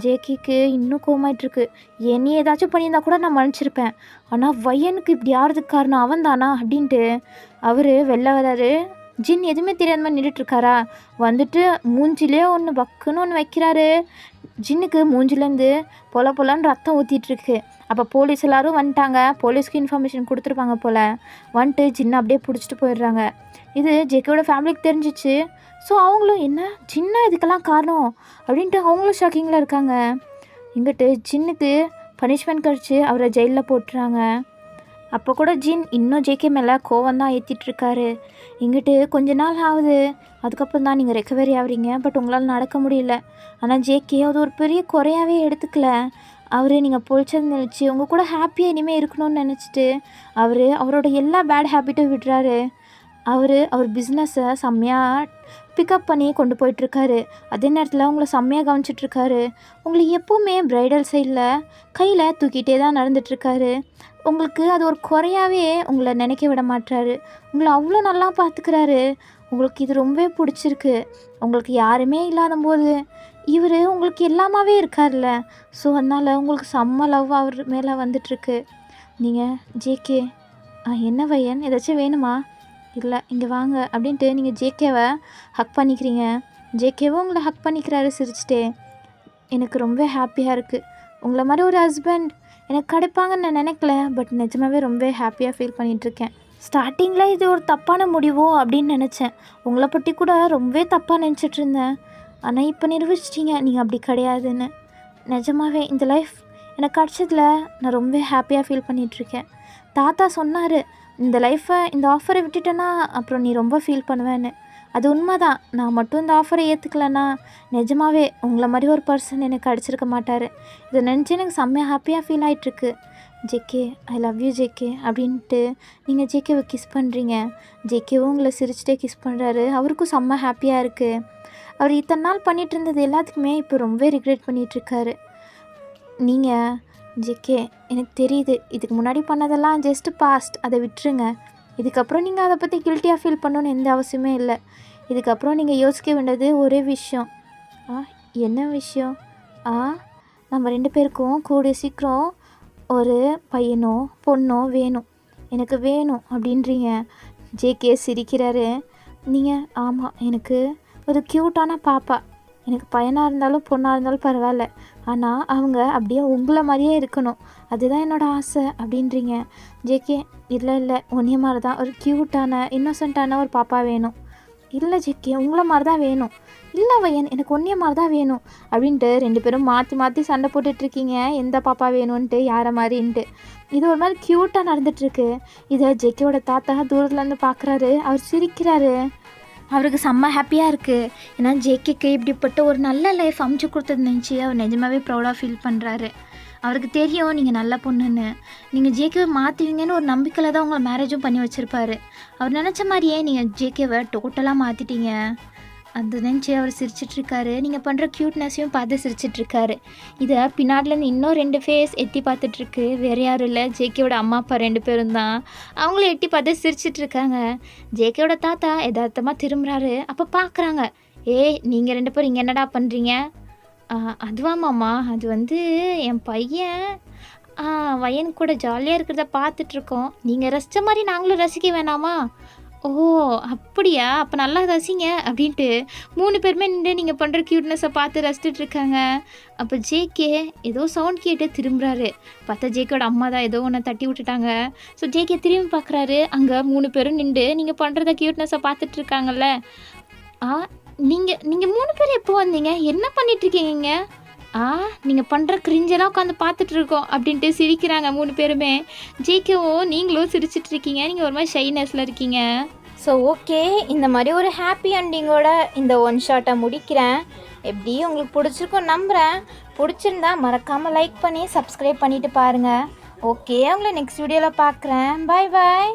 ஜேக்கிக்கு இன்னும் கோமாயிட்ருக்கு. என்னை ஏதாச்சும் பண்ணியிருந்தா கூட நான் மன்னிச்சிருப்பேன், ஆனால் வயனுக்கு இப்படி ஆகிறதுக்கு காரணம் அவன் தானா அப்படின்ட்டு அவர் வெளில வராரு. ஜின் எதுவுமே தெரியாத மாதிரி நின்றுட்டுருக்காரா. வந்துட்டு மூஞ்சிலே ஒன்று பக்குன்னு ஒன்று வைக்கிறாரு. ஜின்னுக்கு மூஞ்சிலேருந்து பொலன்னு ரத்தம் ஊற்றிட்டுருக்கு. அப்போ போலீஸ் எல்லோரும் வந்துட்டாங்க. போலீஸ்க்கு இன்ஃபர்மேஷன் கொடுத்துருப்பாங்க போல். வந்துட்டு ஜின்னை அப்படியே பிடிச்சிட்டு போயிடுறாங்க. இது ஜேக்கியோட ஃபேமிலிக்கு தெரிஞ்சிச்சு. ஸோ அவங்களும் என்ன ஜின்னா இதுக்கெல்லாம் காரணம் அப்படின்ட்டு அவங்களும் ஷாக்கிங்கில் இருக்காங்க. இங்கிட்டு ஜின்னுக்கு பனிஷ்மெண்ட் கழிச்சு அவரை ஜெயிலில் போட்டுறாங்க. அப்போ கூட ஜின் இன்னும் ஜேகே மேலே கோவம் தான் ஏற்றிட்டுருக்காரு. இங்கிட்டு கொஞ்ச நாள் ஆகுது. அதுக்கப்புறம் தான் நீங்கள் ரெக்கவரி ஆகுறீங்க. பட் உங்களால் நடக்க முடியல. ஆனால் ஜேகே அது ஒரு பெரிய குறையாகவே எடுத்துக்கல. அவர் நீங்கள் பொழிச்சது நினச்சி உங்கள் கூட ஹாப்பியாக இனிமேல் இருக்கணும்னு நினச்சிட்டு அவரோட எல்லா பேட் ஹேபிட்டும் விடுறாரு. அவர் பிஸ்னஸை செம்மையாக பிக்கப் பண்ணி கொண்டு போயிட்டுருக்காரு. அதே நேரத்தில் உங்களை செம்மையாக கவனிச்சிட்ருக்காரு. உங்களை எப்போவுமே ப்ரைடல் சைடில் கையில் தூக்கிட்டே தான் நடந்துகிட்ருக்காரு. உங்களுக்கு அது ஒரு குறையாகவே உங்களை நினைக்க விட மாட்டாரு. உங்களை அவ்வளோ நல்லா பார்த்துக்கிறாரு. உங்களுக்கு இது ரொம்பவே பிடிச்சிருக்கு. உங்களுக்கு யாருமே இல்லாத போது இவர் உங்களுக்கு எல்லாமாவே இருக்கார்ல. ஸோ அதனால் உங்களுக்கு செம்ம லவ் அவர் மேலே வந்துட்டுருக்கு. நீங்கள் ஜேகே என்ன வயன் ஏதாச்சும் வேணுமா? இல்லை இங்கே வாங்க அப்படின்ட்டு நீங்கள் ஜேகேவை ஹக் பண்ணிக்கிறீங்க. ஜேகேவும் உங்களை ஹக் பண்ணிக்கிறாரு சிரிச்சிட்டே. எனக்கு ரொம்ப ஹாப்பியாக இருக்குது. உங்களை மாதிரி ஒரு ஹஸ்பண்ட் எனக்கு கிடைப்பாங்கன்னு நான் நினைக்கல. பட் நிஜமாகவே ரொம்ப ஹாப்பியாக ஃபீல் பண்ணிகிட்ருக்கேன். ஸ்டார்டிங்கில் இது ஒரு தப்பான முடிவோ அப்படின்னு நினச்சேன். உங்களை பற்றி கூட ரொம்பவே தப்பாக நினச்சிட்டு இருந்தேன். ஆனால் இப்போ நிரூபிச்சிட்டிங்க நீங்கள் அப்படி கிடையாதுன்னு. நிஜமாகவே இந்த லைஃப் எனக்கு கிடச்சதில் நான் ரொம்ப ஹாப்பியாக ஃபீல் பண்ணிகிட்ருக்கேன். தாத்தா சொன்னார், இந்த லைஃப்பை இந்த ஆஃபரை விட்டுட்டேன்னா அப்புறம் நீ ரொம்ப ஃபீல் பண்ணுவேன்னு. அது உண்மை தான். நான் மட்டும் இந்த ஆஃபரை ஏற்றுக்கலன்னா நிஜமாகவே உங்களை மாதிரி ஒரு பர்சன் எனக்கு கிடச்சிருக்க மாட்டார். இதை நினச்சி எனக்கு செம்மையாக ஹாப்பியாக ஃபீல் ஆகிட்டுருக்கு. JK I love you JK அப்படின்ட்டு நீங்கள் ஜேகேவை கிஸ் பண்ணுறீங்க. ஜேகேவும் உங்களை சிரிச்சிட்டே கிஸ் பண்ணுறாரு. அவருக்கும் செம்ம ஹாப்பியாக இருக்குது. அவர் இத்தனை நாள் பண்ணிகிட்டு இருந்தது எல்லாத்துக்குமே இப்போ ரொம்ப ரிக்ரெட் பண்ணிகிட்ருக்காரு. நீங்கள் ஜேகே எனக்கு தெரியுது இதுக்கு முன்னாடி பண்ணதெல்லாம் ஜஸ்ட்டு பாஸ்ட், அதை விட்டுருங்க. இதுக்கப்புறம் நீங்கள் அதை பற்றி கில்ட்டியாக ஃபீல் பண்ணணுன்னு எந்த அவசியமே இல்லை. இதுக்கப்புறம் நீங்கள் யோசிக்க வேண்டியது ஒரே விஷயம். என்ன விஷயம்? நம்ம 2 பேருக்கும் கூடிய சீக்கிரம் ஒரு பையனோ பொண்ணோ வேணும், எனக்கு வேணும் அப்படின்றீங்க. ஜேகே சிரிக்கிறாரு. நீங்கள் ஆமாம், எனக்கு ஒரு க்யூட்டான பாப்பா, எனக்கு பையனாக இருந்தாலும் பொண்ணாக இருந்தாலும் பரவாயில்ல, ஆனால் அவங்க அப்படியே உங்களை மாதிரியே இருக்கணும், அதுதான் என்னோடய ஆசை அப்படின்றீங்க. ஜேகே இல்லை உன்னைய மாதிரி தான் ஒரு க்யூட்டான இன்னோசென்ட்டான ஒரு பாப்பா வேணும். இல்லை ஜேகே உங்களை மாதிரி தான் வேணும். இல்லை வயன் எனக்கு ஒன்றைய மாதிரி தான் வேணும் அப்படின்ட்டு 2 பேரும் மாற்றி சண்டை போட்டுட்ருக்கீங்க. எந்த பாப்பா வேணும்ன்ட்டு யாரை மாதிரின்ட்டு. இது ஒரு மாதிரி க்யூட்டாக நடந்துகிட்ருக்கு. இதை ஜேகேவோட தாத்தா தூரத்துலேருந்து பார்க்குறாரு. அவர் சிரிக்கிறாரு. அவருக்கு செம்ம ஹாப்பியாக இருக்குது. ஏன்னா ஜேகேக்கு இப்படிப்பட்ட ஒரு நல்ல லைஃப் அமைச்சு கொடுத்தது நினச்சி அவர் நிஜமாகவே ப்ரௌடாக ஃபீல் பண்ணுறாரு. அவருக்கு தெரியும் நீங்கள் நல்ல பொண்ணுன்னு. நீங்கள் ஜேகேவை மாற்றுவீங்கன்னு ஒரு நம்பிக்கையில் தான் உங்களை மேரேஜும் பண்ணி வச்சுருப்பாரு. அவர் நினச்ச மாதிரியே நீங்கள் ஜேகேவை டோட்டலாக மாற்றிட்டீங்க. அது நினச்சி அவர் சிரிச்சிட்ருக்காரு. நீங்கள் பண்ணுற க்யூட்னஸையும் பார்த்து சிரிச்சிட்ருக்காரு. இதை பின்னாடிலேருந்து இன்னும் 2 ஃபேஸ் எட்டி பார்த்துட்ருக்கு. வேறு யாரும் இல்லை, ஜேகேவோட அம்மா அப்பா 2 பேரும் தான். அவங்களும் எட்டி பார்த்து சிரிச்சிட்ருக்காங்க. ஜேகேவோட தாத்தா யதார்த்தமாக திரும்புகிறாரு. அப்போ பார்க்குறாங்க, நீங்கள் 2 பேரும் இங்கே என்னடா பண்ணுறீங்க? அதுவா மாமா, அது வந்து என் பையன் வயன் கூட ஜாலியாக இருக்கிறத பார்த்துட்ருக்கோம். நீங்கள் ரசித்த மாதிரி நாங்களும் ரசிக்க வேணாமா? ஓ! அப்படியா? அப்ப நல்லா ரசிங்க அப்படின்ட்டு 3 பேருமே நின்று நீங்க பண்ற கியூட்னஸ பார்த்து ரசிச்சுட்டு இருக்காங்க. அப்ப ஜேகே ஏதோ சவுண்ட் கேட்டு திரும்புறாரு. பார்த்தா ஜேகேவோட அம்மா தான் ஏதோ ஒண்ண தட்டி விட்டுட்டாங்க. ஸோ ஜேகே திரும்பி பார்க்குறாரு. அங்க 3 பேரும் நின்டு நீங்க பண்றத கியூட்னஸ பார்த்துட்டு இருக்காங்கல்ல. ஆ நீங்க நீங்க 3 பேரும் எப்போ வந்தீங்க? என்ன பண்ணிட்டு இருக்கீங்க இங்க? ஆ நீங்க பண்ற கிரிஞ்செல்லாம் உட்காந்து பார்த்துட்டு இருக்கோம் அப்படின்ட்டு சிரிக்கிறாங்க 3 பேருமே. ஜேகேவும் நீங்களும் சிரிச்சிட்டு இருக்கீங்க. நீங்க ஒரு மாரி ஷைனஸ்ல இருக்கீங்க. ஸோ ஓகே, இந்த மாதிரி ஒரு ஹாப்பி எண்டிங்கோட இந்த ஒன் ஷாட்டை முடிக்கிறேன். எப்படி உங்களுக்கு பிடிச்சிருக்கும் நம்புகிறேன். பிடிச்சிருந்தா மறக்காமல் லைக் பண்ணி சப்ஸ்கிரைப் பண்ணிவிட்டு பாருங்கள். ஓகே, உங்களை நெக்ஸ்ட் வீடியோவில் பார்க்குறேன். பாய் பாய்.